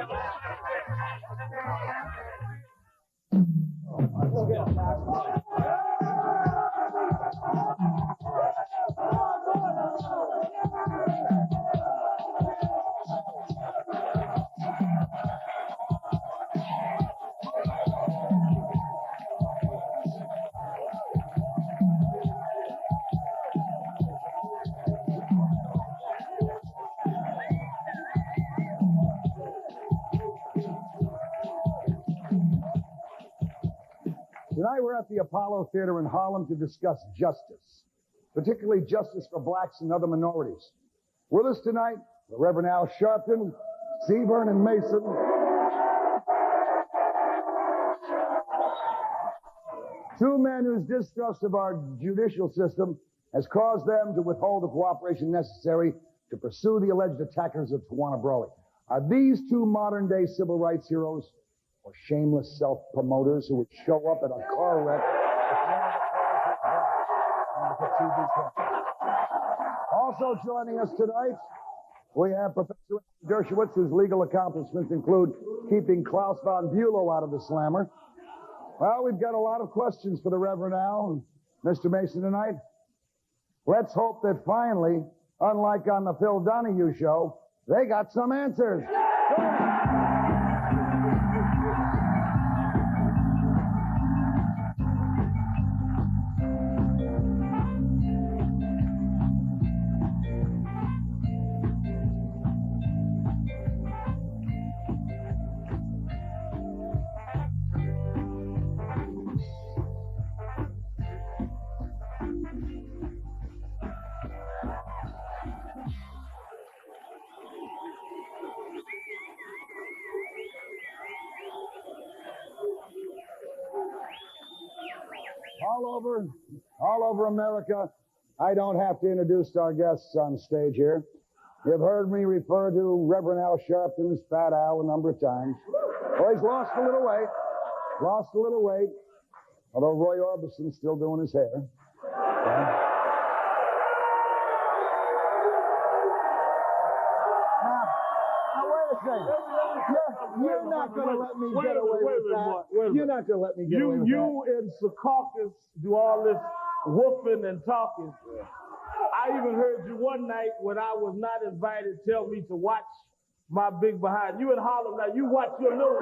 Tonight we're at the Apollo Theater in Harlem to discuss justice, particularly justice for blacks and other minorities. With us tonight, the Reverend Al Sharpton, C. Vernon Mason, two men whose distrust of our judicial system has caused them to withhold the cooperation necessary to pursue the alleged attackers of Tawana Brawley. Are these two modern-day civil rights heroes or shameless self-promoters who would show up at a car wreck if one of the cars was wrecked? Also joining us tonight, we have Professor Dershowitz, whose legal accomplishments include keeping Klaus von Bülow out of the slammer. Well, we've got a lot of questions for the Reverend Al and Mr. Mason tonight. Let's hope that finally, unlike on the Phil Donahue show, they got some answers. All over America, I don't have to introduce our guests on stage here. You've heard me refer to Reverend Al Sharpton as Fat Al a number of times. Well, he's lost a little weight, although Roy Orbison's still doing his hair. Now, wait a second. You're not going to let me get away with that. You're not going to let me get away with that. You and Secaucus do all this whooping and talking. I even heard you one night when I was not invited tell me to watch my big behind. You in Harlem now, you watch your little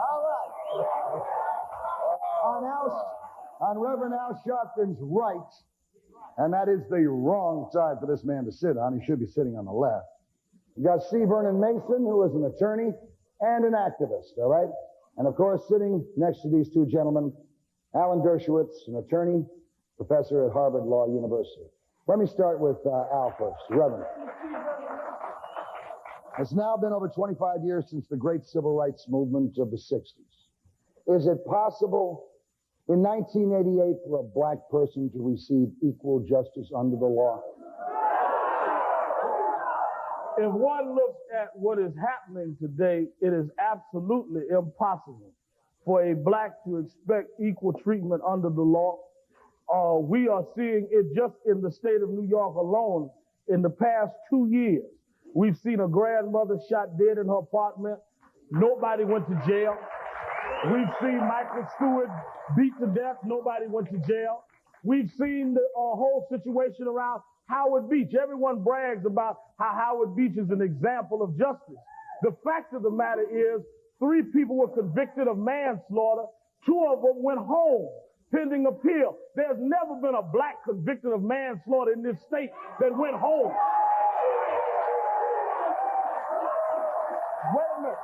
All right. On Reverend Al Sharpton's right, and that is the wrong side for this man to sit on. He should be sitting on the left. You got C. Vernon Mason, who is an attorney and an activist, all right? And, of course, sitting next to these two gentlemen, Alan Dershowitz, an attorney, professor at Harvard Law University. Let me start with Al first. Reverend. It's now been over 25 years since the great civil rights movement of the 60s. Is it possible in 1988 for a black person to receive equal justice under the law? If one looks at what is happening today, it is absolutely impossible for a black to expect equal treatment under the law. We are seeing it just in the state of New York alone. In the past 2 years, we've seen a grandmother shot dead in her apartment. Nobody went to jail. We've seen Michael Stewart beat to death. Nobody went to jail. We've seen the whole situation around Howard Beach. Everyone brags about how Howard Beach is an example of justice. The fact of the matter is 3 people were convicted of manslaughter. 2 of them went home pending appeal. There's never been a black convicted of manslaughter in this state that went home. Wait a minute.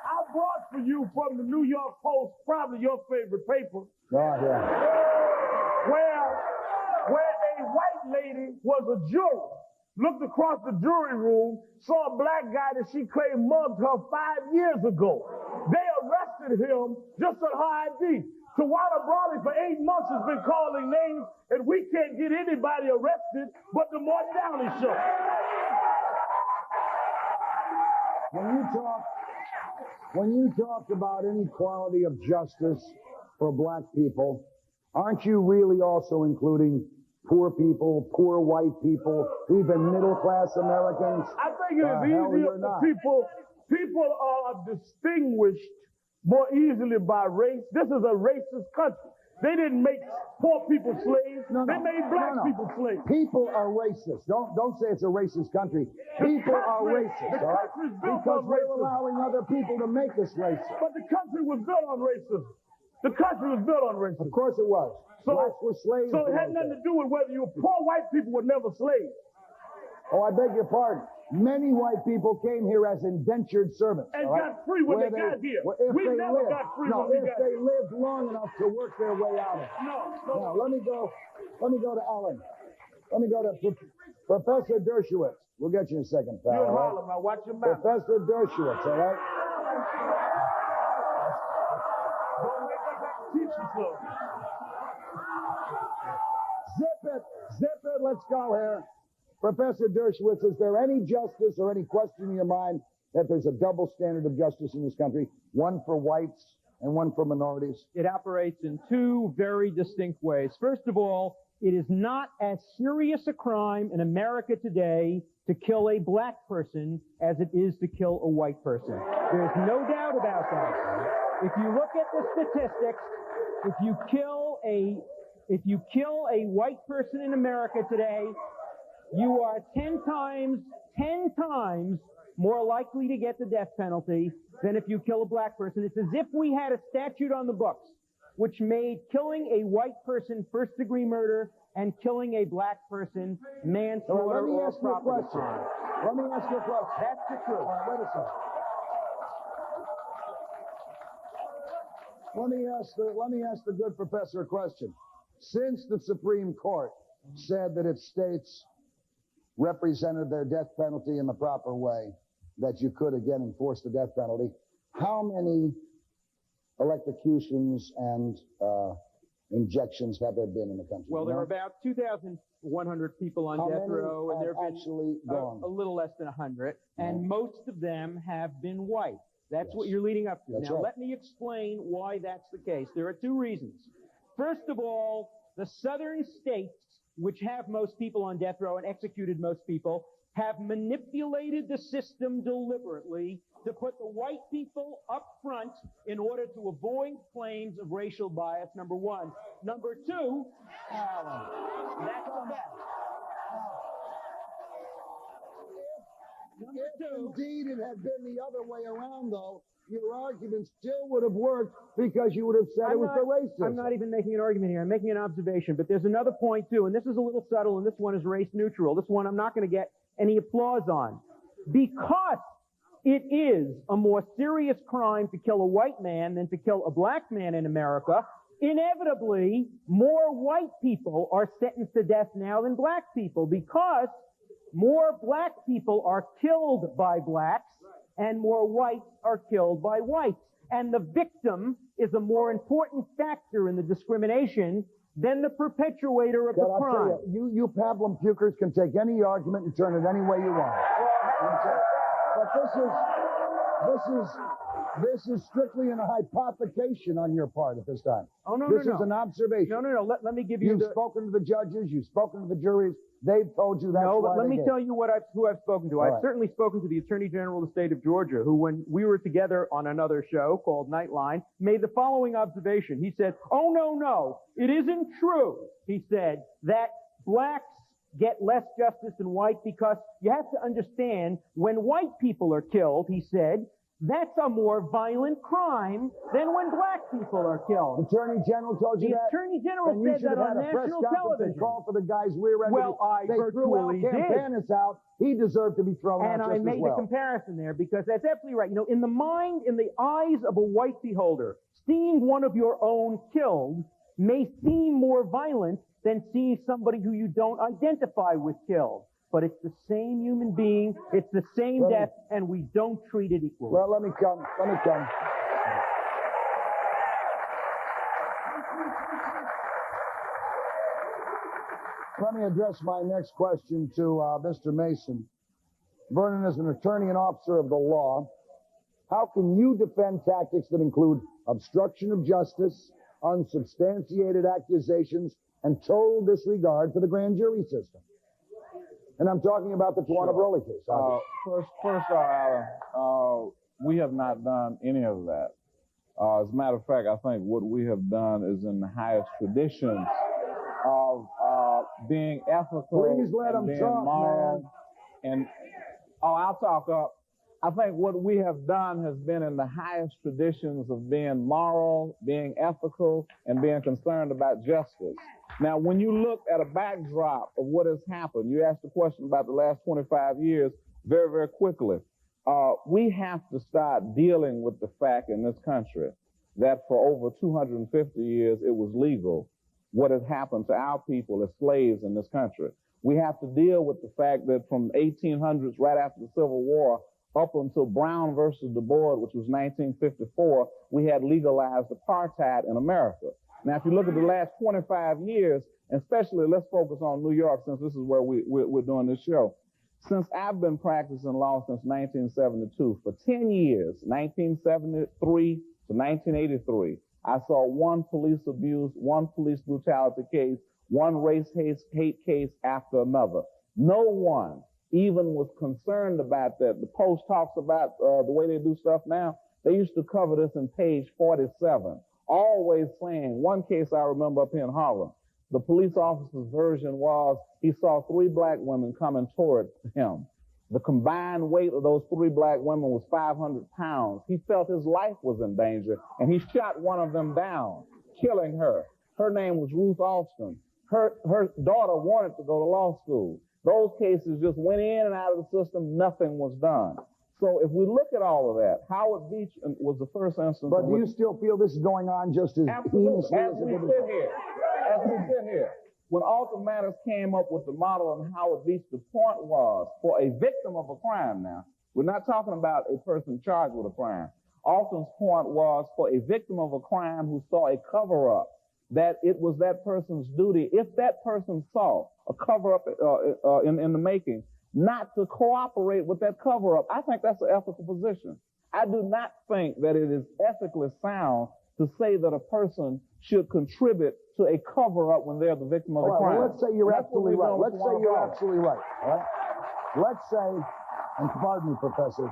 I brought for you from the New York Post, probably your favorite paper, where a white lady was a juror looked across the jury room, saw a black guy that she claimed mugged her 5 years ago. They arrested him just on her ID. Tawana Brawley for 8 months has been calling names, and we can't get anybody arrested but the Morton Downey show. When you talk about inequality of justice for black people, aren't you really also including poor people, poor white people, even middle-class Americans? I think it is easier for people. People are distinguished more easily by race. This is a racist country. They didn't make poor people slaves. They made black people slaves. People are racist. Don't say it's a racist country. People are racist, all right? Because we're allowing other people to make us racist. But the country was built on racism. The country was built on racism. Of course it was. Blacks were slaves. So it had nothing to do with whether you were poor white people were never slaves. Oh, I beg your pardon. Many white people came here as indentured servants. And got free when they got here. We never got free when we got here. If they lived long enough to work their way out of it. No. Now, let me go to Alan. Let me go to Professor Dershowitz. We'll get you in a second, pal. You're in Harlem. Now watch your mouth. Professor Dershowitz, all right? Zip it, let's go here. Professor Dershowitz, is there any justice or any question in your mind that there's a double standard of justice in this country, one for whites and one for minorities? It operates in two very distinct ways. First of all, it is not as serious a crime in America today to kill a black person as it is to kill a white person. There's no doubt about that. If you look at the statistics, if you kill a white person in America today, you are 10 times more likely to get the death penalty than if you kill a black person. It's as if we had a statute on the books which made killing a white person first-degree murder and killing a black person manslaughter or property crime. Let me ask you a question. That's the truth. All right, wait a second. Let me ask the good professor a question. Since the Supreme Court said that if states represented their death penalty in the proper way, that you could again enforce the death penalty, how many electrocutions and injections have there been in the country? Well, there are about 2,100 people on death row, and there have been a little less than 100, and most of them have been white. That's what you're leading up to. Now, let me explain why that's the case. There are two reasons. First of all, the southern states, which have most people on death row and executed most people, have manipulated the system deliberately to put the white people up front in order to avoid claims of racial bias, number one. Number two, that's the best. If indeed it had been the other way around, though, your argument still would have worked because you would have said it was the racism. I'm not even making an argument here. I'm making an observation. But there's another point, too, and this is a little subtle, and this one is race neutral. This one I'm not going to get any applause on. Because it is a more serious crime to kill a white man than to kill a black man in America, inevitably, more white people are sentenced to death now than black people, because more black people are killed by blacks and more whites are killed by whites. And the victim is a more important factor in the discrimination than the perpetuator of the crime. You pablum pukers can take any argument and turn it any way you want. But this is strictly an hypothecation on your part at this time. Oh, no, This is an observation. No. Let me give you You've spoken to the judges. You've spoken to the juries. They've told you that's but let me tell you who I've spoken to. I've certainly spoken to the Attorney General of the state of Georgia, who, when we were together on another show called Nightline, made the following observation. He said, "Oh, no, it isn't true," he said, "that blacks get less justice than white, because you have to understand, when white people are killed," he said, "that's a more violent crime than when black people are killed." The Attorney General told you that? The Attorney General said that on national television. Call for the guy's rear end. Well, I virtually did. Campanis out. He deserved to be thrown out and just I as made well. the comparison there, because that's absolutely right. You know, in the eyes of a white beholder, seeing one of your own killed may seem more violent than seeing somebody who you don't identify with killed. but it's the same human being, it's the same death, and we don't treat it equally. Well, let me come. Let me address my next question to Mr. Mason. Vernon, as an attorney and officer of the law, how can you defend tactics that include obstruction of justice, unsubstantiated accusations, and total disregard for the grand jury system? And I'm talking about the Tawana Broly case. First Alan, we have not done any of that. As a matter of fact, I think what we have done is in the highest traditions of being ethical. Please let him being talk, moral. man. And I'll talk up. I think what we have done has been in the highest traditions of being moral, being ethical, and being concerned about justice. Now, when you look at a backdrop of what has happened, you asked the question about the last 25 years very, very quickly. We have to start dealing with the fact in this country that for over 250 years it was legal what has happened to our people as slaves in this country. We have to deal with the fact that from 1800s, right after the Civil War, up until Brown versus Du Bois, which was 1954, we had legalized apartheid in America. Now, if you look at the last 25 years, and especially let's focus on New York since this is where we're doing this show. Since I've been practicing law since 1972, for 10 years, 1973 to 1983, I saw one police abuse, one police brutality case, one race hate case after another. No one even was concerned about that. The Post talks about the way they do stuff now. They used to cover this in page 47, always saying, one case I remember up here in Harlem, the police officer's version was he saw 3 black women coming toward him. The combined weight of those 3 black women was 500 pounds. He felt his life was in danger, and he shot one of them down, killing her. Her name was Ruth Alston. Her daughter wanted to go to law school. Those cases just went in and out of the system. Nothing was done. So if we look at all of that, Howard Beach was the first instance. But do you still feel this is going on just as heinously as we sit here? When Alton Matters came up with the model on Howard Beach, the point was for a victim of a crime now, we're not talking about a person charged with a crime. Alton's point was for a victim of a crime who saw a cover-up, that it was that person's duty, if that person saw a cover-up in the making, not to cooperate with that cover-up. I think that's an ethical position. I do not think that it is ethically sound to say that a person should contribute to a cover-up when they're the victim of a crime. Well, let's say you're absolutely right. Let's say you're absolutely right. All right? Let's say, and pardon me, Professor,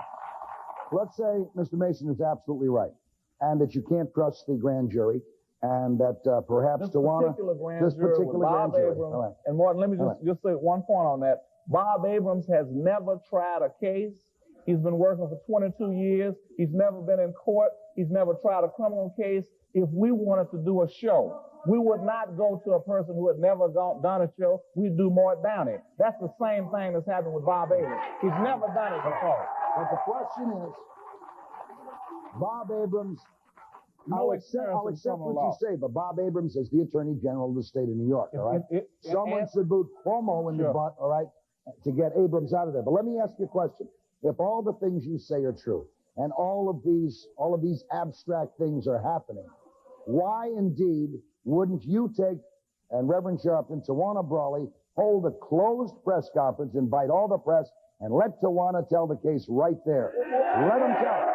let's say Mr. Mason is absolutely right, and that you can't trust the grand jury, and that perhaps this particular grand jury, Bob Abrams, right. And Morton, let me just say one point on that. Bob Abrams has never tried a case. He's been working for 22 years. He's never been in court. He's never tried a criminal case. If we wanted to do a show, we would not go to a person who had never done a show. We'd do Morton Downey. That's the same thing that's happened with Bob Abrams. He's never done it before. But the question is, Bob Abrams, I'll accept what you say, but Bob Abrams is the Attorney General of the state of New York, all right? Someone should boot Cuomo in the butt, all right, to get Abrams out of there. But let me ask you a question. If all the things you say are true, and all of these abstract things are happening, why indeed wouldn't you take, and Reverend Sharpton, Tawana Brawley, hold a closed press conference, invite all the press, and let Tawana tell the case right there? Let them tell it.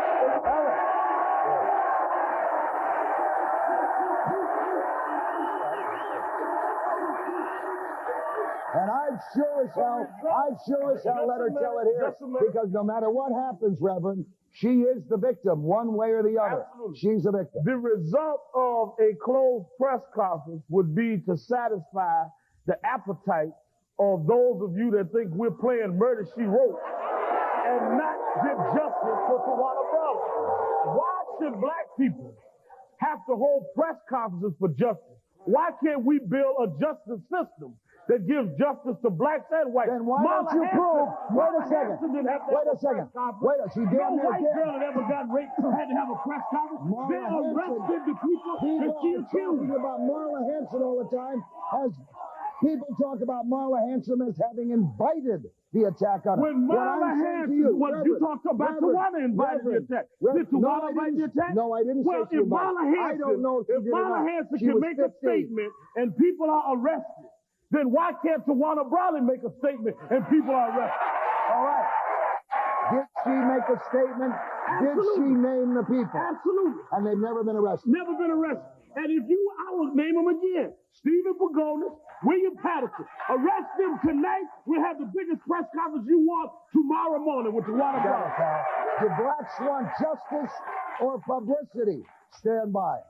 And I'd sure as hell let her tell it here, because no matter what happens, Reverend, she is the victim, one way or the other. Absolutely. She's a victim. The result of a closed press conference would be to satisfy the appetite of those of you that think we're playing Murder, She Wrote, and not give justice for Tawana Brawley. Why should black people have to hold press conferences for justice? Why can't we build a justice system that gives justice to blacks and whites? Then why don't you prove? Wait a second. She damn near white girl that ever got raped had to have a press conference. They arrested the people that she accused. Talking about Marla Hanson all the time People talk about Marla Hanson as having invited the attack on her. When Marla Hanson, you talked about Tawana invited the attack. Did Tawana invite the attack? No, I didn't say she Marla Hanson, I don't know if Marla Hanson can make a statement and people are arrested, then why can't Tawana Brawley make a statement and people are arrested? All right. Did she make a statement? Absolutely. Did she name the people? Absolutely. And they've never been arrested? Never been arrested. And if you, I will name them again. Stephen Pagonis, William Patterson. Arrest them tonight. We'll have the biggest press conference you want tomorrow morning with the water bottle. Do blacks want justice or publicity? Stand by.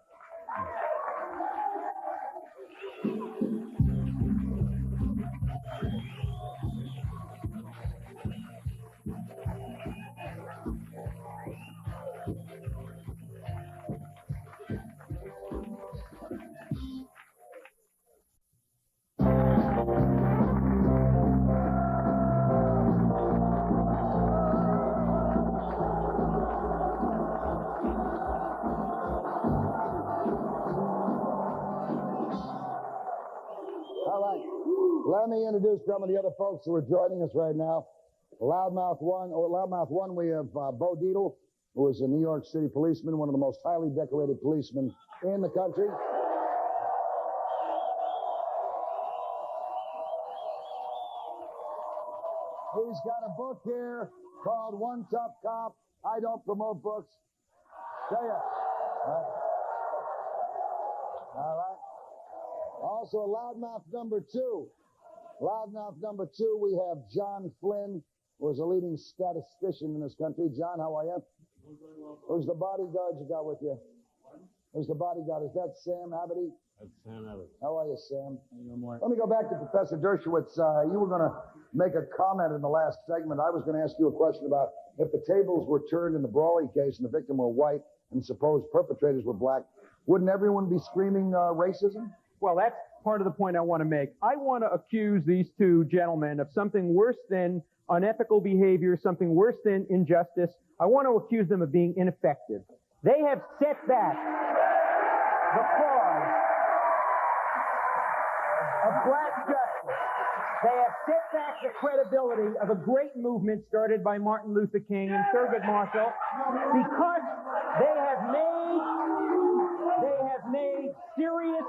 Let me introduce some of the other folks who are joining us right now. Loudmouth 1, we have Bo Dietl, who is a New York City policeman, one of the most highly decorated policemen in the country. He's got a book here called One Tough Cop. I don't promote books. Tell ya. All right. Also, loudmouth number 2. Loudmouth number 2, we have John Flynn, who is a leading statistician in this country. John, how are you? Who's the bodyguard you got with you? Who's the bodyguard? Is that Sam Abity? That's Sam Abity. How are you, Sam? Let me go back to Professor Dershowitz. You were going to make a comment in the last segment. I was going to ask you a question about if the tables were turned in the Brawley case and the victim were white and supposed perpetrators were black, wouldn't everyone be screaming racism? Well, that's part of the point I want to make. I want to accuse these two gentlemen of something worse than unethical behavior, something worse than injustice. I want to accuse them of being ineffective. They have set back the cause of black justice. They have set back the credibility of a great movement started by Martin Luther King and Thurgood Marshall because they have made serious,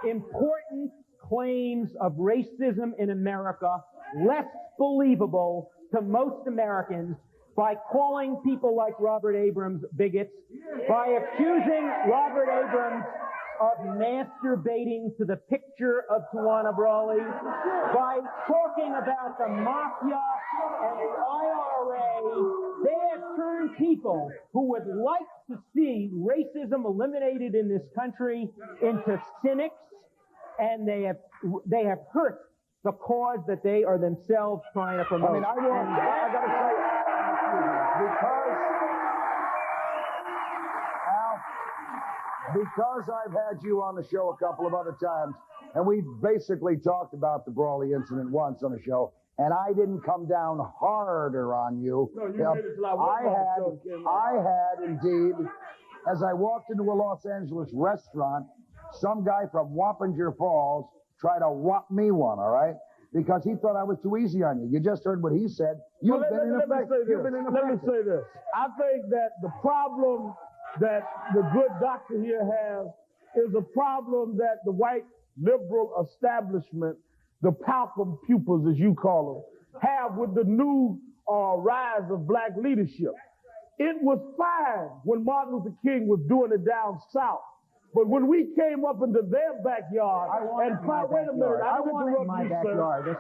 important claims of racism in America less believable to most Americans by calling people like Robert Abrams bigots, by accusing Robert Abrams of masturbating to the picture of Tawana Brawley, by talking about the mafia and the IRA. They have turned people who would like to see racism eliminated in this country into cynics, and they have hurt the cause that they are themselves trying to promote. I mean, I got to tell you, because I've had you on the show a couple of other times, and we basically talked about the Brawley incident once on the show, and I didn't come down harder on you. No, you made it like I had indeed, as I walked into a Los Angeles restaurant, some guy from Wappinger Falls tried to whop me one, all right? Because he thought I was too easy on you. You just heard what he said. You've been ineffective. Let me say this. I think that the problem that the good doctor here has is a problem that the white liberal establishment, the Palcom pupils, as you call them, have with the new rise of black leadership. It was fine when Martin Luther King was doing it down south. But when we came up into their backyard, I want it in my backyard and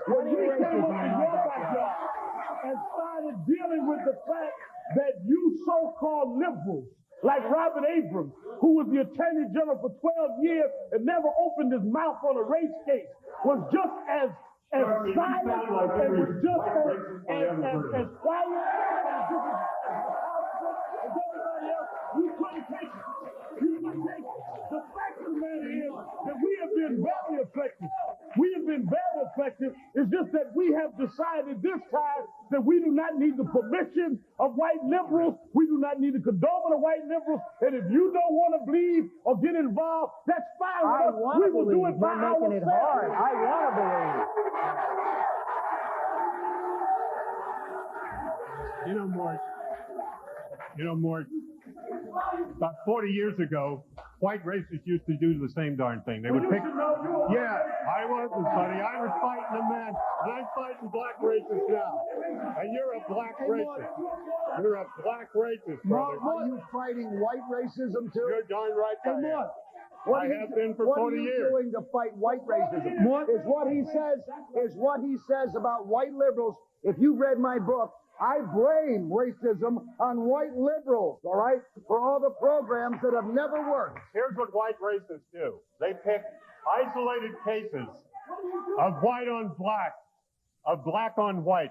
started dealing with the fact that you so-called liberals, like Robert Abrams, who was the Attorney General for 12 years and never opened his mouth on a race case, was just as silent and was just as quiet as everybody else. You couldn't take it. You couldn't take it. The fact of the matter is that we have been very effective. We have been very effective. It's just that we have decided this time that we do not need the permission of white liberals. We do not need the condolence of white liberals. And if you don't want to believe or get involved, that's fine with us. We will do it by ourselves. Making it hard. I want to believe. You know, Mort, about 40 years ago, white racists used to do the same darn thing. They would pick. Yeah, I wasn't, buddy. I was fighting the men, and I'm fighting black racists now. And you're a black racist. You're a black racist, brother. Are you fighting white racism too? You're darn right I am. What I have been for 40 years. What are you doing to fight white racism? Is what he says about white liberals. If you read my book, I blame racism on white liberals, all right, for all the programs that have never worked. Here's what white racists do. They pick isolated cases of white on black, of black on white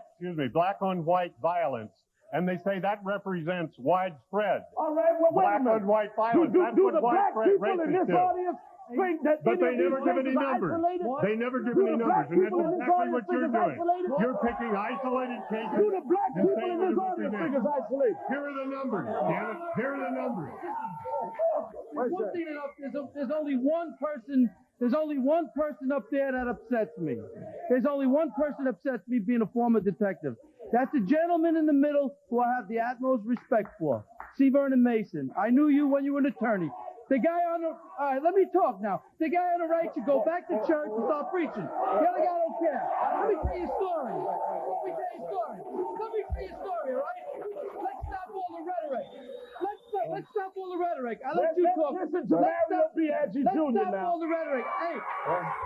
violence, and they say that represents widespread All right, well, wait a minute. black on white violence. Do the black people in this audience think that But they never give any numbers. They never give any numbers, and that's exactly what you're doing. You're picking isolated cases. Do the black and people saying in this they audience represent. think it's isolated? Here are the numbers, damn it. Here are the numbers. One thing there's only one person. There's only one person up there that upsets me. There's only one person that upsets me being a former detective. That's the gentleman in the middle who I have the utmost respect for. C. Vernon Mason. I knew you when you were an attorney. The guy on the, all right, let me talk now. The guy on the right should go back to church and start preaching. The other guy don't care. Let me tell you a story. Let me tell you a story, all right? Let's stop all the rhetoric. Let's stop all the rhetoric. I let you talk. Listen to Mario Biaggi Jr. now. Let's stop all the rhetoric. Hey,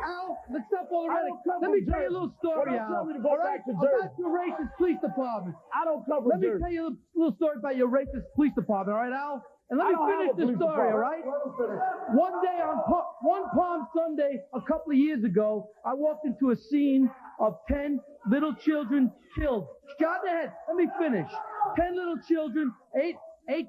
Al, let's stop all the rhetoric. Let me tell you a little story, Al. Tell me to go back to Jersey. About your racist police department. I don't cover Let me tell you a little story about your racist police department, all right, Al? And let me finish the story, all right? One day one Palm Sunday, a couple of years ago, I walked into a scene of 10 little children killed, shot in the head. Let me finish. 10 little children, eight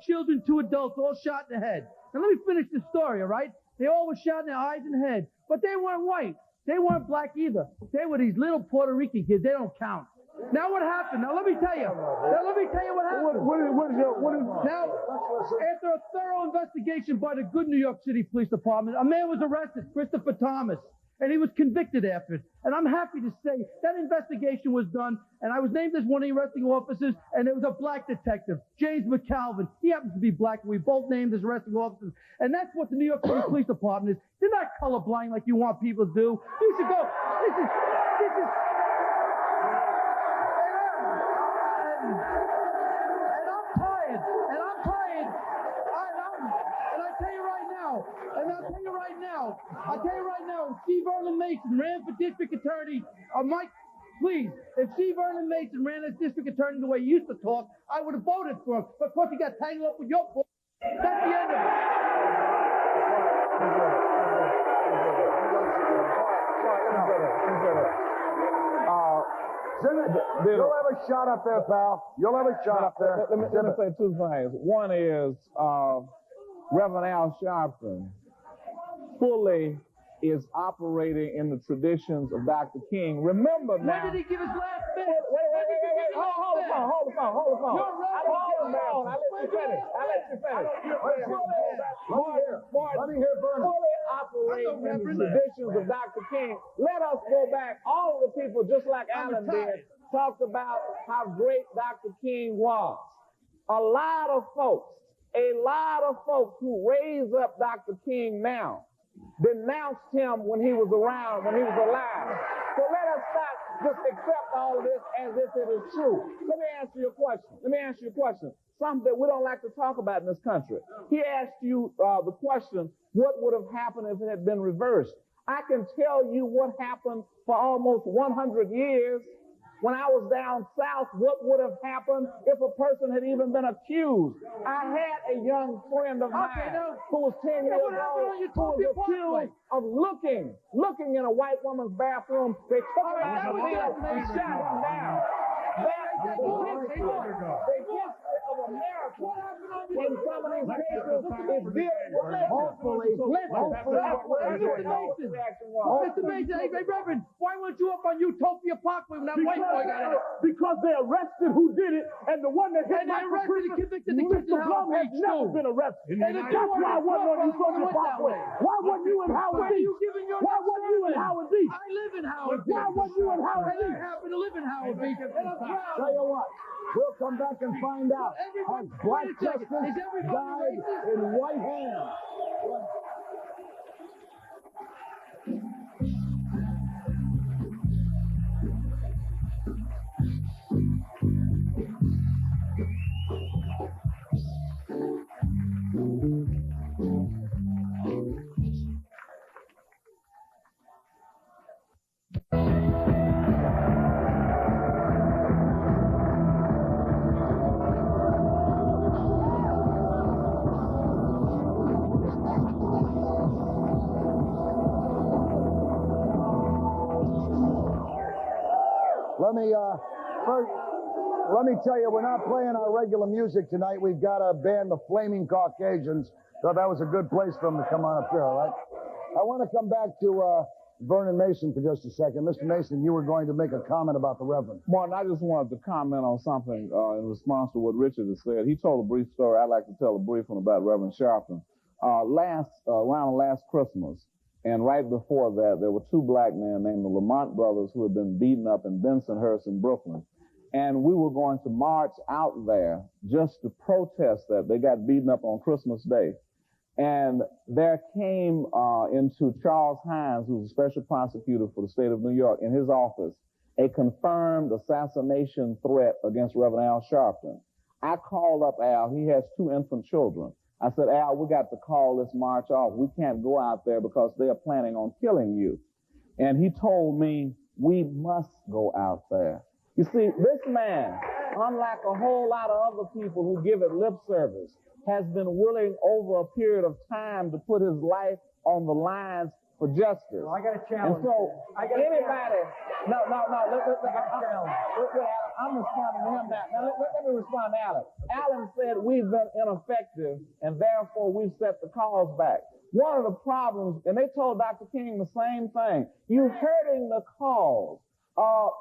children, 2 adults, all shot in the head. Now let me finish the story, all right? They all were shot in their eyes and head, but they weren't white. They weren't black either. They were these little Puerto Rican kids. They don't count. Now what happened? Now let me tell you. What happened. Now, after a thorough investigation by the good New York City Police Department, a man was arrested, Christopher Thomas, and he was convicted after it. And I'm happy to say that investigation was done, and I was named as one of the arresting officers, and it was a black detective, James McCalvin. He happens to be black, and we both named as arresting officers. And that's what the New York City Police Department is. They're not colorblind like you want people to do. You should go. This is. And I'm tired. And I tell you right now, if Steve Vernon Mason ran for district attorney, if Steve Vernon Mason ran as district attorney the way he used to talk, I would have voted for him. But of course he got tangled up with your book. That's the end of it. You'll have a shot up there, pal. You'll have a shot up there. Let me say 2 things. One is Reverend Al Sharpton fully is operating in the traditions of Dr. King. Remember now. When did he give his last bit? Wait. Hold the phone. I let you finish. Let me hear Vernon. Fully operating in the traditions of Dr. King. Let us go back. All of the people, just like Alan did, talked about how great Dr. King was. A lot of folks who raise up Dr. King now denounced him when he was around, when he was alive. So let us not just accept all of this as if it is true. Let me ask you a question. Something that we don't like to talk about in this country. He asked you the question, what would have happened if it had been reversed? I can tell you what happened for almost 100 years. When I was down south, what would have happened if a person had even been accused? I had a young friend of mine who was 10 years old who was accused of looking in a white woman's bathroom. They took him out of the field and shot him down. That's the history of America. in some of these cases is dealing with listen. Hopefully, Mr. Mason, hey, Reverend, why weren't you up on Utopia Parkway when that white boy got out? Because they arrested who did it, and the one that hit Michael arrested and convicted the kid Mr. Blum has never been arrested. That's why I wasn't on Utopia Parkway. Why wasn't you in Howard Beach? Why wasn't you in Howard Beach? I live in Howard Beach. Why wasn't you in Howard Beach? I happen to live in Howard Beach. Tell you what, we'll come back and find out. Has black justice died in white hands? Let me tell you, we're not playing our regular music tonight. We've got our band, the Flaming Caucasians. So that was a good place for them to come on up here, all right? I want to come back to Vernon Mason for just a second. Mr. Mason, you were going to make a comment about the Reverend. Martin, I just wanted to comment on something in response to what Richard has said. He told a brief story. I'd like to tell a brief one about Reverend Sharpton. Around last Christmas, and right before that, there were two black men named the Lamont brothers who had been beaten up in Bensonhurst in Brooklyn. And we were going to march out there just to protest that. They got beaten up on Christmas Day. And there came into Charles Hines, who's a special prosecutor for the state of New York, in his office, a confirmed assassination threat against Reverend Al Sharpton. I called up Al. He has 2 infant children. I said, Al, we got to call this march off. We can't go out there because they are planning on killing you. And he told me, we must go out there. You see, this man, unlike a whole lot of other people who give it lip service, has been willing over a period of time to put his life on the lines for justice. Well, I got a challenge. And so, anybody, I'm responding to him now. Now, let me respond to Alan. Alan said we've been ineffective, and therefore we've set the cause back. One of the problems, and they told Dr. King the same thing, you're hurting the cause.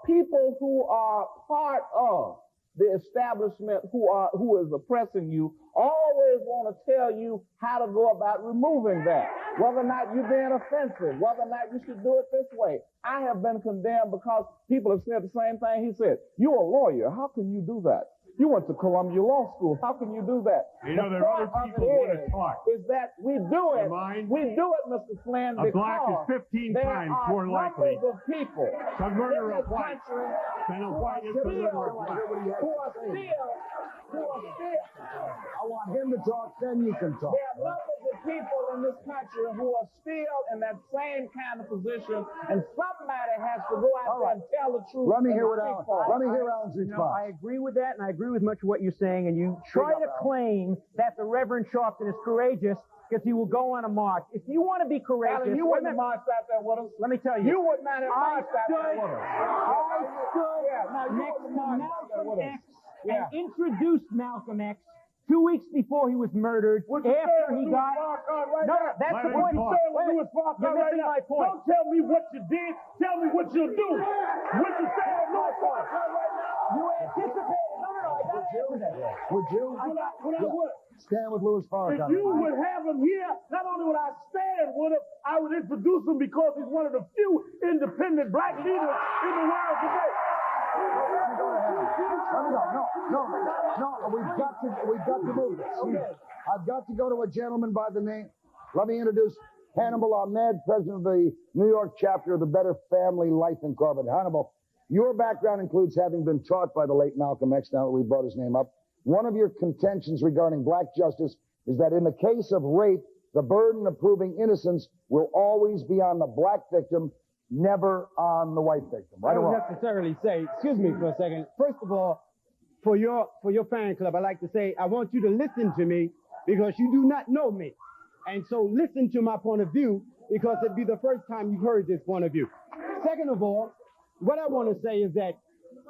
People who are part of the establishment who is oppressing you always want to tell you how to go about removing that, whether or not you're being offensive, whether or not you should do it this way. I have been condemned because people have said the same thing he said. You're a lawyer. How can you do that? You went to Columbia Law School. How can you do that? You know, there are other people who want to talk. Is that we do it. We do it, Mr. Flynn, a black is 15 times more likely of people to murder a white than a white is to murder a black. I want him to talk, then you can talk. There are numbers of people in this country who are still in that same kind of position, and somebody has to go out there and tell the truth. Let me hear Alan's response. I agree with that, and I agree with much of what you're saying, and you try to claim that the Reverend Sharpton is courageous because he will go on a march. If you want to be courageous... Alan, you wouldn't have marched out there with us. Let me tell you. You would not have marched out there with us. I stood next to Malcolm X and introduced Malcolm X 2 weeks before he was murdered, after he got... No, that's the point. You're missing my point. Don't tell me what you did. Tell me what you'll do. What you say on my part. You anticipated. No, I got to answer that. Would you? When I would. Stand with Louis Farrakhan. If you would have him here, not only would I stand with him, I would introduce him because he's one of the few independent black leaders in the world today. We've got to move this. I've got to go to a gentleman by the name. Let me introduce Hannibal Ahmed, president of the New York chapter of the Better Family Life Incorporated. Hannibal, your background includes having been taught by the late Malcolm X, now that we brought his name up. One of your contentions regarding black justice is that in the case of rape, the burden of proving innocence will always be on the black victim, never on the white victim. Right? I don't necessarily say, excuse me for a second. First of all, for your fan club, I like to say, I want you to listen to me because you do not know me. And so listen to my point of view because it'd be the first time you've heard this point of view. Second of all, what I want to say is that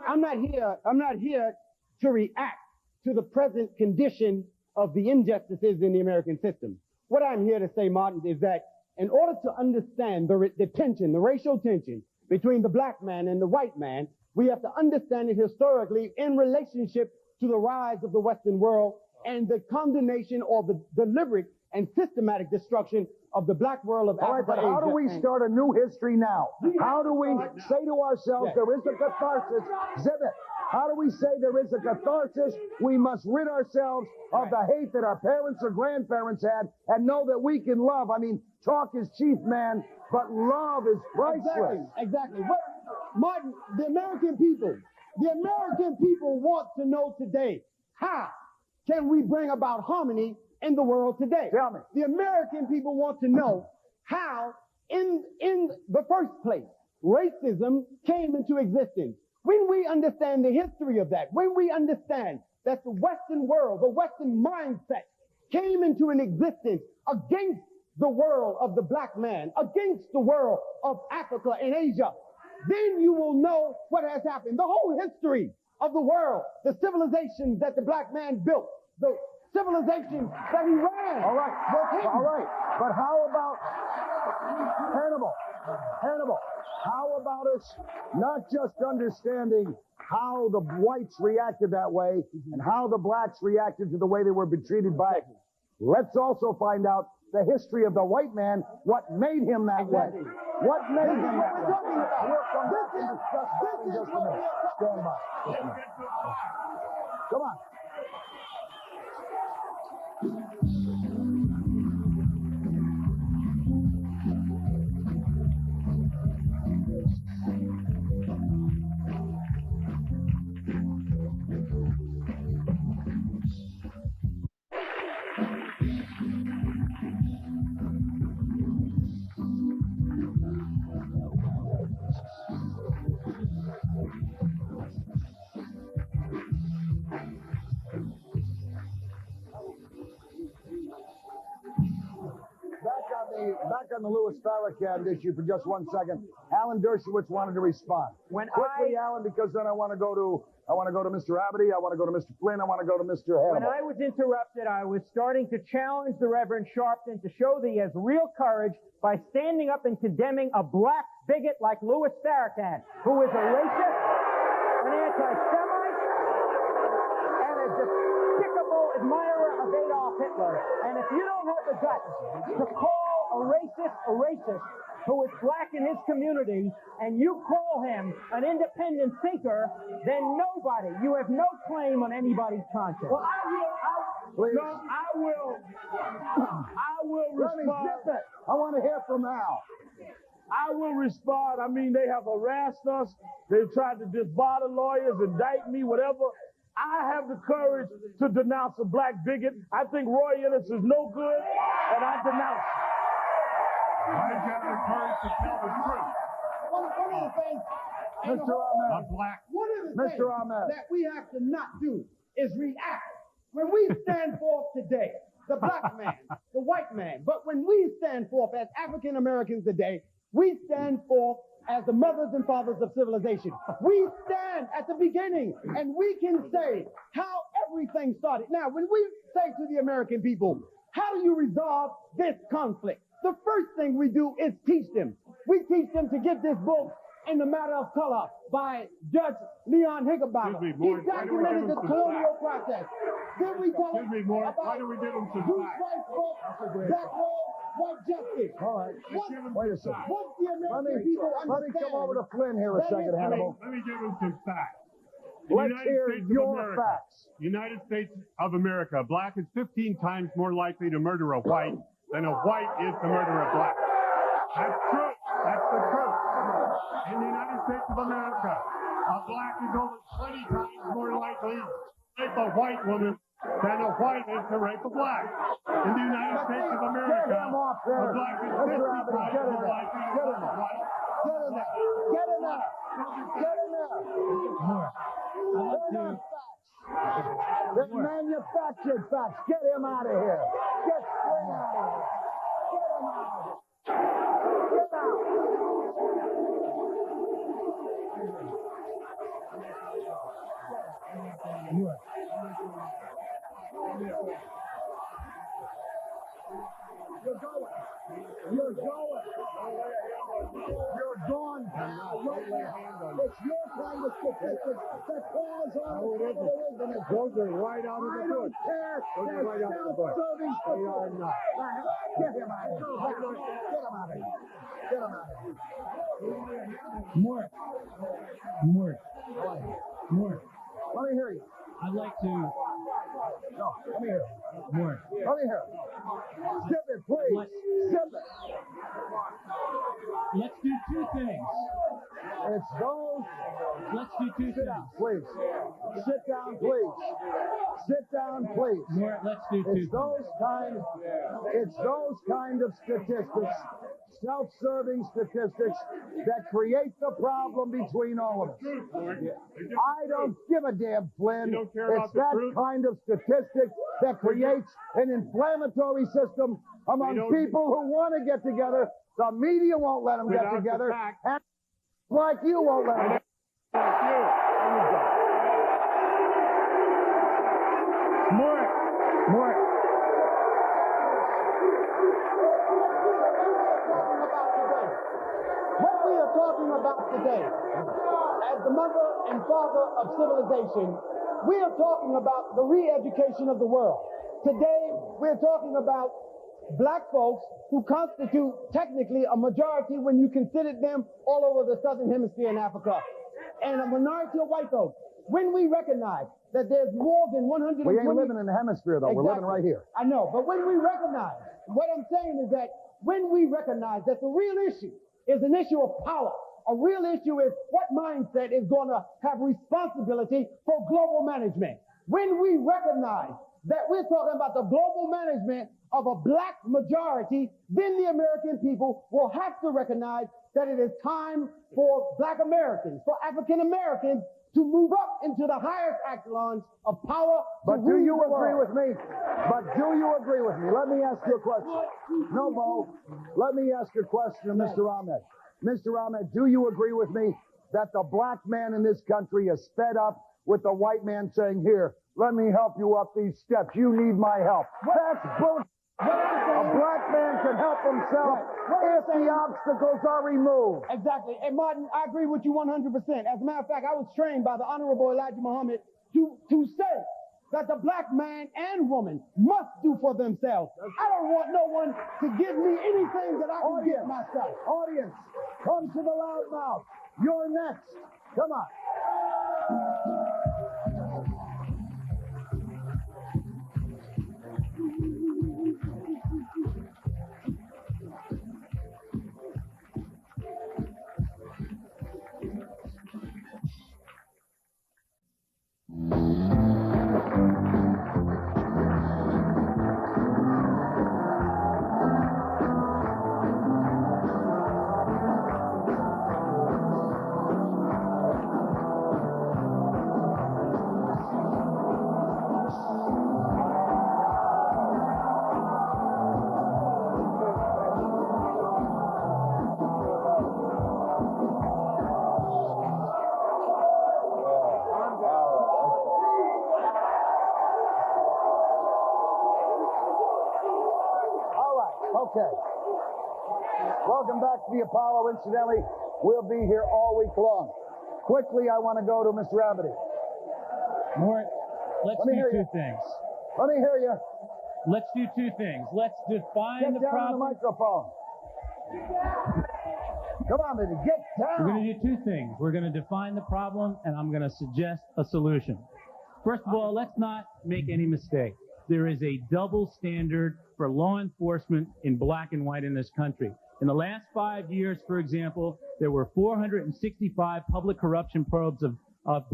I'm not here to react to the present condition of the injustices in the American system. What I'm here to say, Martin, is that in order to understand the tension, the racial tension between the black man and the white man, we have to understand it historically in relationship to the rise of the Western world and the condemnation or the deliberate and systematic destruction of the black world of Africa. All right, but how do we start a new history now? How do we say to ourselves, there is a catharsis? Zibit. How do we say there is a catharsis? We must rid ourselves of the hate that our parents or grandparents had and know that we can love. I mean, talk is cheap, man, but love is priceless. Exactly. What, Martin, the American people want to know today, how can we bring about harmony in the world today? Tell me. The American people want to know how, in the first place, racism came into existence. When we understand the history of that, when we understand that the Western world, the Western mindset came into an existence against the world of the black man, against the world of Africa and Asia, then you will know what has happened. The whole history of the world, the civilizations that the black man built, the civilizations that he ran. All right. But how about Hannibal, how about us not just understanding how the whites reacted that way and how the blacks reacted to the way they were treated by, let's also find out the history of the white man, what made him that way. What made him that way? We'll come back and discuss that in just a minute. Stand by. Come on. Back on the Louis Farrakhan issue for just 1 second. Alan Dershowitz wanted to respond. Quickly, Alan, because then I want to go to Mr. Abity, I want to go to Mr. Flynn, I want to go to Mr. Hannibal. When I was interrupted, I was starting to challenge the Reverend Sharpton to show that he has real courage by standing up and condemning a black bigot like Louis Farrakhan, who is a racist, an anti-Semite, and a despicable admirer of Adolf Hitler. And if you don't have the guts to call a racist who is black in his community, and you call him an independent thinker, then you have no claim on anybody's conscience. Well, I will respond. I want to hear from Al. I will respond. I mean, they have harassed us. They've tried to disbar the lawyers, indict me, whatever. I have the courage to denounce a black bigot. I think Roy Ellis is no good, and I denounce him. Why did you have the courage to tell the truth? One of the things, Mr. Ahmed. One of the things that we have to not do is react. When we stand forth today, the black man, the white man, but when we stand forth as African Americans today, we stand forth as the mothers and fathers of civilization. We stand at the beginning, and we can say how everything started. Now, when we say to the American people, how do you resolve this conflict? The first thing we do is teach them. We teach them to get this book In the Matter of Color by Judge Leon Higginbotham. He documented the colonial process. Then we tell them about Bruce Rice's book, Black Law, White Justice. All right. Wait a second. Once the American people Let me come over to Flynn here a second, Hannibal. Let me give him some facts. Let's hear your facts. United States of America, black is 15 times more likely to murder a white than a white is to murder a black. That's true. That's the truth. In the United States of America, a black is over 20 times more likely to rape a white woman than a white is to rape a black. In the United States of America, a black is 50 times more likely to rape a white. Get in there. Get in there. Get in there. They're manufactured facts. Get him out of here. Get Flynn out of here. Get him out of here. Get out. You're going. You're going. You're gone. It's your kind of statistics that cause all the trouble. Those are right out of the book. Those are right out of the book. They are not. Get him out of here. Get him out of here. Get him out of here. Mort. Let me hear you. I'd like to. No, let me hear it. Mort. Let me hear it. Zip it, please. Zip it. Let's do two things. It's those. Let's do two Sit things. down, please. Sit down, please. Sit down, please. Mort, let's do two It's those kind of statistics, self-serving statistics, that create the problem between all of us. I don't give a damn, Flynn. It's that kind of statistic that creates an inflammatory system among people who want to get together. The media won't let them get together, and like you won't let them. Mort. What we are talking about today, as the mother and father of civilization, we are talking about the re-education of the world. Today, we're talking about black folks who constitute technically a majority when you consider them all over the southern hemisphere in Africa, and a minority of white folks. When we recognize that there's more than 120... We ain't living in the hemisphere, though. Exactly. We're living right here. I know, but when we recognize, what I'm saying is that when we recognize that the real issue is an issue of power, a real issue is what mindset is going to have responsibility for global management. When we recognize that we're talking about the global management of a black majority, then the American people will have to recognize that it is time for black Americans, for African Americans, to move up into the highest echelons of power. But do you agree with me? But do you agree with me? Let me ask you a question. No, Mo. Let me ask a question to Mr. Ahmed. Mr. Ahmed, do you agree with me that the black man in this country is fed up with the white man saying, here, let me help you up these steps. You need my help. That's bullshit. A black man can help himself if the obstacles are removed. Exactly. And Martin, I agree with you 100%. As a matter of fact, I was trained by the Honorable Elijah Muhammad to say that the black man and woman must do for themselves. I don't want no one to give me anything that I can give myself. Audience, come to the loudmouth. You're next. Come on. Okay. Welcome back to the Apollo. Incidentally, we'll be here all week long. Quickly, I want to go to Mr. Abity. Mort, let's do two things. Let me hear you. Let's do two things. Let's define the problem. Get down on the microphone. Come on, baby. Get down. We're going to do two things. We're going to define the problem, and I'm going to suggest a solution. First of all, let's not make any mistake. There is a double standard for law enforcement in black and white in this country. In the last 5 years, for example, there were 465 public corruption probes of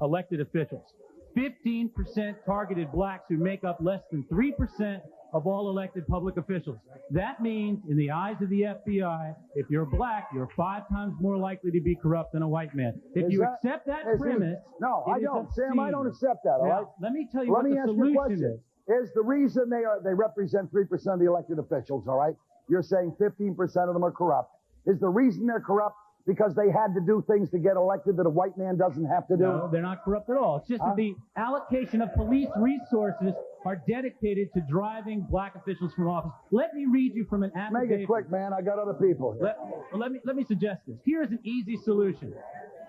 elected officials. 15% targeted blacks who make up less than 3% of all elected public officials. That means, in the eyes of the FBI, if you're black, you're 5 times more likely to be corrupt than a white man. If you accept that premise... No, I don't. Sam, I don't accept that, all right? Let me tell you what the solution is. Is the reason they represent 3% of the elected officials, all right? You're saying 15% of them are corrupt. Is the reason they're corrupt because they had to do things to get elected that a white man doesn't have to do? No, they're not corrupt at all. It's just that the allocation of police resources are dedicated to driving black officials from office. Let me read you from an affidavit. Make it quick, man. I got other people here. Let me suggest this. Here's an easy solution.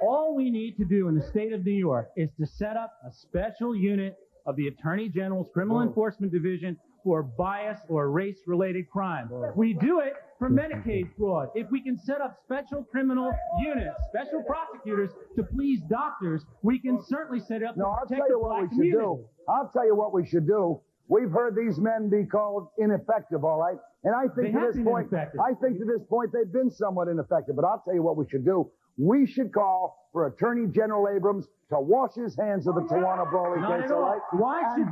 All we need to do in the state of New York is to set up a special unit of the Attorney General's Criminal Enforcement Division for bias or race-related crime. We do it for Medicaid fraud. If we can set up special criminal units, special prosecutors to please doctors, we can certainly set up to protect the black community. I'll tell you what we should do. We've heard these men be called ineffective, all right? And I think to this point they've been somewhat ineffective. But I'll tell you what we should do. We should call for Attorney General Abrams to wash his hands of the Tawana Brawley case, all right? Why should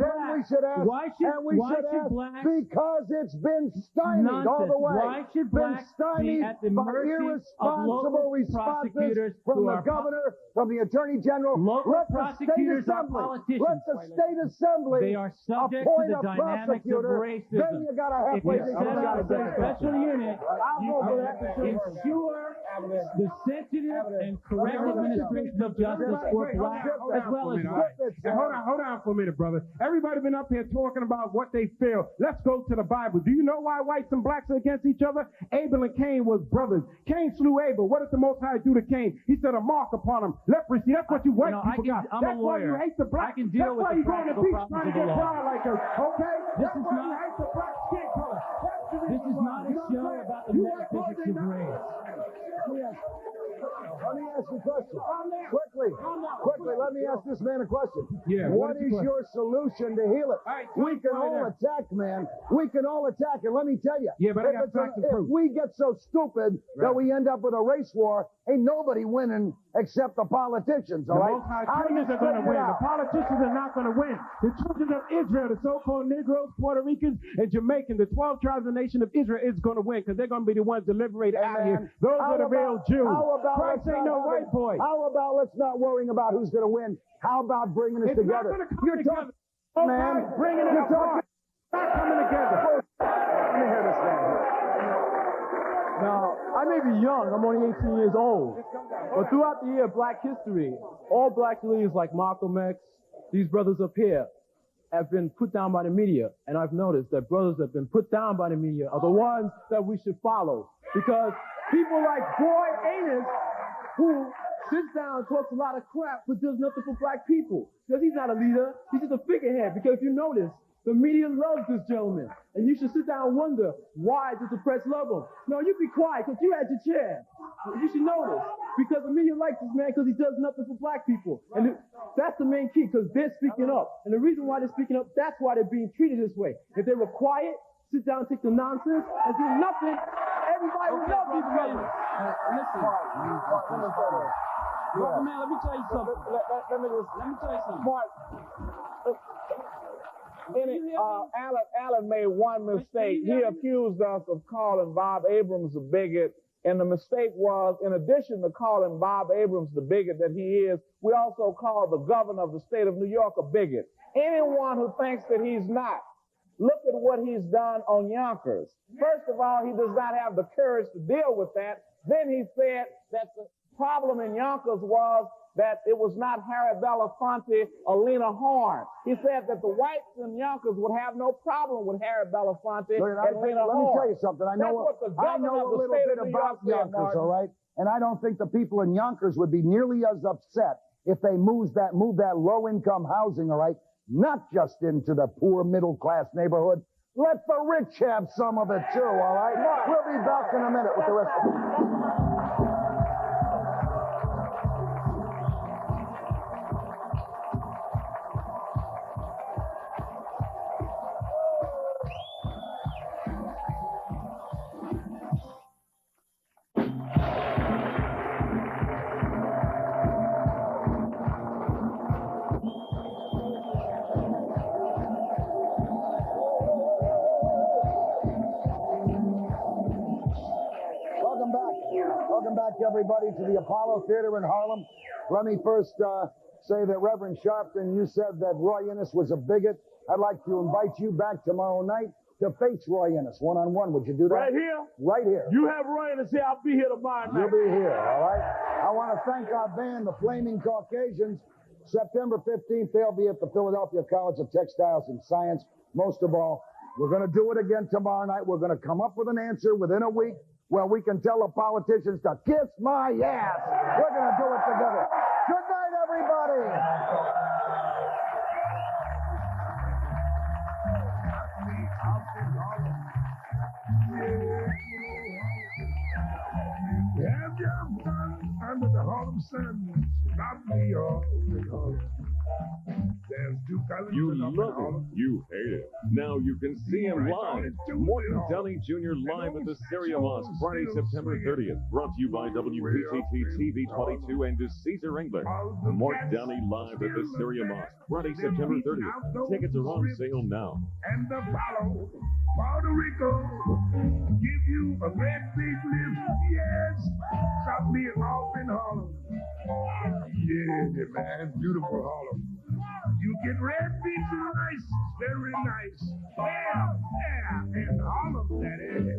blacks? Because it's been stymied all the way. Why should blacks be at the mercy of local prosecutors from the governor, from the Attorney General? Local prosecutors are politicians. Let the state assembly they are subject to the dynamics of racism. Then you got to have a special unit, ensure the sensitive and correct administration of justice for blacks as well as whites. Hold on for a minute, brother. Everybody been up here talking about what they feel. Let's go to the Bible. Do you know why whites and blacks are against each other? Abel and Cain was brothers. Cain slew Abel. What did the Most High do to Cain? He set a mark upon him. Leprosy. That's what you white people got. That's why you hate the blacks. I can deal with the practical problems of the law. Like us, okay? This is not a show about the metaphysics of race. Let me ask you a question. Quickly, let me ask this man a question. Yeah. What is your solution to heal it? We can all attack, man. We can all attack, and let me tell you. Yeah, but if we get so stupid that we end up with a race war, ain't nobody winning except the politicians, all right? The Most High are going to win. The politicians are not going to win. The children of Israel, the so-called Negroes, Puerto Ricans, and Jamaicans, the 12 tribes of the nation of Israel is going to win because they're going to be the ones that liberate out here. Those are the real Jews. Christ ain't no white boy. How about let's not worrying about who's going to win? How about bringing us together? You're talking, man. Bringing it apart. Not coming together. Let me hear this man. Now, I may be young. I'm only 18 years old. But throughout the year of Black history, all black leaders like Malcolm X, these brothers up here, have been put down by the media. And I've noticed that brothers that have been put down by the media are the ones that we should follow. Because people like Boy Anus, who sits down and talks a lot of crap but does nothing for black people. Because he's not a leader, he's just a figurehead. Because if you notice, the media loves this gentleman. And you should sit down and wonder, why does the press love him? No, you be quiet, because you had your chair. You should know this. Because the media likes this man because he does nothing for black people. And that's the main key, because they're speaking up. And the reason why they're speaking up, that's why they're being treated this way. If they were quiet, sit down and take the nonsense, and do nothing, everybody would love these brothers. Listen. Brother man, let me tell you something. Let me tell you something. Alan made one mistake. He accused us of calling Bob Abrams a bigot, and the mistake was, in addition to calling Bob Abrams the bigot that he is, we also called the governor of the state of New York a bigot. Anyone who thinks that he's not, look at what he's done on Yonkers. First of all, he does not have the courage to deal with that. Then he said that the problem in Yonkers was that it was not Harry Belafonte or Lena Horne. He said that the whites in Yonkers would have no problem with Harry Belafonte and Lena Horne. Let me tell you something. I know a little bit about Yonkers, all right? And I don't think the people in Yonkers would be nearly as upset if they move that low-income housing, all right, not just into the poor middle-class neighborhood. Let the rich have some of it, too, all right? We'll be back in a minute with the rest of it. Everybody to the Apollo Theater in Harlem. Let me first say that Reverend Sharpton, you said that Roy Innes was a bigot. I'd like to invite you back tomorrow night. to face Roy Innes one-on-one. Would you do that? Right here? Right here. You have Roy Innes here. I'll be here tomorrow night. You'll be here, all right? I want to thank our band, the Flaming Caucasians. September 15th, they'll be at the Philadelphia College of Textiles and Science. Most of all, we're going to do it again tomorrow night. We're going to come up with an answer within a week where we can tell the politicians to kiss my ass. We're going to do it together. Good night, everybody. Have your fun under the Harlem sun. Stop me all in Harlem. There's Duke Ellington. You love him. You hate it. Now you can see him live. Morton Downey Jr. live at the Syria Mosque Friday, September 30th. Brought to you by WPTT TV 22 and to Caesar England. Morton Downey live at the Syria Mosque Friday, September 30th. Tickets are on sale now. And the Apollo, Puerto Rico, give you a great big lift. Yes, stop me off in Harlem. Yeah, man, beautiful Harlem. You get red beach nice, very nice. Yeah, in Harlem, that is.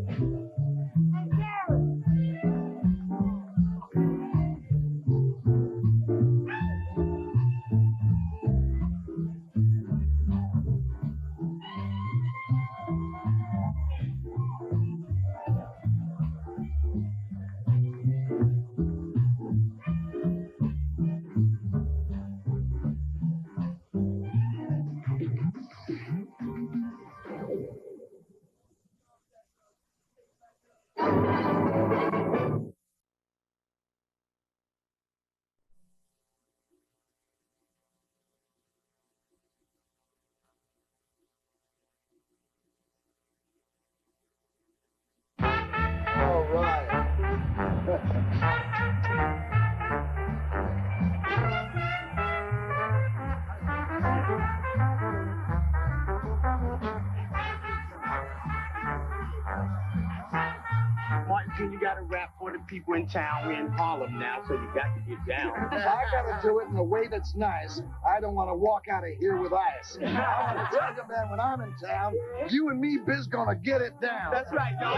You got to rap for the people in town. We're in Harlem now, so you got to get down. I got to do it in a way that's nice. I don't want to walk out of here with ice. I want to tell you, man, when I'm in town, you and me, Biz, gonna get it down. That's right, y'all.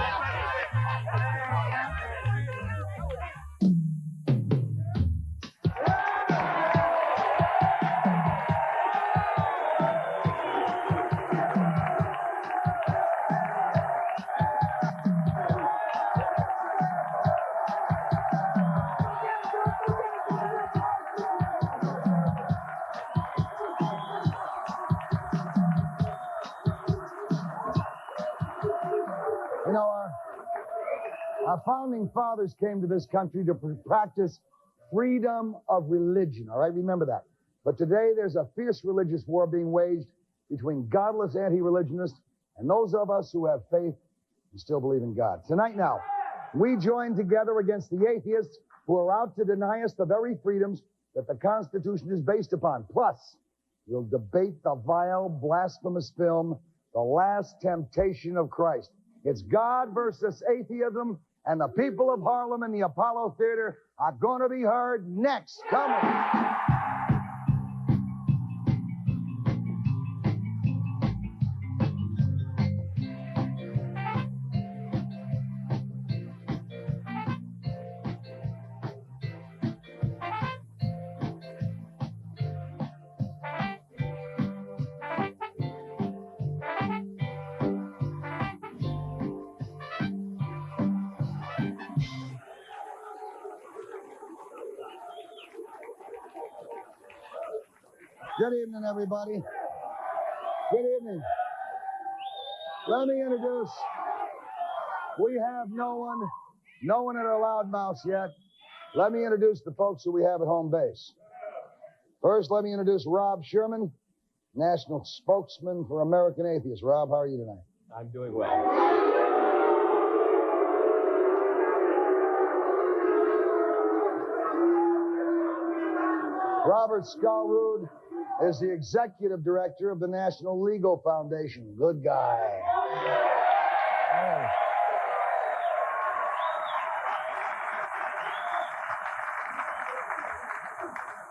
You know, our founding fathers came to this country to practice freedom of religion, all right? Remember that. But today there's a fierce religious war being waged between godless anti-religionists and those of us who have faith and still believe in God. Tonight now, we join together against the atheists who are out to deny us the very freedoms that the Constitution is based upon. Plus, we'll debate the vile, blasphemous film, The Last Temptation of Christ. It's God versus atheism, and the people of Harlem and the Apollo Theater are going to be heard next. Come on. Good evening, everybody. Good evening. Let me introduce, we have no one at our loud mouths yet. Let me introduce the folks who we have at home base. First, let me introduce Rob Sherman, national spokesman for American Atheists. Rob, how are you tonight? I'm doing well. Robert Skalrud is the executive director of the National Legal Foundation. Good guy. Oh.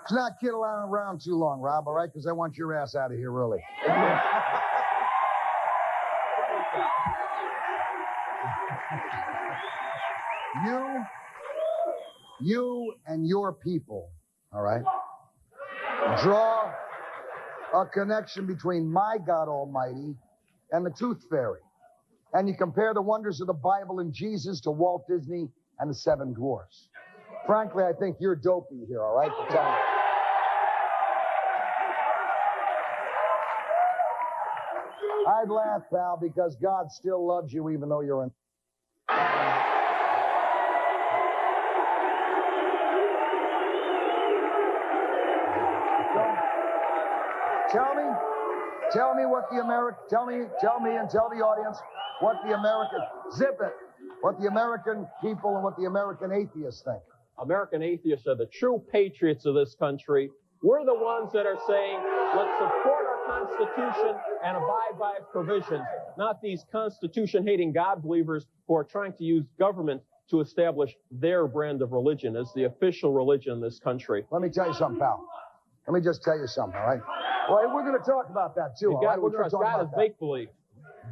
Let's not kid around too long, Rob, all right? Because I want your ass out of here early. You and your people, all right, draw a connection between my God Almighty and the Tooth Fairy. And you compare the wonders of the Bible and Jesus to Walt Disney and the Seven Dwarfs. Frankly, I think you're dopey here, all right? I'd laugh, pal, because God still loves you even though you're in... Tell me what the American, tell me and tell the audience what the American, what the American people and what the American atheists think. American atheists are the true patriots of this country. We're the ones that are saying, let's support our Constitution and abide by its provisions, not these Constitution-hating God believers who are trying to use government to establish their brand of religion as the official religion in this country. Let me tell you something, pal. Let me just tell you something, all right? Well, we're going to talk about that, too, all right? We're going to talk about that. God is make-believe.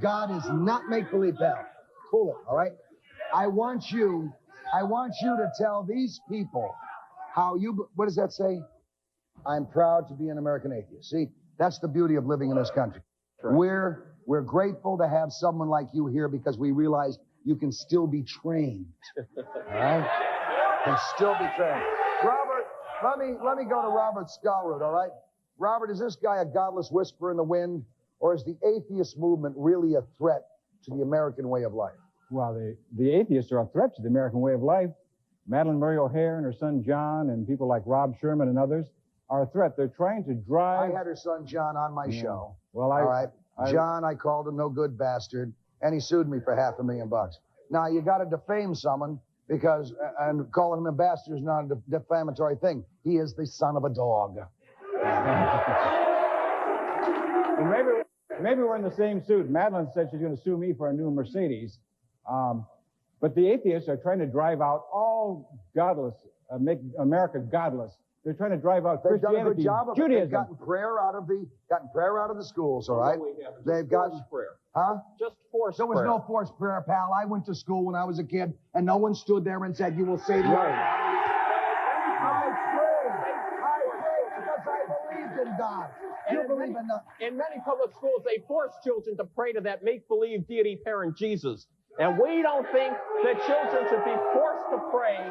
God is not make-believe, pal. Cool it, all right? I want you to tell these people how you, what does that say? I'm proud to be an American atheist. See, that's the beauty of living in this country. Correct. We're grateful to have someone like you here because we realize you can still be trained. All right? Can still be trained. Robert, let me go to Robert Skalroot, all right? Robert, is this guy a godless whisper in the wind, or is the atheist movement really a threat to the American way of life? Well, the atheists are a threat to the American way of life. Madeleine Murray O'Hair and her son John and people like Rob Sherman and others are a threat. They're trying to drive... I had her son John on my show. Well, all right? John, I called him no good bastard, and he sued me for $500,000. Now, you got to defame someone because, and calling him a bastard is not a defamatory thing. He is the son of a dog. Well, maybe we're in the same suit. Madeleine said she's going to sue me for a new Mercedes. But the atheists are trying to drive out all godless, make America godless. They're trying to drive out Christianity, They've done a good job of Judaism. They've gotten prayer out of the schools, all right? They've gotten prayer. Huh? Just forced prayer. There was no forced prayer, pal. I went to school when I was a kid, and no one stood there and said, "You will say the right." I prayed because I believed in God. In many public schools, they force children to pray to that make-believe deity parent Jesus. And we don't think that children should be forced to pray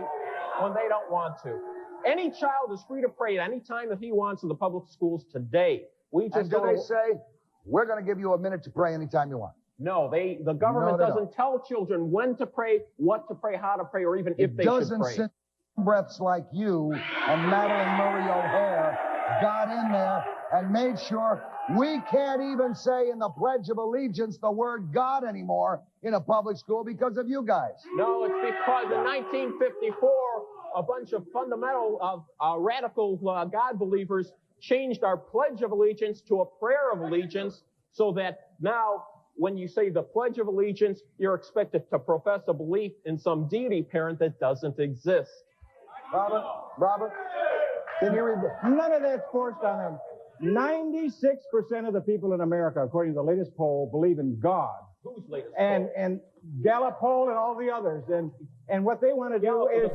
when they don't want to. Any child is free to pray at any time that he wants in the public schools today. We just do they say, we're going to give you a minute to pray anytime you want? No, the government doesn't tell children when to pray, what to pray, how to pray, or even if they should pray. It doesn't sit breaths like you and Madeleine Murray O'Hair got in there and made sure we can't even say in the Pledge of Allegiance the word God anymore in a public school because of you guys. No, it's because in 1954, a bunch of fundamental, radical God believers changed our Pledge of Allegiance to a prayer of allegiance so that now when you say the Pledge of Allegiance, you're expected to profess a belief in some deity parent that doesn't exist. Robert, can you read this? None of that's forced on them. 96% of the people in America, according to the latest poll, believe in God. Whose latest poll? And Gallup poll and all the others. And what they want to do is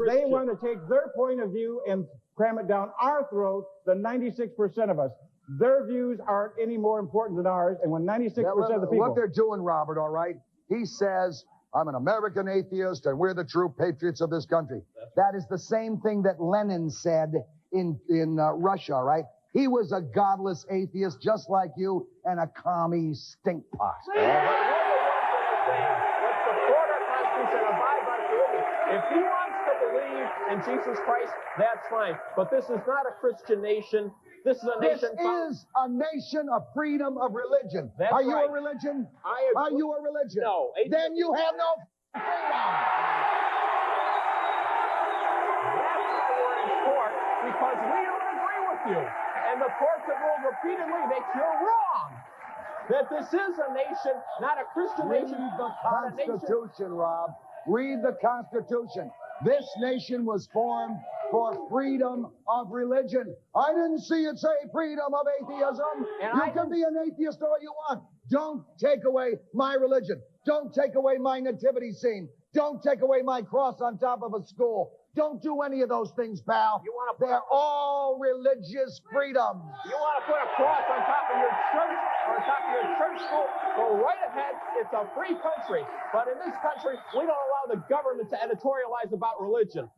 they want to take their point of view and cram it down our throat, the 96% of us. Their views aren't any more important than ours. And when 96% of the people... What they're doing, Robert, all right, he says, I'm an American atheist and we're the true patriots of this country. That is the same thing that Lenin said in Russia, right? He was a godless atheist just like you and a commie stinkpot. If he wants to believe in Jesus Christ, that's fine. But this is not a Christian nation. This is a nation... This is a nation of freedom of religion. That's Are you right. a religion? I agree. Are you a religion? No. Then you have no freedom. That's why we're in court, because we don't agree with you. And the courts have ruled repeatedly that you're wrong. That this is a nation, not a Christian nation. Read the Constitution, Rob. Read the Constitution. This nation was formed for freedom of religion. I didn't see it say freedom of atheism. You can be an atheist all you want. Don't take away my religion. Don't take away my nativity scene. Don't take away my cross on top of a school. Don't do any of those things, pal. They're all religious freedoms. You want to put a cross on top of your church or on top of your church school? Go right ahead. It's a free country. But in this country, we don't allow the government to editorialize about religion.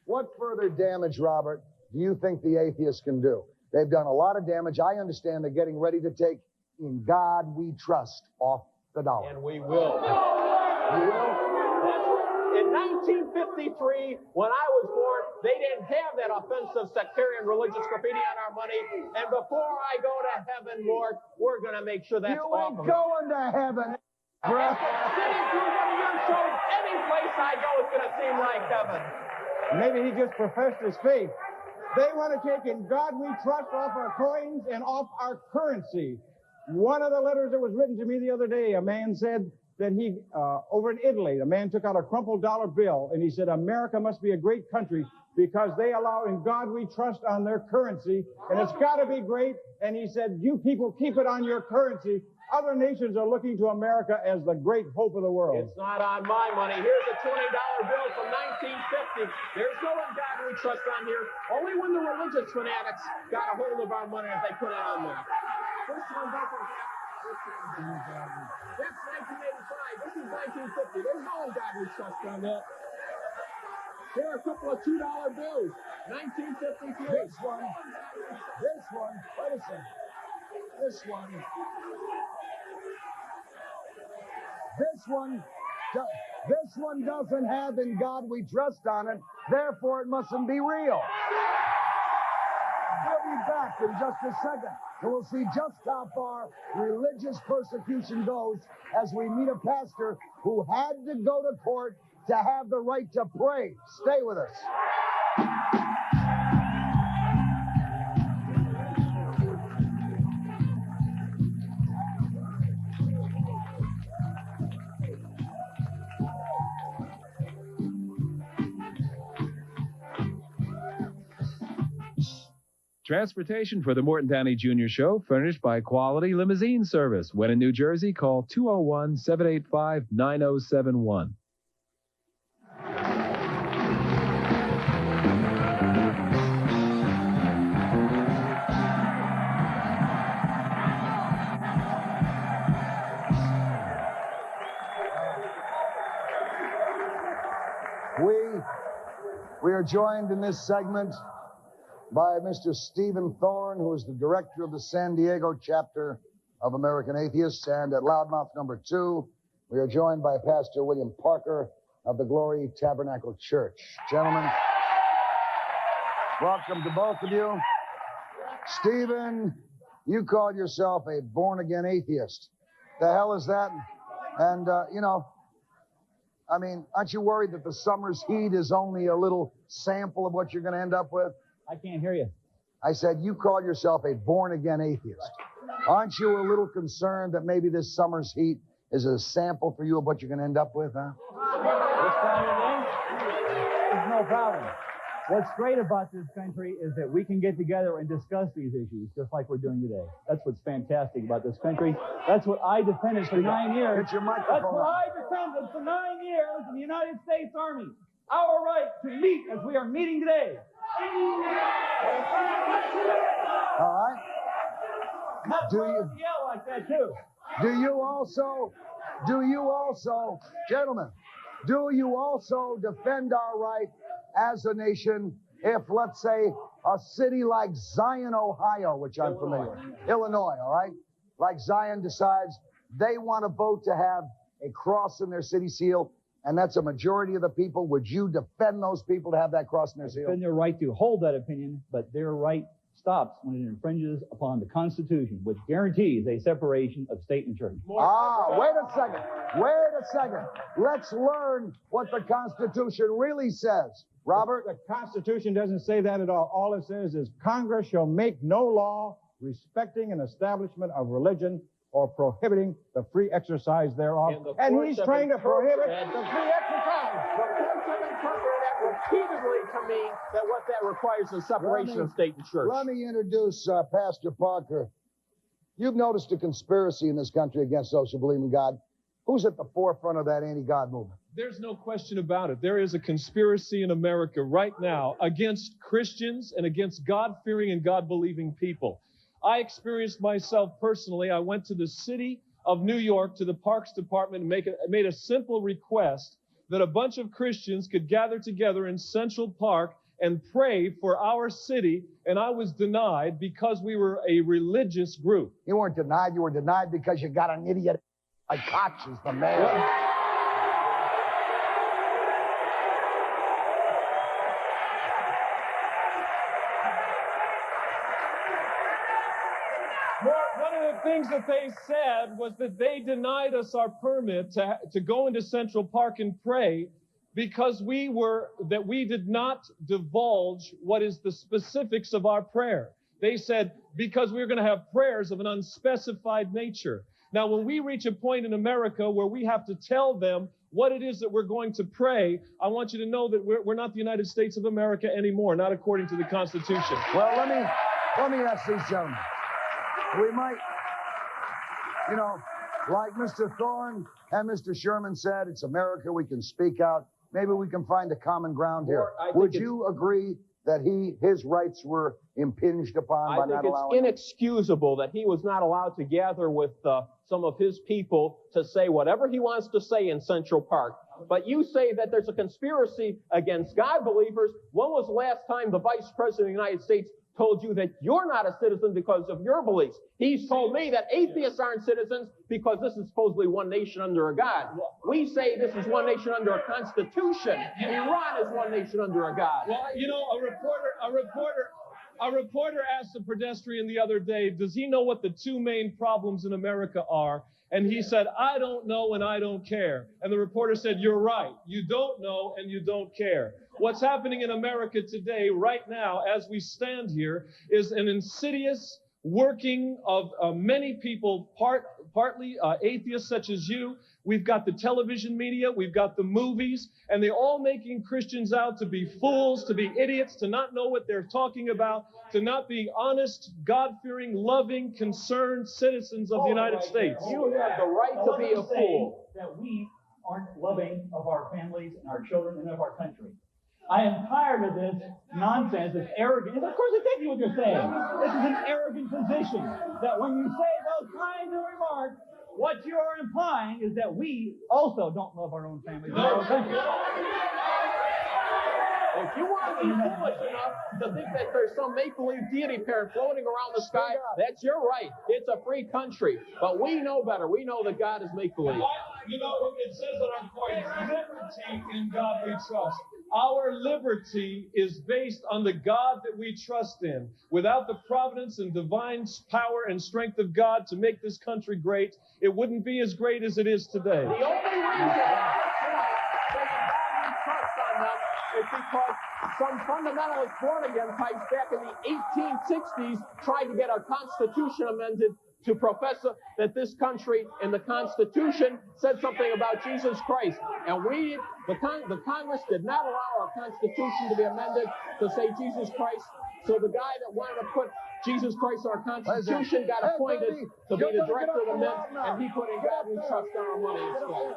What further damage, Robert, do you think the atheists can do? They've done a lot of damage. I understand they're getting ready to take "In God We Trust" off the dollar. And we will. We will. In 1953, when I was born, they didn't have that offensive sectarian religious graffiti on our money. And before I go to heaven, Lord, we're going to make sure that's off. You ain't going to heaven, bruh. Sitting through one of your shows, any place I go is going to seem like heaven. Maybe he just professed his faith. They want to take "In God We Trust" off our coins and off our currency. One of the letters that was written to me the other day, a man said that he, over in Italy, a man took out a crumpled dollar bill and he said, America must be a great country because they allow "In God We Trust" on their currency, and it's got to be great. And he said, you people keep it on your currency. Other nations are looking to America as the great hope of the world. It's not on my money. Here's a $20 bill from 1950. There's no "In God We Trust" on here. Only when the religious fanatics got a hold of our money if they put it on there. This one doesn't have. That's 1985. This is 1950. There's no "In God We Trust" on that. Here are a couple of $2 bills. 1953. This one. Wait a second. This one doesn't have "In God We Trust" on it, therefore it mustn't be real. We'll be back in just a second, and we'll see just how far religious persecution goes as we meet a pastor who had to go to court to have the right to pray. Stay with us. Transportation for the Morton Downey Jr. Show furnished by Quality Limousine Service. When in New Jersey, call 201-785-9071. We are joined in this segment by Mr. Stephen Thorne, who is the director of the San Diego chapter of American Atheists. And at Loudmouth number 2, we are joined by Pastor William Parker of the Glory Tabernacle Church. Gentlemen, welcome to both of you. Stephen, you called yourself a born-again atheist. The hell is that? And, aren't you worried that the summer's heat is only a little sample of what you're going to end up with? I can't hear you. I said, you call yourself a born-again atheist. Aren't you a little concerned that maybe this summer's heat is a sample for you of what you're going to end up with, huh? This time of day, there's no problem. What's great about this country is that we can get together and discuss these issues just like we're doing today. That's what's fantastic about this country. That's what I defended for 9 years. Get your microphone. That's what I defended for 9 years in the United States Army. Our right to meet as we are meeting today. All right. Do you yell like that too? Do you also, gentlemen, do you also defend our right as a nation if, let's say, a city like Zion, Ohio, which I'm familiar with, Illinois, all right, like Zion decides they want to vote to have a cross in their city seal, and that's a majority of the people, would you defend those people to have that cross in their seal? Defend their right to hold that opinion, but their right stops when it infringes upon the Constitution, which guarantees a separation of state and church. Wait a second. Let's learn what the Constitution really says. Robert? The Constitution doesn't say that at all. All it says is Congress shall make no law respecting an establishment of religion or prohibiting the free exercise thereof. And he's trying to prohibit the free exercise. The courts have interpreted that repeatedly to mean that what that requires is separation of state and church. Let me introduce Pastor Parker. You've noticed a conspiracy in this country against those who believe in God. Who's at the forefront of that anti-God movement? There's no question about it. There is a conspiracy in America right now against Christians and against God-fearing and God-believing people. I experienced myself personally. I went to the city of New York, to the Parks Department, and made a simple request that a bunch of Christians could gather together in Central Park and pray for our city, and I was denied because we were a religious group. You weren't denied. You were denied because you got an idiot like Koch as the mayor. One of the things that they said was that they denied us our permit to go into Central Park and pray because we did not divulge what is the specifics of our prayer. They said because we were going to have prayers of an unspecified nature. Now, when we reach a point in America where we have to tell them what it is that we're going to pray, I want you to know that we're not the United States of America anymore, not according to the Constitution. Well, let me ask these gentlemen. We might, like Mr. Thorne and Mr. Sherman said, it's America, we can speak out. Maybe we can find a common ground here. Would you agree that his rights were impinged upon by not allowing? I think it's inexcusable that he was not allowed to gather with some of his people to say whatever he wants to say in Central Park. But you say that there's a conspiracy against God believers. When was the last time the Vice President of the United States told you that you're not a citizen because of your beliefs? He's told me that atheists aren't citizens because this is supposedly one nation under a God. We say this is one nation under a constitution. Iran is one nation under a God. Well, a reporter asked a pedestrian the other day, does he know what the two main problems in America are? And he said, I don't know and I don't care. And the reporter said, you're right. You don't know and you don't care. What's happening in America today, right now, as we stand here, is an insidious working of many people, partly atheists such as you. We've got the television media, we've got the movies, and they're all making Christians out to be fools, to be idiots, to not know what they're talking about, to not be honest, God-fearing, loving, concerned citizens of the United States. You have the right to be a fool. That we aren't loving of our families and our children and of our country. I am tired of this nonsense, this arrogance. Of course, it's exactly what you're saying. This is an arrogant position that when you say those kinds of remarks, what you're implying is that we also don't love our own families and our own country. If you want to be foolish enough to think that there's some make-believe deity parent floating around the sky, that's your right. It's a free country. But we know better. We know that God is make-believe. It says on our card, liberty in God we trust. Our liberty is based on the God that we trust in. Without the providence and divine power and strength of God to make this country great, it wouldn't be as great as it is today. The only reason that we trust on them is because some fundamentalist born-again types back in the 1860s tried to get our Constitution amended to profess that this country and the Constitution said something about Jesus Christ. And the Congress did not allow our Constitution to be amended to say Jesus Christ. So the guy that wanted to put Jesus Christ in our Constitution got appointed to be the director of the Mint, and he put in God we trust on our money instead.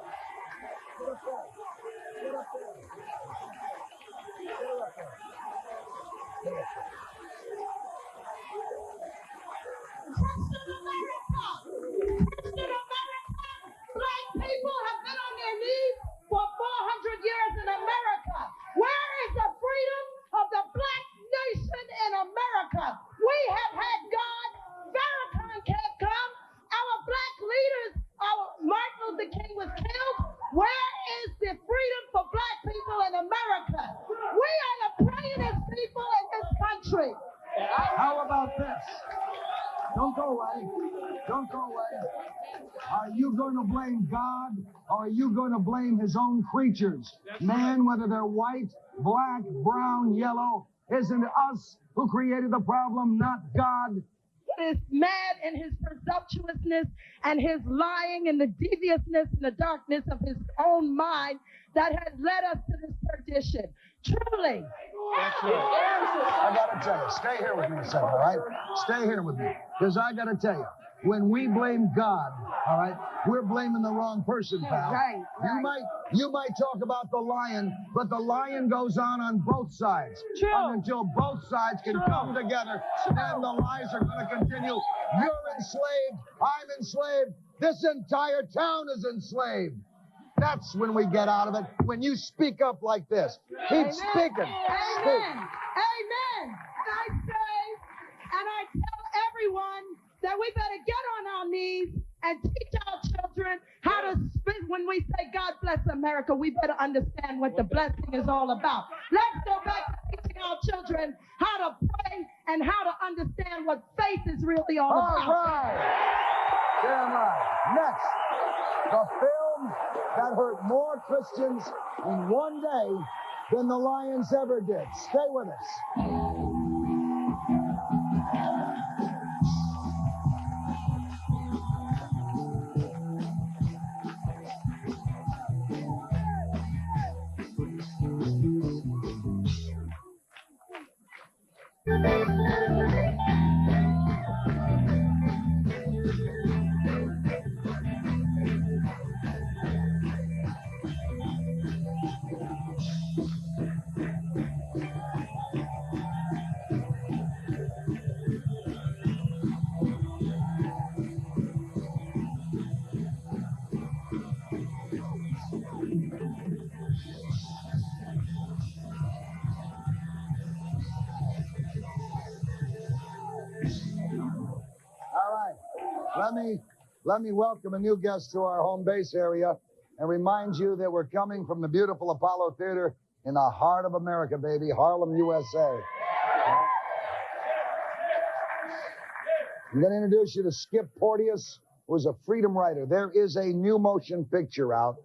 Black people have been on their knees for 400 years in America. Where is the freedom of the black nation in America? We have had God. Farrakhan can't come. Our black leaders, our Martin Luther King was killed. Where is the freedom for black people in America? We are the prejudice people in this country. How about this? Don't go away. Don't go away. Are you going to blame God, or are you going to blame his own creatures? Man, whether they're white, black, brown, yellow, isn't it us who created the problem, not God? He is mad in his presumptuousness and his lying and the deviousness and the darkness of his own mind that has led us to this perdition. Truly. I got to tell you, stay here with me a second, all right? Stay here with me, because I got to tell you, when we blame God, all right, we're blaming the wrong person, pal. Right. You might talk about the lion, but the lion goes on both sides. True. And until both sides can come together, then the lies are going to continue. You're enslaved. I'm enslaved. This entire town is enslaved. That's when we get out of it. When you speak up like this. Keep speaking. Amen. Amen. And I say, and I tell everyone that we better get on our knees and teach our children how to speak. When we say God bless America, we better understand what the blessing is all about. Let's go back to teaching our children how to pray and how to understand what faith is really all about. All right. Damn right. Next, the film that hurt more Christians in one day than the Lions ever did. Stay with us. Let me welcome a new guest to our home base area and remind you that we're coming from the beautiful Apollo Theater in the heart of America, baby, Harlem, USA. I'm going to introduce you to Skip Porteous, who is a freedom writer. There is a new motion picture out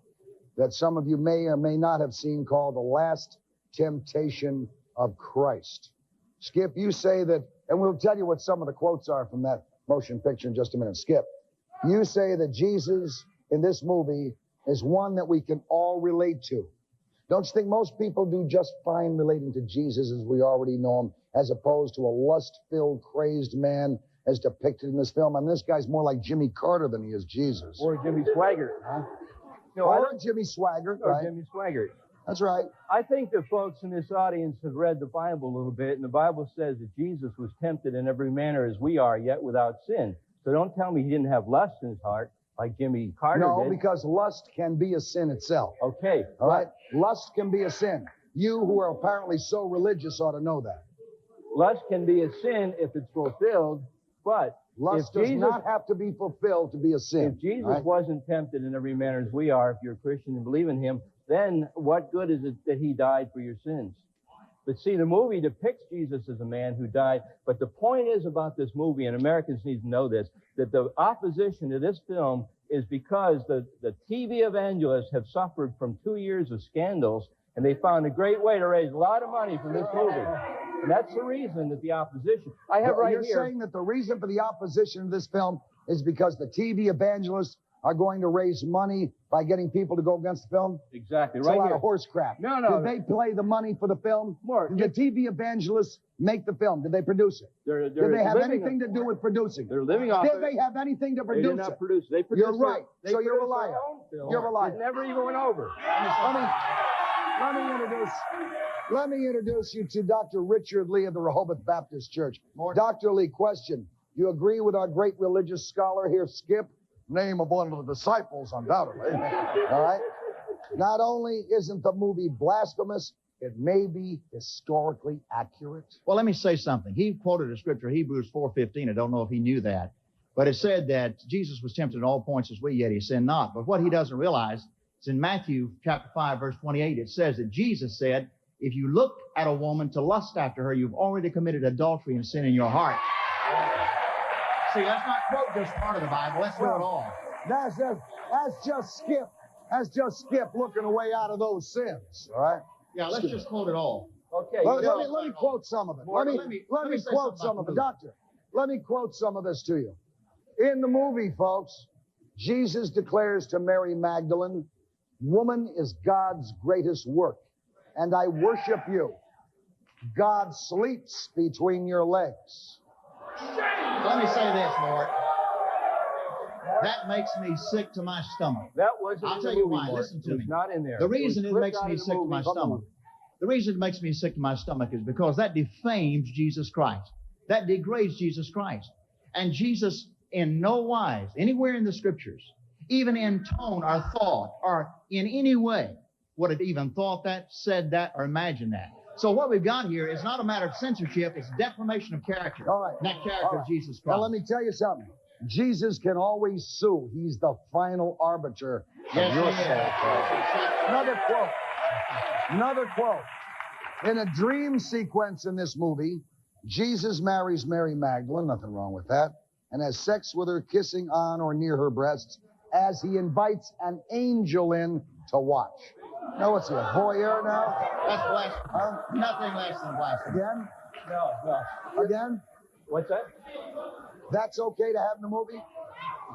that some of you may or may not have seen called The Last Temptation of Christ. Skip, you say that, and we'll tell you what some of the quotes are from that motion picture in just a minute. Skip, you say that Jesus in this movie is one that we can all relate to. Don't you think most people do just fine relating to Jesus as we already know him, as opposed to a lust-filled, crazed man as depicted in this film? And this guy's more like Jimmy Carter than he is Jesus. Or Jimmy Swaggart, huh? No, or Jimmy Swaggart, or right? Jimmy Swaggart. That's right. I think that folks in this audience have read the Bible a little bit, and the Bible says that Jesus was tempted in every manner as we are, yet without sin. So don't tell me he didn't have lust in his heart like Jimmy Carter did. No, because lust can be a sin itself. Okay. All right? Lust can be a sin. You who are apparently so religious ought to know that. Lust can be a sin if it's fulfilled, but lust does not have to be fulfilled to be a sin. If Jesus wasn't tempted in every manner as we are, if you're a Christian and believe in him, then what good is it that he died for your sins? But see, the movie depicts Jesus as a man who died. But the point is about this movie, and Americans need to know this, that the opposition to this film is because the TV evangelists have suffered from 2 years of scandals, and they found a great way to raise a lot of money from this movie. And that's the reason that the opposition. I have right here. You're saying that the reason for the opposition to this film is because the TV evangelists are going to raise money by getting people to go against the film? Exactly. It's right a lot here. of horse crap. No. Did they play the money for the film? Did the TV evangelists make the film? Did they produce it? Did they have anything to do with producing it? They're living off Did they have anything to produce it? They did not produce it. They produced You're right. So you're a liar. You're a liar. It never even went over. Let me introduce you to Dr. Richard Lee of the Rehoboth Baptist Church. Dr. Lee, question. You agree with our great religious scholar here, Skip? Name of one of the disciples, undoubtedly. All right? Not only isn't the movie blasphemous, it may be historically accurate. Well, let me say something. He quoted a scripture, Hebrews 4:15. I don't know if he knew that. But it said that Jesus was tempted in all points as we, yet he sinned not. But what he doesn't realize is in Matthew chapter 5, verse 28, it says that Jesus said, if you look at a woman to lust after her, you've already committed adultery and sin in your heart. See, let's not quote just part of the Bible. Let's do it all. That's just Skip. That's just Skip looking a way out of those sins. All right? Yeah, let's just quote it all. Okay. Let me quote some of it. Let me quote some of it. Doctor, let me quote some of this to you. In the movie, folks, Jesus declares to Mary Magdalene, woman is God's greatest work, and I worship you. God sleeps between your legs. Let me say this, Mort. That makes me sick to my stomach. That wasn't I'll in tell the you movie, why. Morton. Listen to It me. was not in there. The reason it was makes clipped me out of the sick to movie my from the stomach. movie. The reason it makes me sick to my stomach is because that defames Jesus Christ. That degrades Jesus Christ. And Jesus, in no wise, anywhere in the Scriptures, even in tone or thought or in any way, would have even thought that, said that, or imagined that. So what we've got here is not a matter of censorship, it's defamation of character. All right. And that character of Jesus Christ. Now, let me tell you something. Jesus can always sue. He's the final arbiter of your soul. Another quote. Another quote. In a dream sequence in this movie, Jesus marries Mary Magdalene, nothing wrong with that, and has sex with her, kissing on or near her breasts, as he invites an angel in to watch. Now, what's he, a voyeur now? That's blasphemy. Nothing less than blasphemy. Again? No. Again? What's that? That's okay to have in the movie?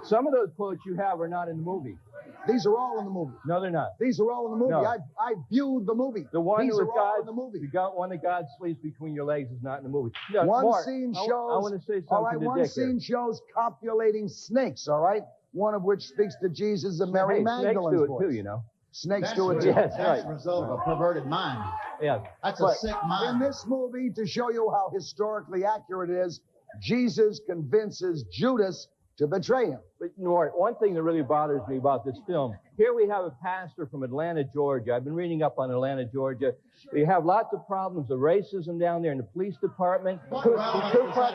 Some of those quotes you have are not in the movie. These are all in the movie. No, they're not. These are all in the movie. No. I viewed the movie. The one These with are all God, in the movie. one that God sleeps between your legs is not in the movie. No, One Mark, scene shows. I want to say something all right, to one Dick scene here. shows copulating snakes. All right, one of which speaks to Jesus and Mary Hey, Magdalene's snakes do voice. it too, you know. Snakes do it too. Yes, That's the result of a perverted mind. Yeah. That's a sick mind. In this movie, to show you how historically accurate it is, Jesus convinces Judas to betray him. But Nort, one thing that really bothers me about this film, here we have a pastor from Atlanta, Georgia. I've been reading up on Atlanta, Georgia. We have lots of problems of racism down there in the police department. Don't get into that.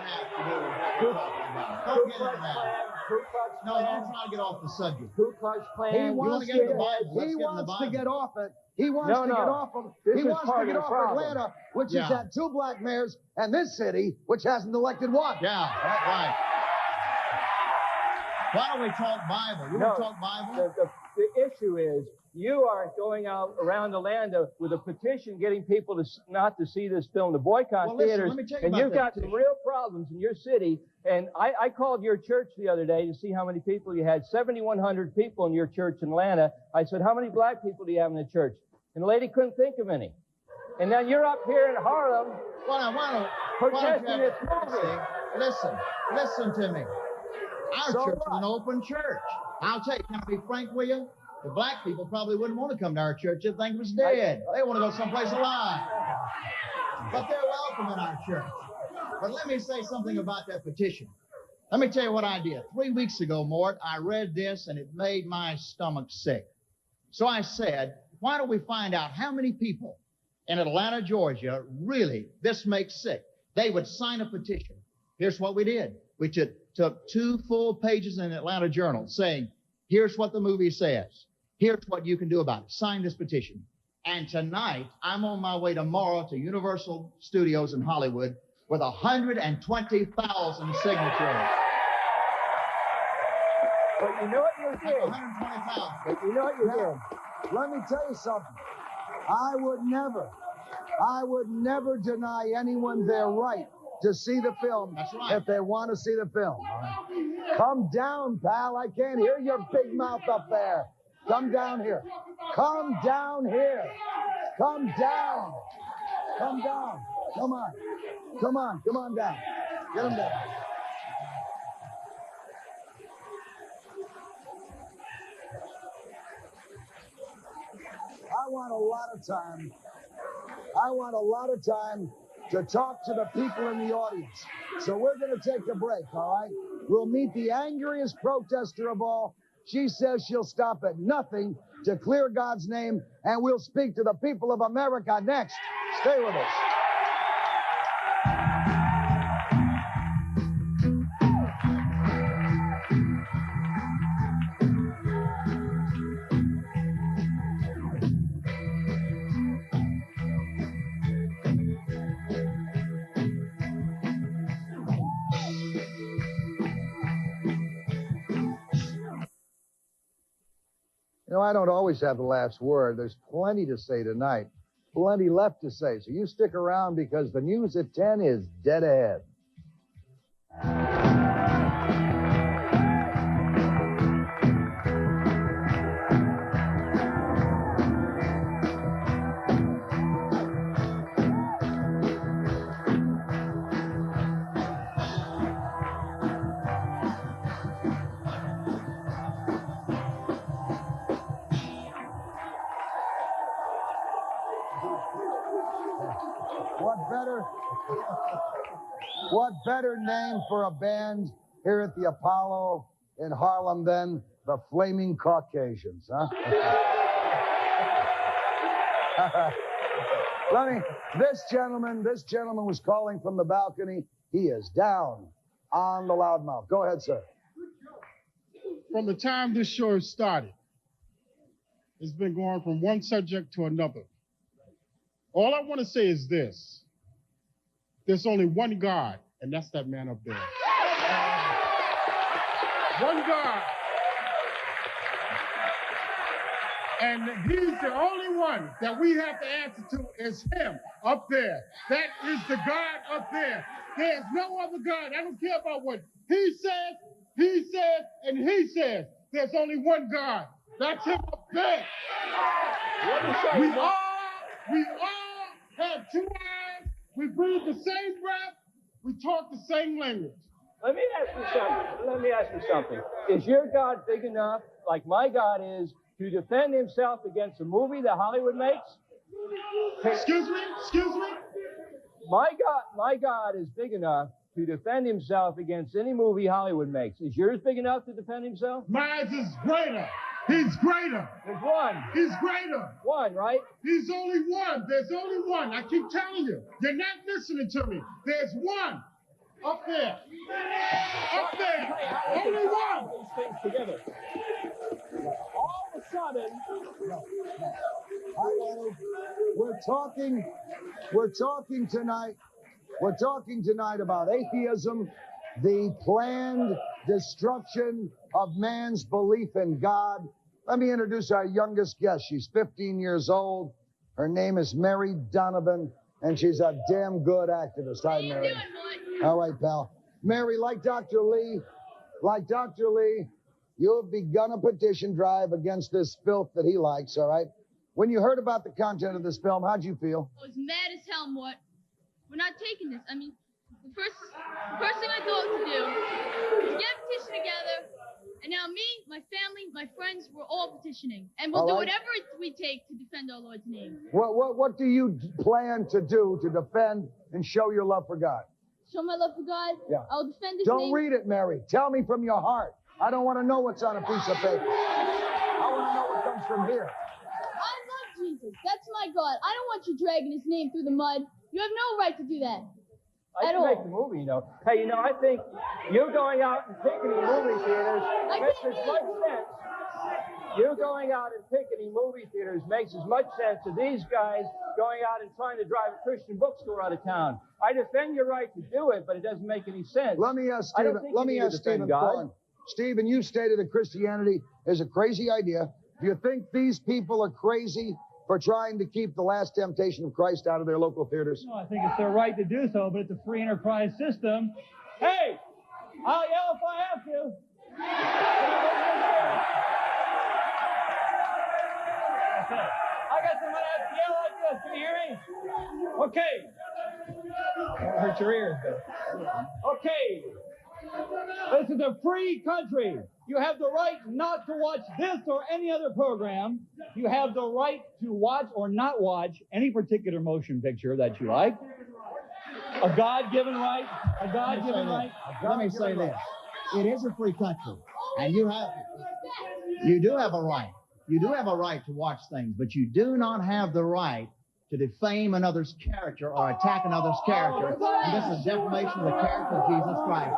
No, don't try to get off the subject. Ku Klux Klan. He You want wants to get in the Bible? Let's He get in the wants to Bible. get off it. He wants No, to no. get off of. This He is wants to part get of the off problem. Atlanta, which Yeah. has had 2 black mayors, and this city, which hasn't elected one. Yeah, right. Why don't we talk Bible? You want to talk Bible? The issue is you are going out around Atlanta with a petition getting people to not to see this film, to boycott Well, listen, theaters, let me tell you and about you've that got some real problems in your city. And I called your church the other day to see how many people you had. 7,100 people in your church in Atlanta. I said, how many black people do you have in the church? And the lady couldn't think of any. And now you're up here in Harlem protesting this movie. Listen to me. Our So church what? is an open church. I'll tell you, can I be frank with you? The black people probably wouldn't want to come to our church. They'd think it was dead. They want to go someplace alive. But they're welcome in our church. But let me say something about that petition. Let me tell you what I did. 3 weeks ago, Mort, I read this and it made my stomach sick. So I said, why don't we find out how many people in Atlanta, Georgia, really this makes sick? They would sign a petition. Here's what we did. We took 2 full pages in the Atlanta Journal saying, here's what the movie says. Here's what you can do about it. Sign this petition. And tonight, I'm on my way tomorrow to Universal Studios in Hollywood with 120,000 signatures. But you know what you did? 120,000. But you know what you did? Let me tell you something. I would never deny anyone their right to see the film. That's right. If they want to see the film. Come down, pal. I can't hear your big mouth up there. Come down here. Come down here. Come down. Come down. Come on. Come on. Come on down. Get him down. I want a lot of time to talk to the people in the audience. So we're going to take a break, all right? We'll meet the angriest protester of all. She says she'll stop at nothing to clear God's name, and we'll speak to the people of America next. Stay with us. You know, I don't always have the last word. There's plenty to say tonight. Plenty left to say. So you stick around because the news at 10 is dead ahead. what better name for a band here at the Apollo in Harlem than the Flaming Caucasians, huh? This gentleman was calling from the balcony. He is down on the loudmouth. Go ahead, sir. From the time this show started, it's been going from one subject to another. All I want to say is this. There's only one God, and that's that man up there. One God. And he's the only one that we have to answer to is him up there. That is the God up there. There's no other God. I don't care about what he says, and he says. There's only one God. That's him up there. We all have two eyes. We breathe the same breath. We talk the same language. Let me ask you something. Is your God big enough, like my God is, to defend himself against a movie that Hollywood makes? Excuse me? My God is big enough to defend himself against any movie Hollywood makes. Is yours big enough to defend himself? Mine is greater. He's greater. There's one. He's greater. One, right? He's only one. There's only one. I keep telling you. You're not listening to me. There's one. Up there. Up there. Only one. These things together. All of a sudden, We're talking tonight about atheism, the planned destruction of man's belief in God. Let me introduce our youngest guest. She's 15 years old. Her name is Mary Donovan, and she's a damn good activist. Hi, Mary. All right, pal. Mary, like Dr. Lee, you have begun a petition drive against this filth that he likes, all right? When you heard about the content of this film, how'd you feel? I was mad as hell, Mort. We're not taking this. I mean, the first thing I thought to do was get a petition together, and now me, my family, my friends, we're all petitioning. And we'll do whatever we take to defend our Lord's name. What do you plan to do to defend and show your love for God? Show my love for God? Yeah. I'll defend his name. Don't read it, Mary. Tell me from your heart. I don't want to know what's on a piece of paper. I want to know what comes from here. I love Jesus. That's my God. I don't want you dragging his name through the mud. You have no right to do that. I can make the movie, you know. Hey, I think you going out and picketing movie theaters makes as much sense. You going out and picketing movie theaters makes as much sense as these guys going out and trying to drive a Christian bookstore out of town. I defend your right to do it, but it doesn't make any sense. Let me ask Stephen Thorne. Stephen, you stated that Christianity is a crazy idea. Do you think these people are crazy for trying to keep the last temptation of Christ out of their local theaters? No, I think it's their right to do so, but it's a free enterprise system. Hey, I'll yell if I have to. Okay. I got somebody that yell like this. Can you hear me? Okay. Don't hurt your ears, though. Okay. This is a free country. You have the right not to watch this or any other program. You have the right to watch or not watch any particular motion picture that you like. A God-given right. A God-given right. Let me say this. It is a free country. And you do have a right. You do have a right to watch things, but you do not have the right to defame another's character or attack another's character. And this is defamation of the character of Jesus Christ.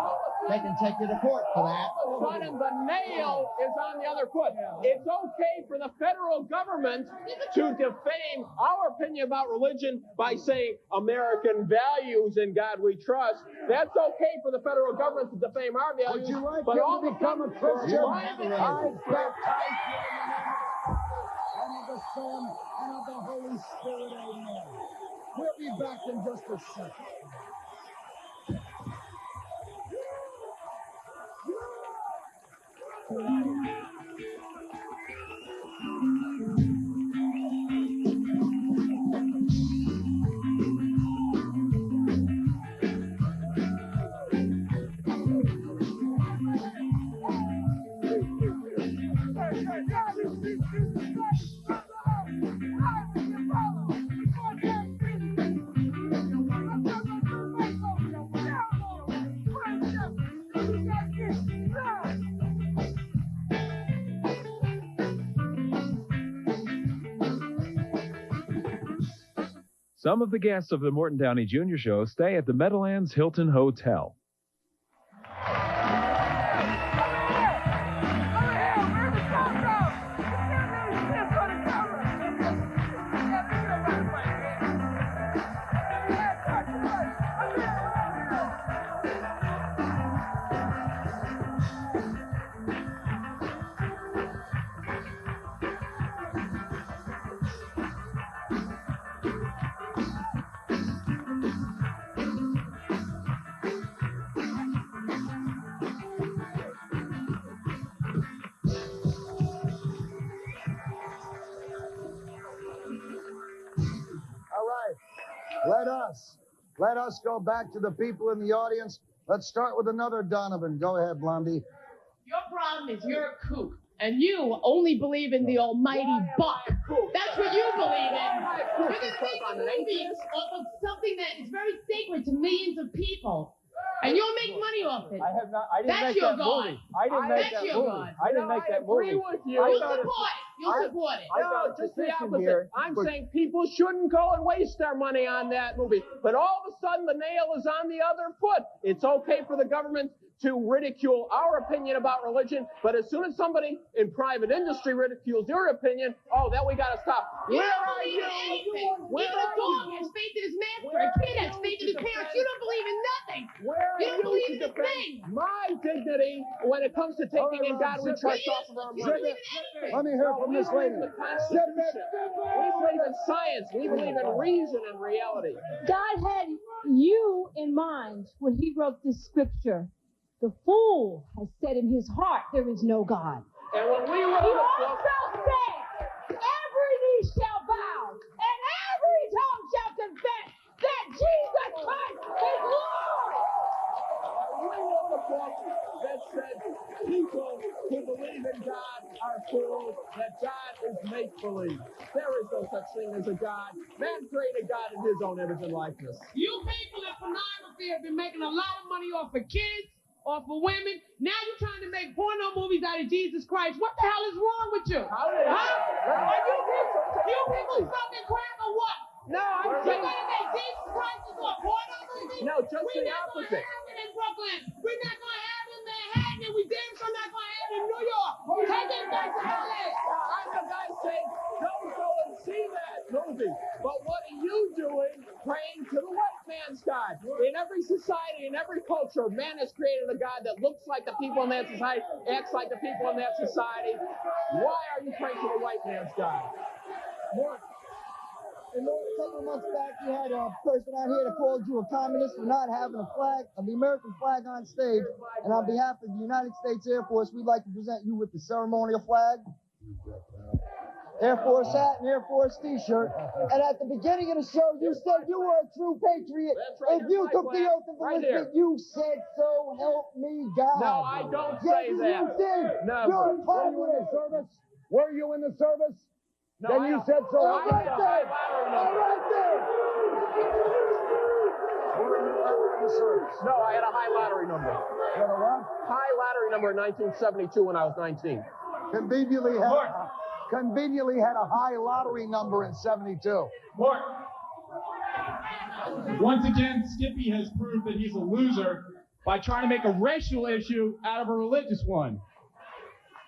They can take you to court for that. Son, and the nail is on the other foot. It's okay for the federal government to defame our opinion about religion by saying American values in God we trust. That's okay for the federal government to defame our values. Would you like but him all to become a Christian? I baptize you in the name of the Son and of the Holy Spirit. Amen. We'll be back in just a second. Some of the guests of the Morton Downey Jr. Show stay at the Meadowlands Hilton Hotel. Let us go back to the people in the audience. Let's start with another Donovan. Go ahead, Blondie. Your problem is you're a kook, and you only believe in the almighty buck. That's what you believe in. You're going to make movies off of something that is very sacred to millions of people. And you'll make money off it. I have not. I didn't That's make your that God. movie. I didn't make that movie. I didn't make that movie. I agree with you. You'll support it. You'll support it. No, just the opposite. I'm saying people shouldn't go and waste their money on that movie. But all of a sudden, the nail is on the other foot. It's okay for the government to ridicule our opinion about religion, but as soon as somebody in private industry ridicules your opinion, oh, that we got to stop. You don't believe in anything. Even a dog has faith in his master. A kid has faith in his parents. You don't believe in nothing. You don't believe in a thing. My dignity when it comes to taking in God we trust off of our money. Let me hear from this lady. We believe in science. We believe in reason and reality. God had you in mind when he wrote this scripture. The fool has said in his heart, there is no God. And when we wrote he also said, every knee shall bow, and every tongue shall confess that Jesus Christ is Lord. We wrote a book that said people who believe in God are fools, that God is make-believe. There is no such thing as a God. Man created God in his own image and likeness. You people in pornography have been making a lot of money off of kids, off of women. Now you're trying to make porno movies out of Jesus Christ. What the hell is wrong with you? Are you people smoking crack or what? No, I'm saying... You're going to make Jesus Christ into a porno movie? No, just the opposite. We're not going to have it in Brooklyn. We're not going to have it in Manhattan. And we damn sure not going to have it in New York. Take it back to LA. I'm the guy saying, don't go and see that movie. But what are you doing praying to the white man's God? In every society, in every culture, man has created a God that looks like the people in that society, acts like the people in that society. Why are you praying to the white man's God? And a couple of months back, you had a person out here that called you a communist for not having a flag, the American flag on stage. And on behalf of the United States Air Force, we'd like to present you with the ceremonial flag, Air Force hat, and Air Force T-shirt. And at the beginning of the show, you said you were a true patriot. Right, if you took the oath of enlistment, you said so help me God. No, I don't say that. You did. No. You're a Were you in the service? Were you in the service? No, then you said so. All right there. All right there. Were you ever in the service? No, I had a high lottery number. You had a what? High lottery number in 1972 when I was 19. Conveniently had a high lottery number in 72. Morton. Once again, Skippy has proved that he's a loser by trying to make a racial issue out of a religious one.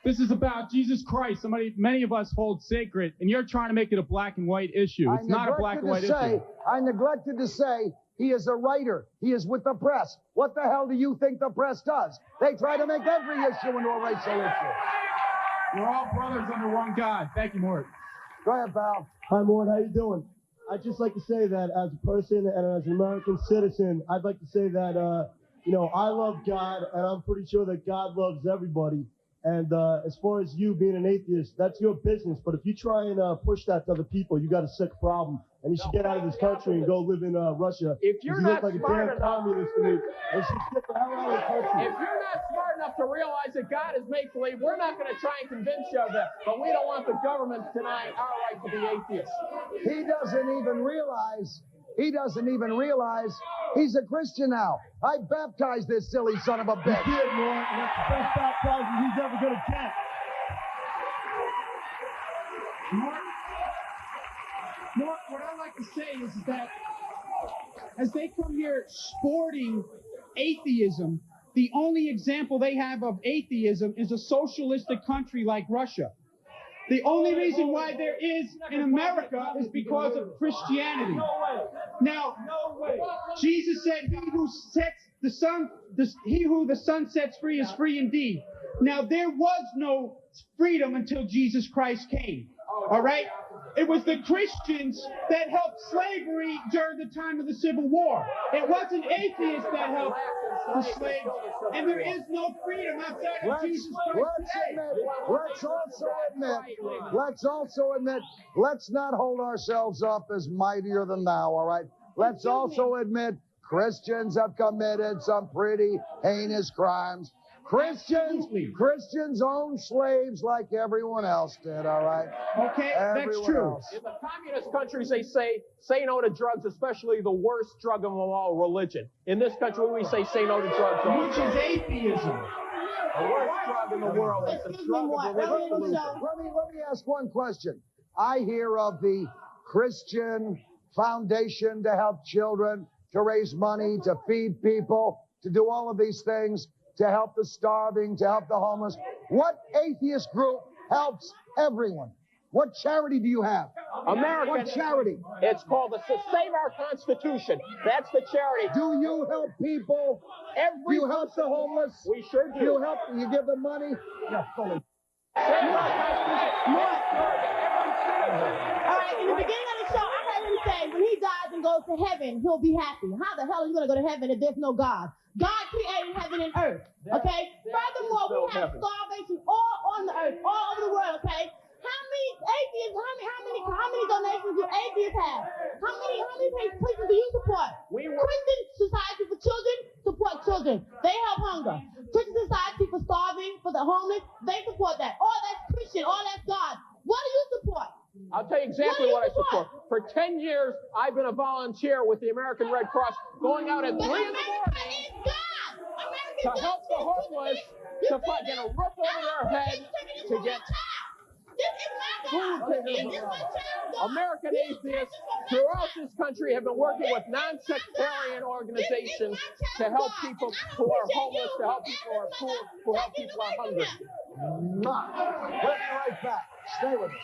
This is about Jesus Christ, somebody many of us hold sacred, and you're trying to make it a black and white issue. It's not a black and white issue. I neglected to say he is a writer. He is with the press. What the hell do you think the press does? They try to make every issue into a racial issue. We're all brothers under one God. Thank you, Mort. Go ahead, pal. Hi, Mort. How you doing? I'd just like to say that as a person and as an American citizen, I'd like to say that, I love God, and I'm pretty sure that God loves everybody. And as far as you being an atheist, that's your business. But if you try and push that to other people, you got a sick problem. And you should get out of this country and go live in Russia. If you're not not look like smart a damn enough, communist to me, and should get the hell out of the country. If you're not smart enough to realize that God is make-believe, we're not going to try and convince you of that. But we don't want the government denying our right to be atheists. He doesn't even realize he's a Christian now. I baptized this silly son of a bitch. He did, Mort, and that's the best baptizing he's ever going to get. What I'm like to say is that as they come here sporting atheism, the only example they have of atheism is a socialistic country like Russia. The only reason why there is in America is because of Christianity. Now, Jesus said, he who the Son sets free is free indeed. Now, there was no freedom until Jesus Christ came. All right? It was the Christians that helped slavery during the time of the Civil War. It wasn't atheists that helped the slaves. And there is no freedom outside of Jesus Christ today. Let's also admit, let's not hold ourselves up as mightier than thou, all right? Let's also admit Christians have committed some pretty heinous crimes. Christians own slaves like everyone else did, all right? Okay, that's true. In the communist countries, they say no to drugs, especially the worst drug of them all, religion. In this country, we say no to drugs. Which is atheism. The worst drug in the world is the drug of religious delusion. Let me ask one question. I hear of the Christian Foundation to help children, to raise money, to feed people, to do all of these things, to help the starving, to help the homeless. What atheist group helps everyone? What charity do you have? American. What charity? It's called the Save Our Constitution. That's the charity. Do you help people? Do you help the homeless? We sure do. You help? You give them money? Yeah, fully. All right, in the beginning of the show, I heard him say when he dies and goes to heaven, he'll be happy. How the hell are you going to go to heaven if there's no God? God created heaven and earth, okay? Furthermore, we have starvation all on the earth, all over the world, okay? How many atheists, how many donations do atheists have? How many places do you support? Christian Society for Children support children. They help hunger. Christian Society for starving, for the homeless, they support that. All that's Christian, all that's God. What do you support? I'll tell you exactly what I support. For 10 years, I've been a volunteer with the American Red Cross, going out at 3 in the morning to help the homeless, to get a roof over their head, to get food to him. American atheists throughout this country have been working with non-sectarian organizations to help people who are homeless, to help people who are poor, to help people who are hungry. We'll be right back. Stay with us.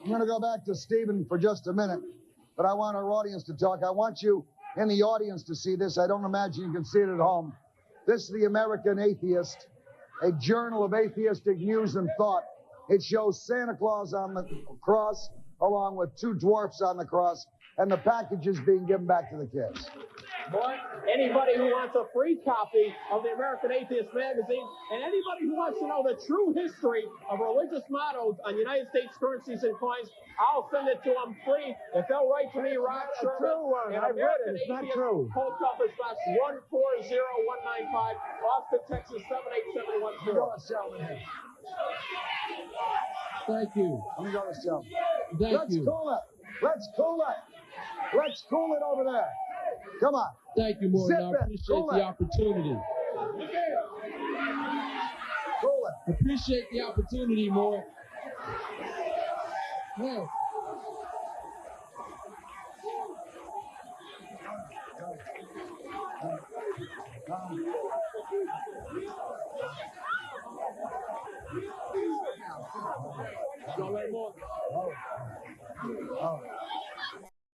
I'm going to go back to Stephen for just a minute, but I want our audience to talk. I want you in the audience to see this. I don't imagine you can see it at home. This is the American Atheist, a journal of atheistic news and thought. It shows Santa Claus on the cross, along with two dwarfs on the cross, and the packages being given back to the kids. Boy, anybody who wants a free copy of the American Atheist magazine, and anybody who wants to know the true history of religious mottos on United States currencies and coins, I'll send it to them free if they'll write to me, Rob Sherman, and American Atheist, Post Office Box 140195, Austin, Texas 78710. Thank you. Let me go to show. Thank you. Cool it. Let's cool it. Let's cool it over there. Come on. Thank you, Morton. I appreciate the opportunity. Cool it. Appreciate the opportunity, Morton. Yeah. Don't let more.